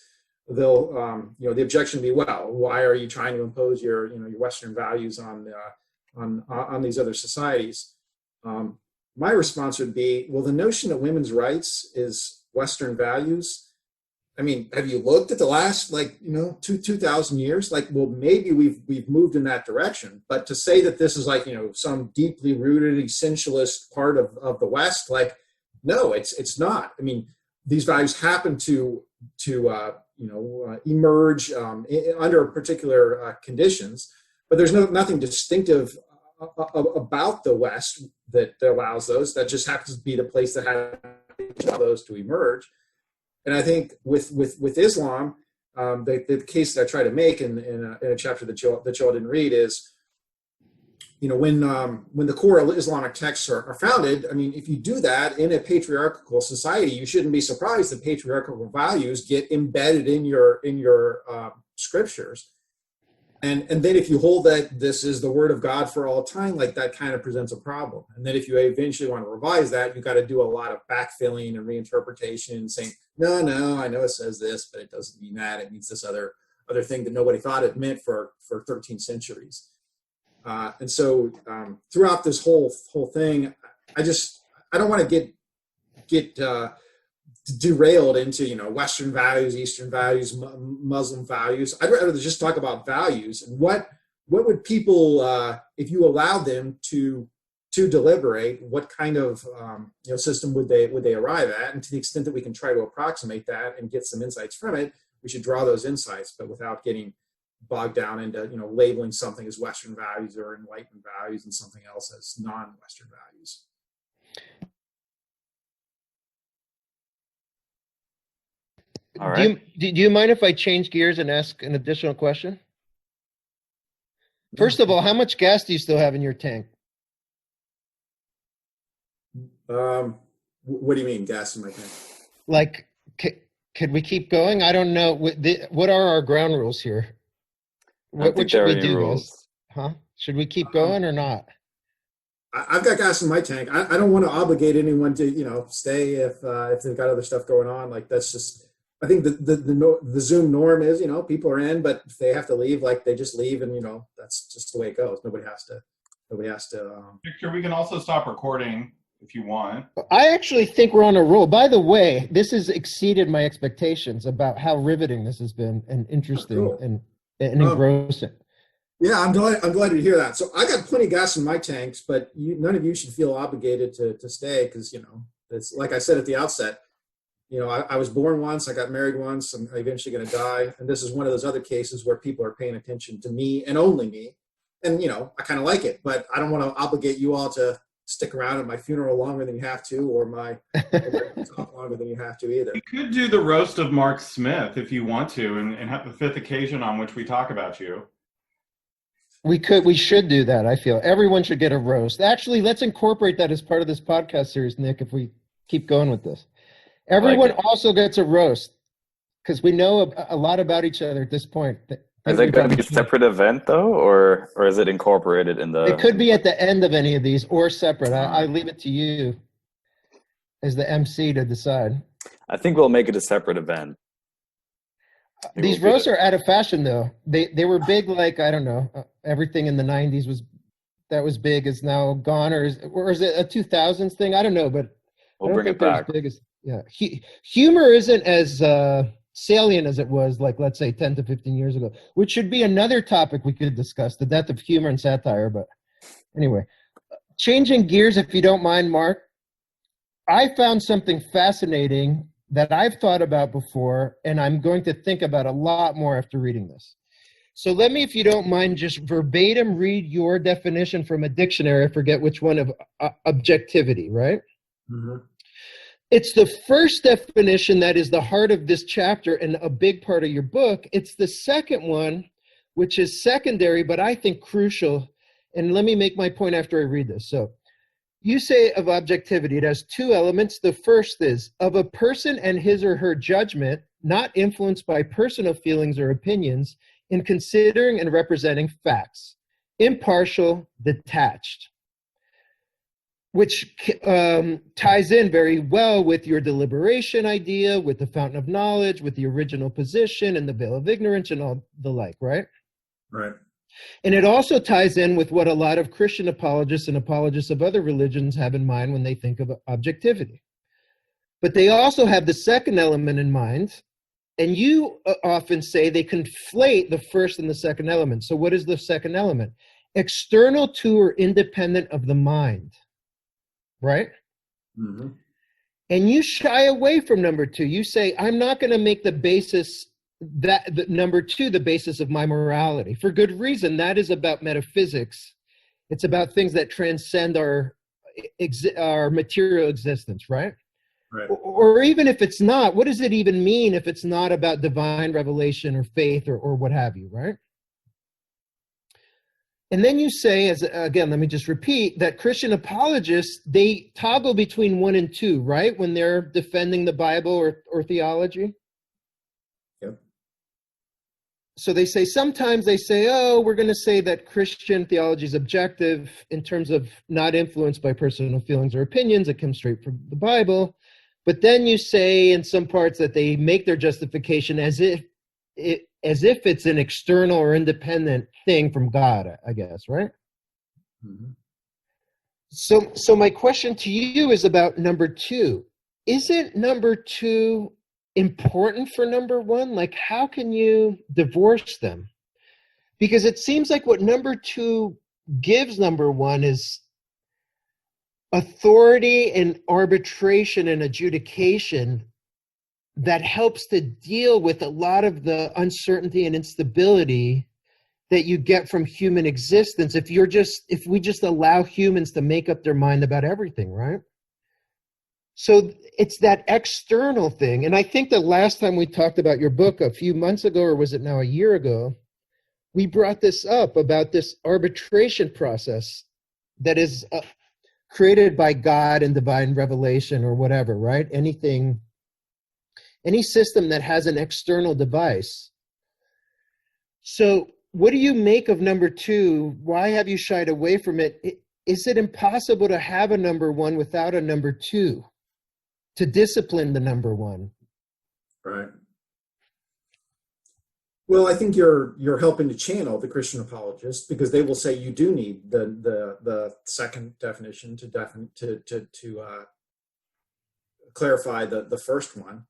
they'll the objection will be, well, why are you trying to impose your Western values on these other societies? My response would be, well, the notion that women's rights is Western values, I mean, have you looked at the last 2,000 years? Well, maybe we've moved in that direction, but to say that this is some deeply rooted essentialist part of the West, no, it's not. I mean, these values happen to emerge under particular conditions, but there's nothing distinctive about the West that allows those. That just happens to be the place that has those to emerge. And I think with Islam, the case that I try to make in a chapter that y'all didn't read is, when the core Islamic texts are founded, I mean, if you do that in a patriarchal society, you shouldn't be surprised that patriarchal values get embedded in your scriptures. And then if you hold that this is the word of God for all time, that kind of presents a problem. And then if you eventually want to revise that, you've got to do a lot of backfilling and reinterpretation and saying, no, I know it says this, but it doesn't mean that. It means this other thing that nobody thought it meant for 13 centuries. And so throughout this whole thing, I don't want to get derailed into Western values, Eastern values, Muslim values. I'd rather just talk about values and what would people, if you allowed them to to deliberate, what kind of system would they arrive at? And to the extent that we can try to approximate that and get some insights from it, we should draw those insights, but without getting bogged down into labeling something as Western values or Enlightenment values and something else as non-Western values. All right. Do you mind if I change gears and ask an additional question? First of all, how much gas do you still have in your tank? What do you mean, gas in my tank? Like, could we keep going? I don't know. What are our ground rules here? What should we do, guys? Huh? Should we keep going or not? I've got gas in my tank. I don't want to obligate anyone to stay if they've got other stuff going on. Like, that's just. I think the Zoom norm is people are in, but if they have to leave, like, they just leave, and that's just the way it goes. Nobody has to. Victor, we can also stop recording if you want. I actually think we're on a roll. By the way, this has exceeded my expectations about how riveting this has been and interesting Cool. and engrossing. Yeah, I'm glad to hear that. So I got plenty of gas in my tanks, but none of you should feel obligated to stay, because it's like I said at the outset. I was born once, I got married once, I'm eventually going to die. And this is one of those other cases where people are paying attention to me and only me. And, I kind of like it, but I don't want to obligate you all to stick around at my funeral longer than you have to, or my talk longer than you have to either. You could do the roast of Mark Smith if you want to, and have the fifth occasion on which we talk about you. We should do that, I feel. Everyone should get a roast. Actually, let's incorporate that as part of this podcast series, Nick, if we keep going with this. Everyone also gets a roast, because we know a lot about each other at this point. Is it going to be a separate event, though, or is it incorporated in the... It could be at the end of any of these or separate. I leave it to you as the MC to decide. I think we'll make it a separate event. These roasts are out of fashion, though. They were big, like, I don't know, everything in the 90s was big is now gone, or is it a 2000s thing? I don't know, but we'll bring it back. Yeah, humor isn't as salient as it was, like, let's say 10 to 15 years ago, which should be another topic we could discuss, the death of humor and satire. But anyway, changing gears, if you don't mind, Mark, I found something fascinating that I've thought about before, and I'm going to think about a lot more after reading this. So let me, if you don't mind, just verbatim read your definition from a dictionary. I forget which one, of objectivity, right? Mm-hmm. It's the first definition that is the heart of this chapter and a big part of your book. It's the second one, which is secondary, but I think crucial. And let me make my point after I read this. So you say of objectivity, it has two elements. The first is of a person and his or her judgment, not influenced by personal feelings or opinions, in considering and representing facts, impartial, detached. Which ties in very well with your deliberation idea, with the fountain of knowledge, with the original position and the veil of ignorance and all the like, right? Right. And it also ties in with what a lot of Christian apologists and apologists of other religions have in mind when they think of objectivity. But they also have the second element in mind, and you often say they conflate the first and the second element. So what is the second element? External to or independent of the mind. Right? Mm-hmm. And you shy away from number two. You say, I'm not going to make the basis, the number two, the basis of my morality. For good reason. That is about metaphysics. It's about things that transcend our material existence, right? Right. Or even if it's not, what does it even mean if it's not about divine revelation or faith or what have you, right? And then you say, again, let me just repeat, that Christian apologists, they toggle between 1 and 2, right? When they're defending the Bible or theology. Yep. So they say, sometimes they say, oh, we're going to say that Christian theology is objective in terms of not influenced by personal feelings or opinions. It comes straight from the Bible. But then you say in some parts that they make their justification as if it's an external or independent thing from God, I guess, right? Mm-hmm. So my question to you is about number two. Isn't number two important for number one? Like, how can you divorce them? Because it seems like what number two gives number one is authority and arbitration and adjudication that helps to deal with a lot of the uncertainty and instability that you get from human existence if we just allow humans to make up their mind about everything, right? So it's that external thing. And I think the last time we talked about your book a few months ago, or was it now a year ago, we brought this up about this arbitration process that is created by God and divine revelation or whatever, right? Any system that has an external device. So what do you make of number 2? Why have you shied away from it? Is it impossible to have a number 1 without a number 2? To discipline the number 1? Right. Well, I think you're helping to channel the Christian apologists, because they will say you do need the second definition to clarify the first one,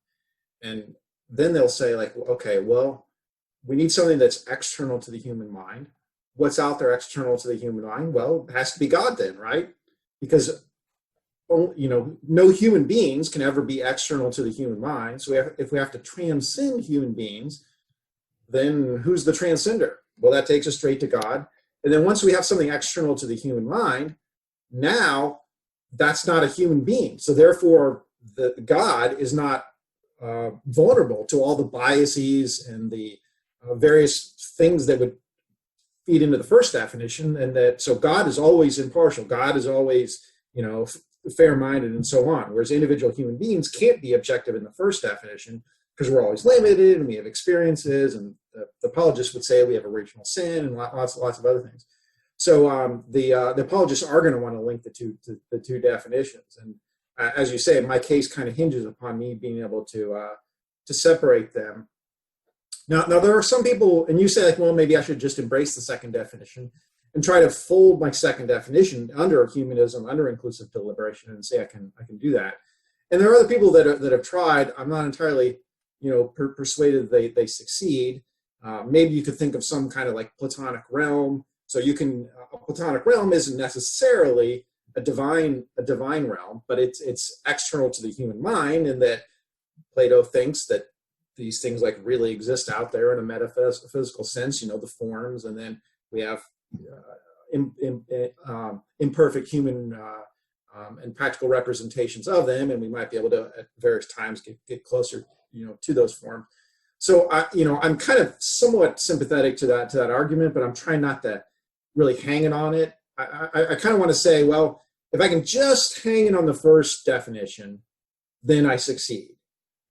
and then they'll say, like, okay, well, we need something that's external to the human mind. What's out there external to the human mind? Well, it has to be God then, right? Because no human beings can ever be external to the human mind. So if we have to transcend human beings, then who's the transcender? Well, that takes us straight to God. And then once we have something external to the human mind, now that's not a human being. So therefore, the God is not vulnerable to all the biases and the various things that would feed into the first definition. And so God is always impartial. God is always, fair-minded and so on. Whereas individual human beings can't be objective in the first definition, because we're always limited and we have experiences, and the apologists would say we have original sin and lots of other things. So the apologists are going to want to link the two definitions. And as you say, my case kind of hinges upon me being able to separate them. Now there are some people, and you say, like, well, maybe I should just embrace the second definition and try to fold my second definition under humanism, under inclusive deliberation, and say I can do that. And there are other people that have tried. I'm not entirely persuaded they succeed. Maybe you could think of some kind of like Platonic realm. So a Platonic realm isn't necessarily a divine realm, but it's external to the human mind, in that Plato thinks that these things like really exist out there in a metaphysical sense, the forms, and then we have imperfect human and practical representations of them, and we might be able to at various times get closer to those forms. So I'm kind of somewhat sympathetic to that argument, but I'm trying not to really hang it on it. I kind of want to say, well, if I can just hang it on the first definition, then I succeed.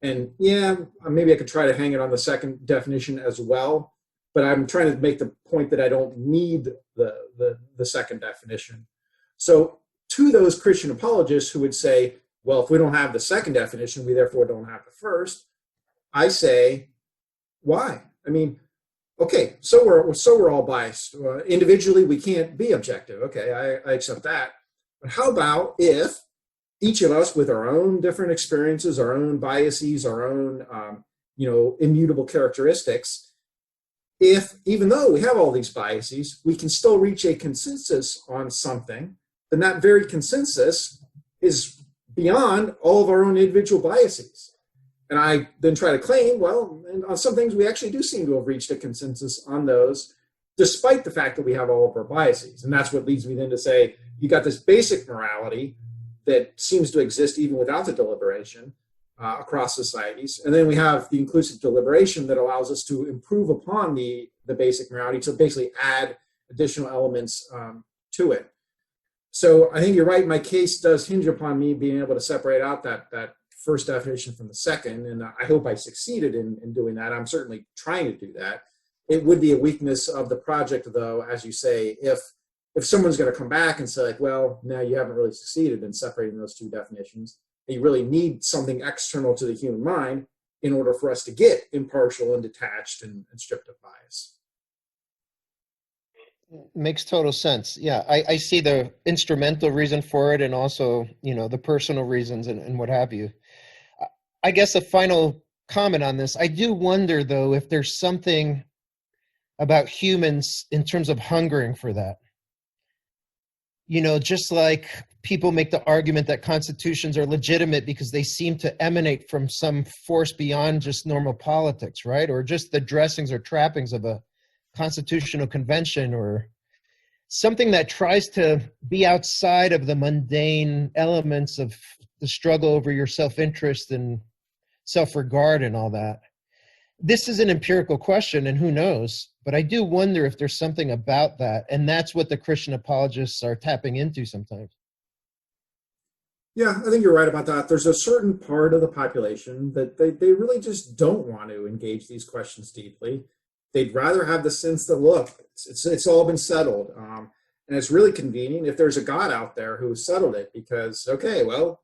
And yeah, maybe I could try to hang it on the second definition as well, but I'm trying to make the point that I don't need the second definition. So to those Christian apologists who would say, well, if we don't have the second definition, we therefore don't have the first, I say, why? I mean, okay, so we're all biased. Individually, we can't be objective. Okay, I accept that. But how about if each of us, with our own different experiences, our own biases, our own immutable characteristics, if even though we have all these biases, we can still reach a consensus on something, then that very consensus is beyond all of our own individual biases. And I then try to claim, well, and on some things we actually do seem to have reached a consensus on those, despite the fact that we have all of our biases. And that's what leads me then to say, you got this basic morality that seems to exist even without the deliberation across societies. And then we have the inclusive deliberation that allows us to improve upon the basic morality, to basically add additional elements to it. So I think you're right. My case does hinge upon me being able to separate out that first definition from the second. And I hope I succeeded in doing that. I'm certainly trying to do that. It would be a weakness of the project, though, as you say, if someone's going to come back and say, like, well, no, you haven't really succeeded in separating those two definitions, and you really need something external to the human mind in order for us to get impartial and detached and stripped of bias. Makes total sense. Yeah, I see the instrumental reason for it, and also, the personal reasons and what have you. I guess a final comment on this. I do wonder, though, if there's something about humans in terms of hungering for that. just like people make the argument that constitutions are legitimate because they seem to emanate from some force beyond just normal politics, right? Or just the dressings or trappings of a constitutional convention, or something that tries to be outside of the mundane elements of the struggle over your self-interest and self-regard and all that. This is an empirical question, and who knows? But I do wonder if there's something about that, and that's what the Christian apologists are tapping into sometimes. Yeah, I think you're right about that. There's a certain part of the population that they really just don't want to engage these questions deeply. They'd rather have the sense that, look, it's all been settled. And it's really convenient if there's a God out there who settled it, because, okay, well,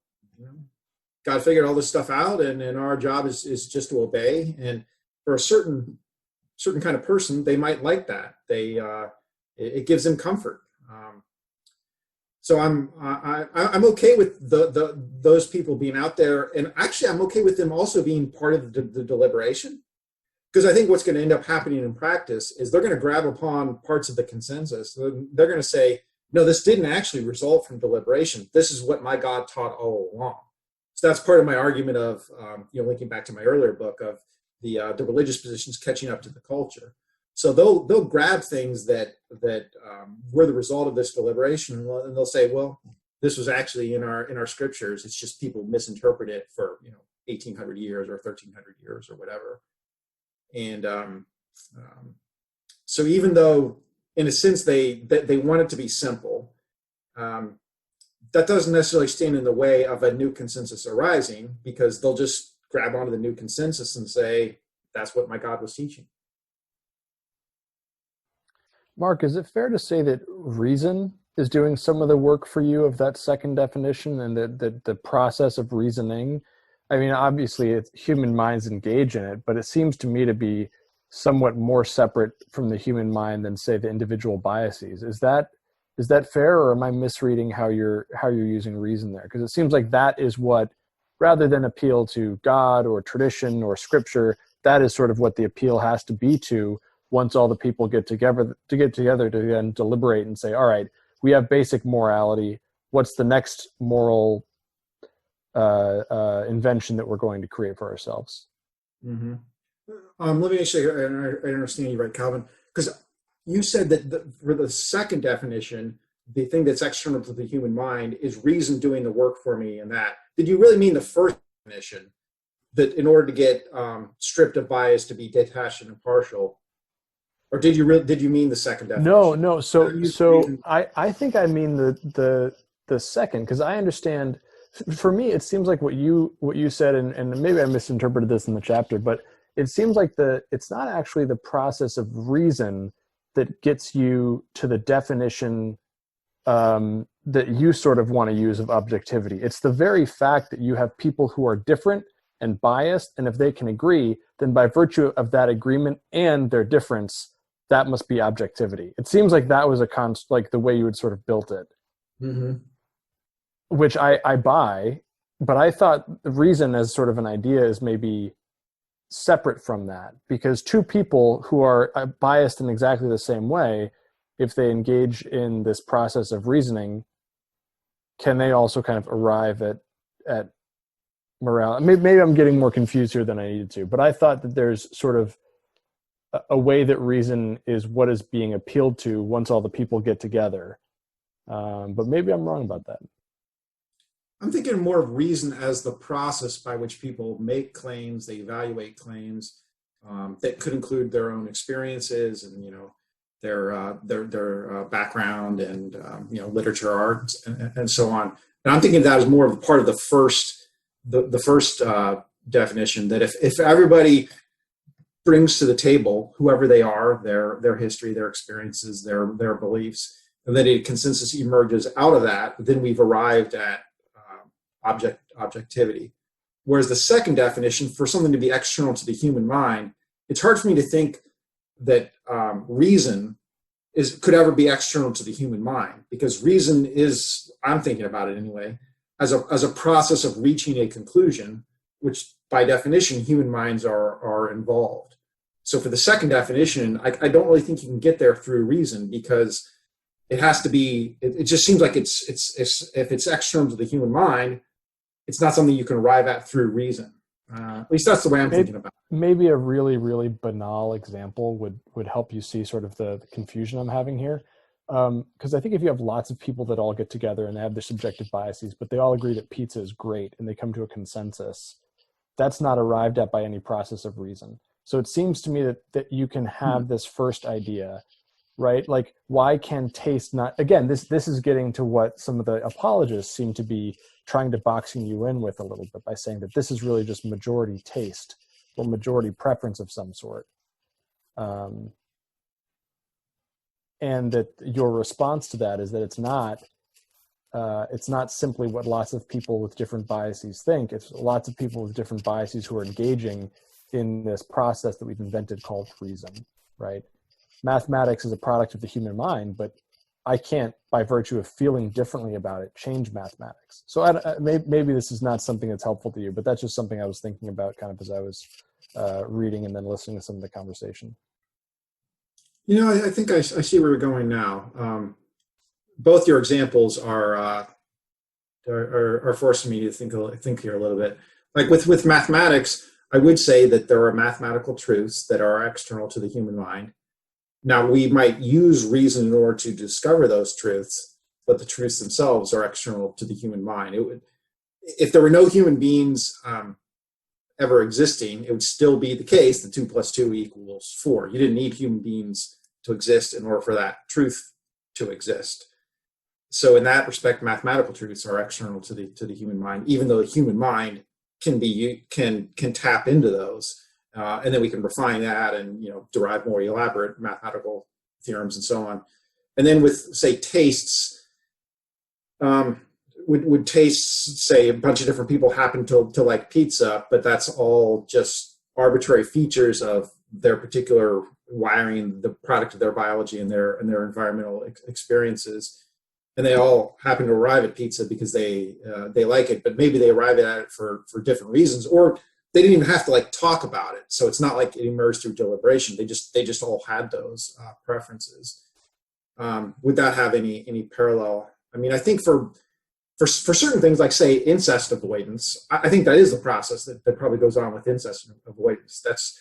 God figured all this stuff out, and our job is just to obey. And for a certain kind of person, they might like that. It gives them comfort. So I'm okay with those people being out there, and actually I'm okay with them also being part of the deliberation, because I think what's going to end up happening in practice is they're going to grab upon parts of the consensus. They're going to say, no, this didn't actually result from deliberation. This is what my God taught all along. So that's part of my argument of, linking back to my earlier book of the religious positions catching up to the culture. So they'll grab things that were the result of this deliberation, and they'll say, well, this was actually in our scriptures. It's just people misinterpret it for 1,800 years or 1,300 years or whatever. And so even though, in a sense, they want it to be simple, that doesn't necessarily stand in the way of a new consensus arising, because they'll just grab onto the new consensus and say, that's what my God was teaching. Mark, is it fair to say that reason is doing some of the work for you of that second definition, and that the process of reasoning? I mean, obviously, human minds engage in it, but it seems to me to be somewhat more separate from the human mind than, say, the individual biases. Is that fair, or am I misreading how you're using reason there? Because it seems like that is what, rather than appeal to God or tradition or scripture, that is sort of what the appeal has to be to once all the people get together to then deliberate and say, all right, we have basic morality. What's the next moral invention that we're going to create for ourselves? Mm-hmm. Let me make sure I understand you right, Calvin, because you said that for the second definition, the thing that's external to the human mind is reason doing the work for me, and that. Did you really mean the first definition, that in order to get stripped of bias to be detached and impartial? Or did you mean the second definition? No. So I think I mean the second, because I understand. For me, it seems like what you said, and maybe I misinterpreted this in the chapter, but it seems like it's not actually the process of reason that gets you to the definition that you sort of want to use of objectivity. It's the very fact that you have people who are different and biased, and if they can agree, then by virtue of that agreement and their difference, that must be objectivity. It seems like that was like the way you had sort of built it. Mm-hmm. Which I buy, but I thought the reason as sort of an idea is maybe separate from that, because two people who are biased in exactly the same way, if they engage in this process of reasoning, can they also kind of arrive at morality? Maybe I'm getting more confused here than I needed to, but I thought that there's sort of a way that reason is what is being appealed to once all the people get together. But maybe I'm wrong about that. I'm thinking more of reason as the process by which people make claims, they evaluate claims that could include their own experiences and their background and literature, art, and so on. And I'm thinking of that as more of part of the first definition, that if everybody brings to the table, whoever they are, their history, their experiences, their beliefs, and then a consensus emerges out of that, then we've arrived at objectivity. Whereas the second definition, for something to be external to the human mind, it's hard for me to think that reason could ever be external to the human mind, because reason is, I'm thinking about it anyway, as a process of reaching a conclusion, which by definition human minds are involved. So for the second definition, I don't really think you can get there through reason, because it has to be. It just seems like it's if it's external to the human mind, it's not something you can arrive at through reason. At least that's the way I'm thinking about it. Maybe a really, really banal example would help you see sort of the confusion I'm having here. Because I think if you have lots of people that all get together and they have their subjective biases, but they all agree that pizza is great and they come to a consensus, that's not arrived at by any process of reason. So it seems to me that you can have this first idea, right? Like, why can taste not, again, this is getting to what some of the apologists seem to be trying to boxing you in with a little bit by saying that this is really just majority taste or majority preference of some sort. And that your response to that is that it's not simply what lots of people with different biases think. It's lots of people with different biases who are engaging in this process that we've invented called reason, right? Mathematics is a product of the human mind, but I can't, by virtue of feeling differently about it, change mathematics. So maybe this is not something that's helpful to you, but that's just something I was thinking about kind of as I was reading and then listening to some of the conversation. I think I see where we're going now. Both your examples are forcing me to think here a little bit. Like with mathematics, I would say that there are mathematical truths that are external to the human mind. Now, we might use reason in order to discover those truths, but the truths themselves are external to the human mind. If there were no human beings ever existing, it would still be the case that 2 + 2 = 4. You didn't need human beings to exist in order for that truth to exist. So in that respect, mathematical truths are external to the human mind, even though the human mind can tap into those, and then we can refine that and derive more elaborate mathematical theorems and so on. And then with, say, tastes, would tastes, say, a bunch of different people happen to like pizza, but that's all just arbitrary features of their particular wiring, the product of their biology and their environmental experiences, and they all happen to arrive at pizza because they like it, but maybe they arrive at it for different reasons, or they didn't even have to talk about it. So it's not like it emerged through deliberation. They just all had those preferences. Would that have any parallel? I mean, I think for certain things, like, say, incest avoidance, I think that is the process that probably goes on with incest avoidance. That's,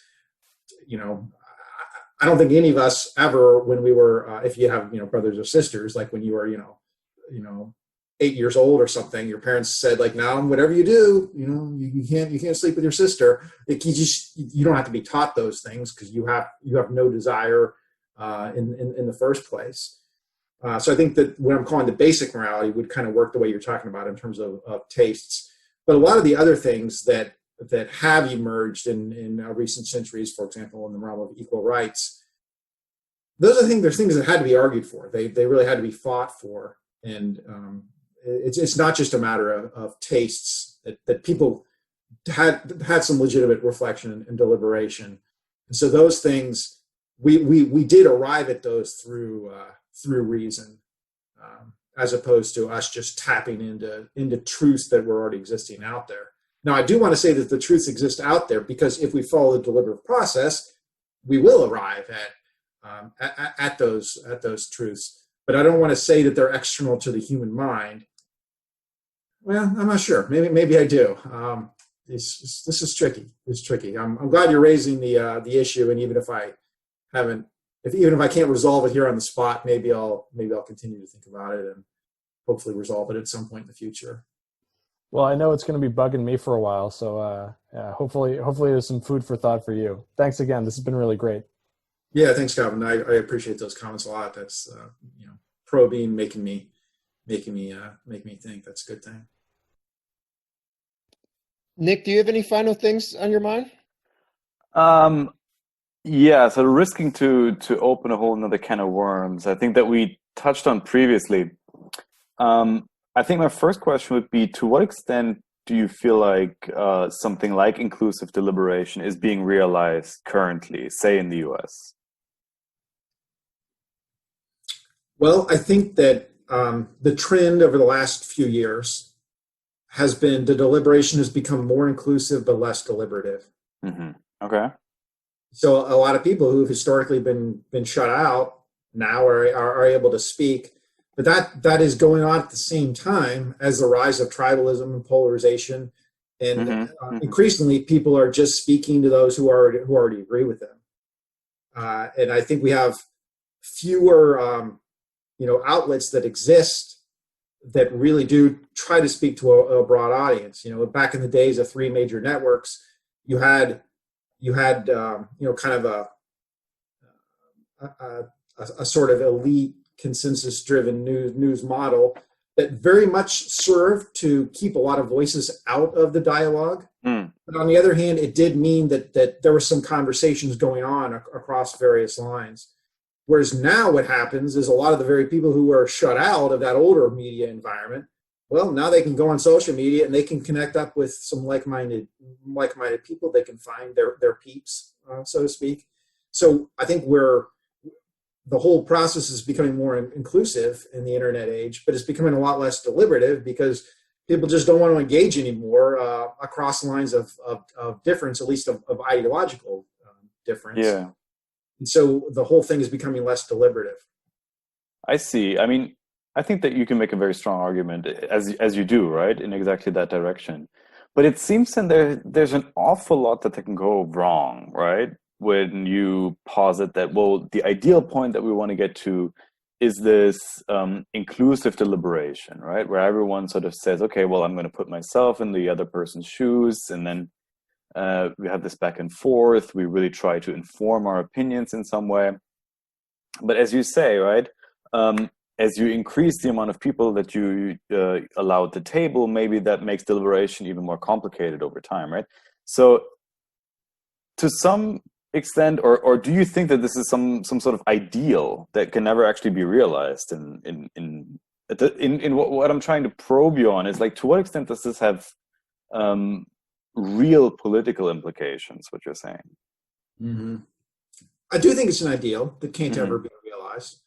I don't think any of us ever, when we were, if you have, brothers or sisters, like when you were, 8 years old or something, your parents said, like, now whatever you do, you can't sleep with your sister. You don't have to be taught those things because you have no desire in the first place. So I think that what I'm calling the basic morality would kind of work the way you're talking about in terms of tastes. But a lot of the other things that have emerged in recent centuries, for example, in the realm of equal rights, those are things that had to be argued for. They really had to be fought for. And it's not just a matter of tastes, that people had some legitimate reflection and deliberation. And so those things, we did arrive at those through reason, as opposed to us just tapping into truths that were already existing out there. Now, I do want to say that the truths exist out there, because if we follow the deliberative process, we will arrive at those truths. But I don't want to say that they're external to the human mind. Well, I'm not sure. Maybe I do. This is tricky. It's tricky. I'm glad you're raising the issue, and even if I can't resolve it here on the spot, maybe I'll continue to think about it and hopefully resolve it at some point in the future. Well, I know it's going to be bugging me for a while, so hopefully there's some food for thought for you. Thanks again. This has been really great. Yeah, thanks, Calvin. I appreciate those comments a lot. That's probing, making me think. That's a good thing. Nick, do you have any final things on your mind? Yeah, so risking to open a whole another can of worms, I think that we touched on previously. I think my first question would be, to what extent do you feel like something like inclusive deliberation is being realized currently, say in the US? Well, I think that the trend over the last few years has been the deliberation has become more inclusive but less deliberative. Mm-hmm. Okay. So a lot of people who've historically been shut out now are able to speak. But that is going on at the same time as the rise of tribalism and polarization, and increasingly people are just speaking to those who already agree with them. And I think we have fewer outlets that exist that really do try to speak to a broad audience. Back in the days of three major networks, you had kind of a sort of elite consensus-driven news model that very much served to keep a lot of voices out of the dialogue. But on the other hand, it did mean that there were some conversations going on across various lines. Whereas now what happens is a lot of the very people who were shut out of that older media environment, well, now they can go on social media and they can connect up with some like-minded people. They can find their peeps, so to speak. So I think the whole process is becoming more inclusive in the internet age, but it's becoming a lot less deliberative because people just don't want to engage anymore across lines of difference, at least of ideological difference. Yeah. And so the whole thing is becoming less deliberative. I see. I mean, I think that you can make a very strong argument, as you do, right, in exactly that direction. But it seems that there's an awful lot that can go wrong, right? When you posit that, well, the ideal point that we want to get to is this inclusive deliberation, right? Where everyone sort of says, okay, well, I'm going to put myself in the other person's shoes, and then we have this back and forth. We really try to inform our opinions in some way. But as you say, right, as you increase the amount of people that you allow at the table, maybe that makes deliberation even more complicated over time, right? So to some extent, or do you think that this is some sort of ideal that can never actually be realized in what I'm trying to probe you on is, like, to what extent does this have real political implications, what you're saying? Mm-hmm. I do think it's an ideal that can't ever be realized,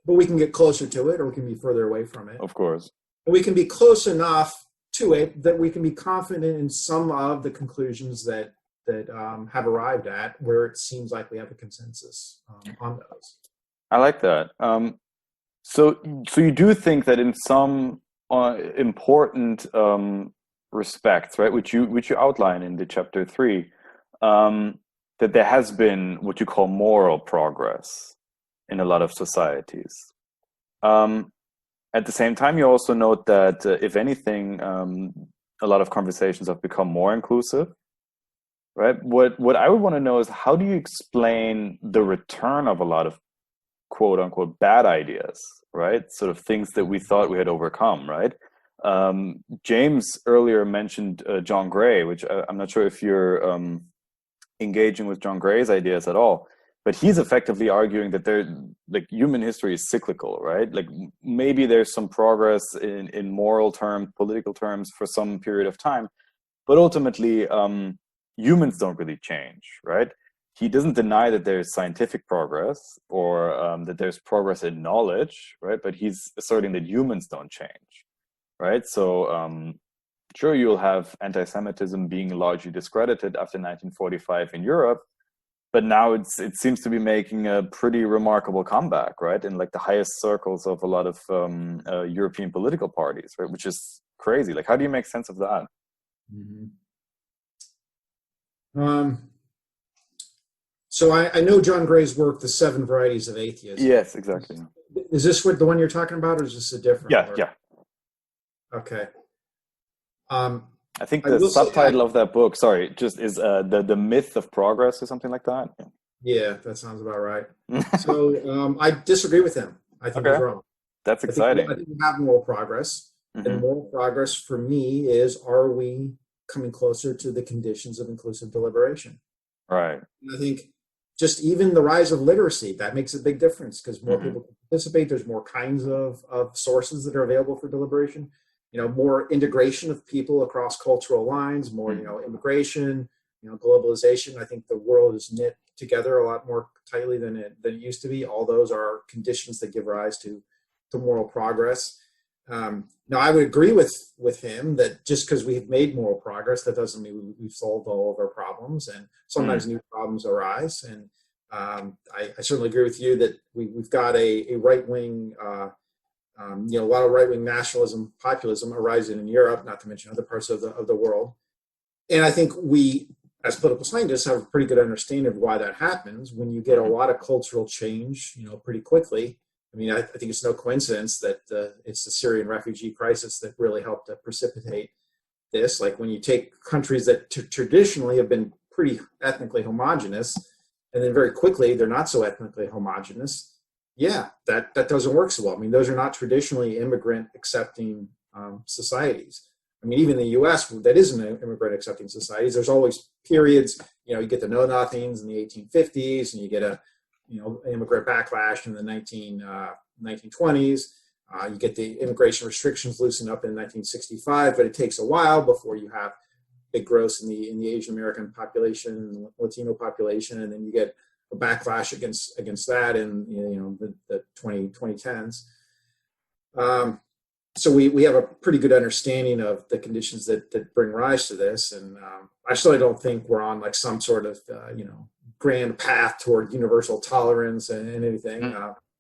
but we can get closer to it or we can be further away from it. Of course. And we can be close enough to it that we can be confident in some of the conclusions that have arrived at, where it seems like we have a consensus on those. I like that. So you do think that in some important respects, right, which you outline in the chapter 3, that there has been what you call moral progress in a lot of societies. At the same time, you also note that if anything, a lot of conversations have become more inclusive. Right. What I would want to know is, how do you explain the return of a lot of quote unquote bad ideas, right? Sort of things that we thought we had overcome, right? James earlier mentioned John Gray, which I'm not sure if you're engaging with John Gray's ideas at all, but he's effectively arguing that human history is cyclical, right? Like, maybe there's some progress in moral terms, political terms for some period of time, but ultimately, humans don't really change, right? He doesn't deny that there's scientific progress or that there's progress in knowledge, right? But he's asserting that humans don't change, right? So sure, you'll have anti-Semitism being largely discredited after 1945 in Europe, but now it seems to be making a pretty remarkable comeback, right? In like the highest circles of a lot of European political parties, right? Which is crazy. Like, how do you make sense of that? Mm-hmm. So I know John Gray's work, The 7 Varieties of Atheism. Yes, exactly. Is this the one you're talking about, or is this a different work? Yeah. Okay. I think the subtitle of that book, sorry, just is the Myth of Progress or something like that. Yeah, that sounds about right. So I disagree with him. I think he's wrong. That's exciting. I think we have moral progress. And moral progress for me is, are we coming closer to the conditions of inclusive deliberation? Right. And I think just even the rise of literacy, that makes a big difference, because more people can participate. There's more kinds of sources that are available for deliberation. More integration of people across cultural lines, more, immigration, globalization. I think the world is knit together a lot more tightly than it used to be. All those are conditions that give rise to moral progress. Now, I would agree with him that just because we've made moral progress, that doesn't mean we've solved all of our problems, and sometimes new problems arise. And I certainly agree with you that we've got a right-wing a lot of right-wing nationalism, populism arising in Europe, not to mention other parts of the world. And I think we, as political scientists, have a pretty good understanding of why that happens. When you get a lot of cultural change, pretty quickly. I mean, I think it's no coincidence that it's the Syrian refugee crisis that really helped to precipitate this. Like when you take countries that traditionally have been pretty ethnically homogenous, and then very quickly they're not so ethnically homogenous. Yeah, that doesn't work so well. I mean, those are not traditionally immigrant accepting societies. I mean, even the U.S., that isn't an immigrant accepting societies. There's always periods, you get the Know Nothings in the 1850s, and you get a, immigrant backlash in the 1920s. You get the immigration restrictions loosened up in 1965, but it takes a while before you have big growth in the Asian American population, Latino population, and then you get a backlash against that in the 2010s. So we have a pretty good understanding of the conditions that bring rise to this, and I certainly don't think we're on like some sort of grand path toward universal tolerance and anything.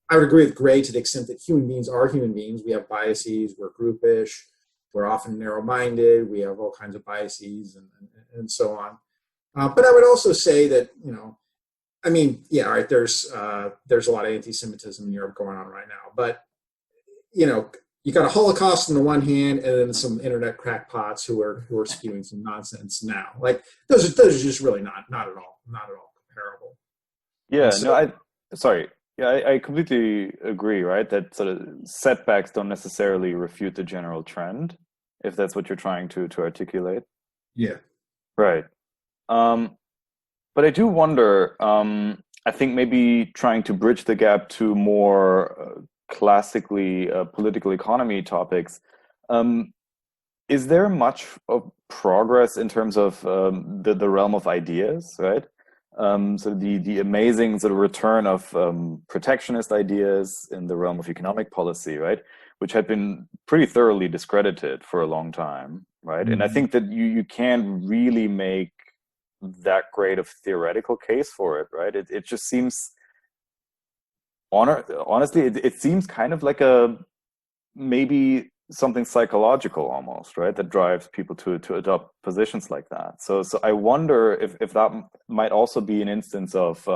I would agree with Gray to the extent that human beings are human beings. We have biases. We're groupish. We're often narrow-minded. We have all kinds of biases and so on. But I would also say that I mean, yeah, right. There's a lot of anti-Semitism in Europe going on right now, but you got a Holocaust on the one hand, and then some internet crackpots who are spewing some nonsense now. Like those are just really not at all comparable. Yeah, So- I completely agree. Right, that sort of setbacks don't necessarily refute the general trend, if that's what you're trying to articulate. Yeah. Right. But I do wonder, I think maybe trying to bridge the gap to more classically political economy topics, is there much of progress in terms of the realm of ideas, right? So the amazing sort of return of protectionist ideas in the realm of economic policy, right? Which had been pretty thoroughly discredited for a long time, right? And I think that you can't really make that great of theoretical case for it, right? It just seems, honestly, it seems kind of like maybe something psychological almost, right? That drives people to adopt positions like that. So I wonder if that might also be an instance of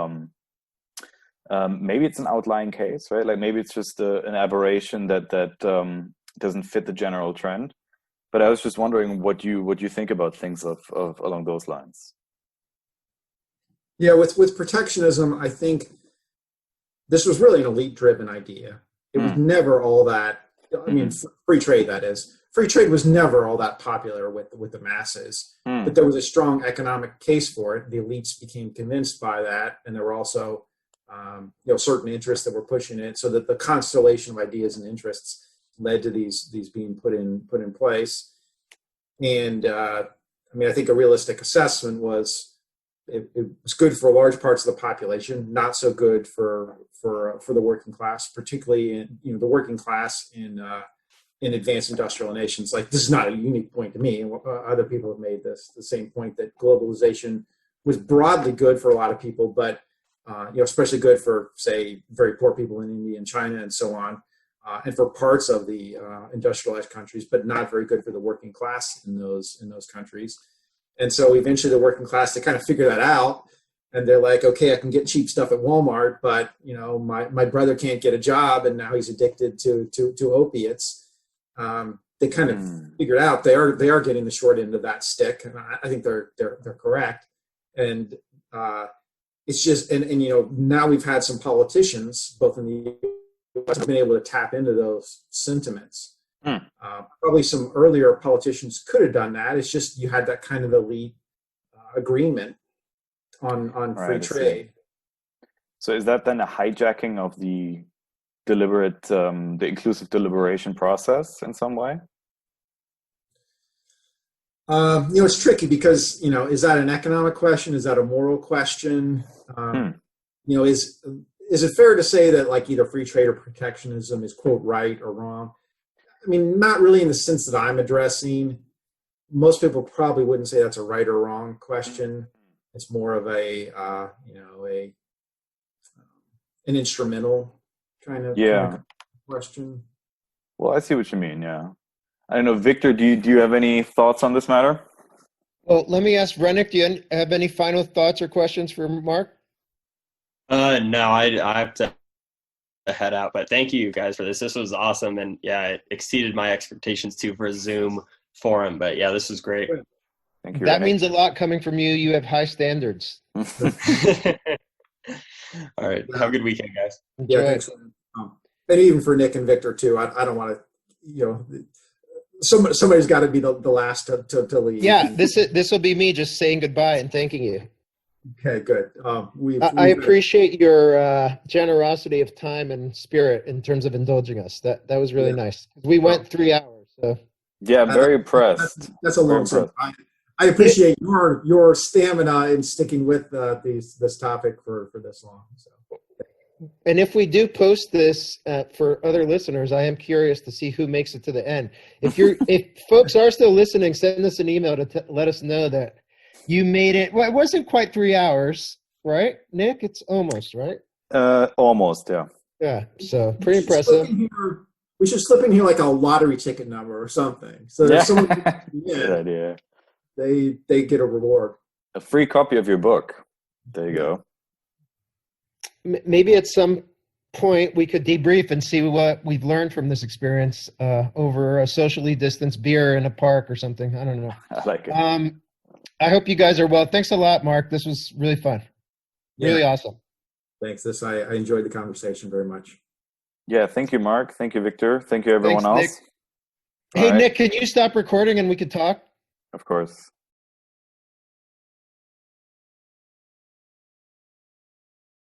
maybe it's an outlying case, right? Like maybe it's just an aberration that doesn't fit the general trend. But I was just wondering what you think about things of along those lines. Yeah, with protectionism, I think this was really an elite-driven idea. It was never all that. I mean, free trade, that is. Free trade was never all that popular with the masses, but there was a strong economic case for it. The elites became convinced by that, and there were also, certain interests that were pushing it, so that the constellation of ideas and interests led to these being put in place. And I think a realistic assessment was it was good for large parts of the population, not so good for the working class, particularly in the working class in advanced industrial nations. Like, this is not a unique point to me. Other people have made the same point, that globalization was broadly good for a lot of people, but especially good for, say, very poor people in India and China and so on, and for parts of the industrialized countries, but not very good for the working class in those countries. And so eventually the working class, they kind of figure that out, and they're like, okay, I can get cheap stuff at Walmart, but my brother can't get a job, and now he's addicted to opiates. They kind of figured out they are getting the short end of that stick, and I think they're correct. And it's just and now we've had some politicians, both in the U.S., have been able to tap into those sentiments. Probably some earlier politicians could have done that. It's just you had that kind of elite agreement on free trade. So is that then a hijacking of the deliberate, the inclusive deliberation process in some way? It's tricky because, is that an economic question? Is that a moral question? Is it fair to say that like either free trade or protectionism is, quote, right or wrong? I mean, not really in the sense that I'm addressing. Most people probably wouldn't say that's a right or wrong question. It's more of an instrumental kind of question. Well, I see what you mean. Yeah. I don't know, Victor. Do you have any thoughts on this matter? Well, let me ask Rennick, do you have any final thoughts or questions for Mark? No, I have to head out, but thank you guys for this. This was awesome, and yeah, it exceeded my expectations too for a Zoom forum. But yeah, this was great. Thank you. That Rennick. means a lot coming from you. You have high standards. All right, have a good weekend, guys. Yeah, Enjoy. thanks. And even for Nick and Victor too. I don't want to, somebody's got to be the last to leave. Yeah, this will be me just saying goodbye and thanking you. Okay, good. I appreciate your generosity of time and spirit in terms of indulging us. That was really nice. We went 3 hours, so. Yeah, I'm very impressed. That's a long time. I appreciate your stamina in sticking with this topic for this long. So. And if we do post this for other listeners, I am curious to see who makes it to the end. If folks are still listening, send us an email to let us know that you made it. Well, it wasn't quite 3 hours, right, Nick? It's almost, right? Almost, yeah. Yeah. So pretty impressive. We should slip in here like a lottery ticket number or something. So if someone Good idea. they get a reward. A free copy of your book. There you go. Maybe at some point we could debrief and see what we've learned from this experience over a socially distanced beer in a park or something. I don't know. I like it. I hope you guys are well. Thanks a lot, Mark. This was really fun. Really awesome. Thanks. I enjoyed the conversation very much. Yeah, thank you, Mark. Thank you, Victor. Thank you, everyone Thanks, else. Nick. Hey, Nick, can you stop recording and we could talk? Of course.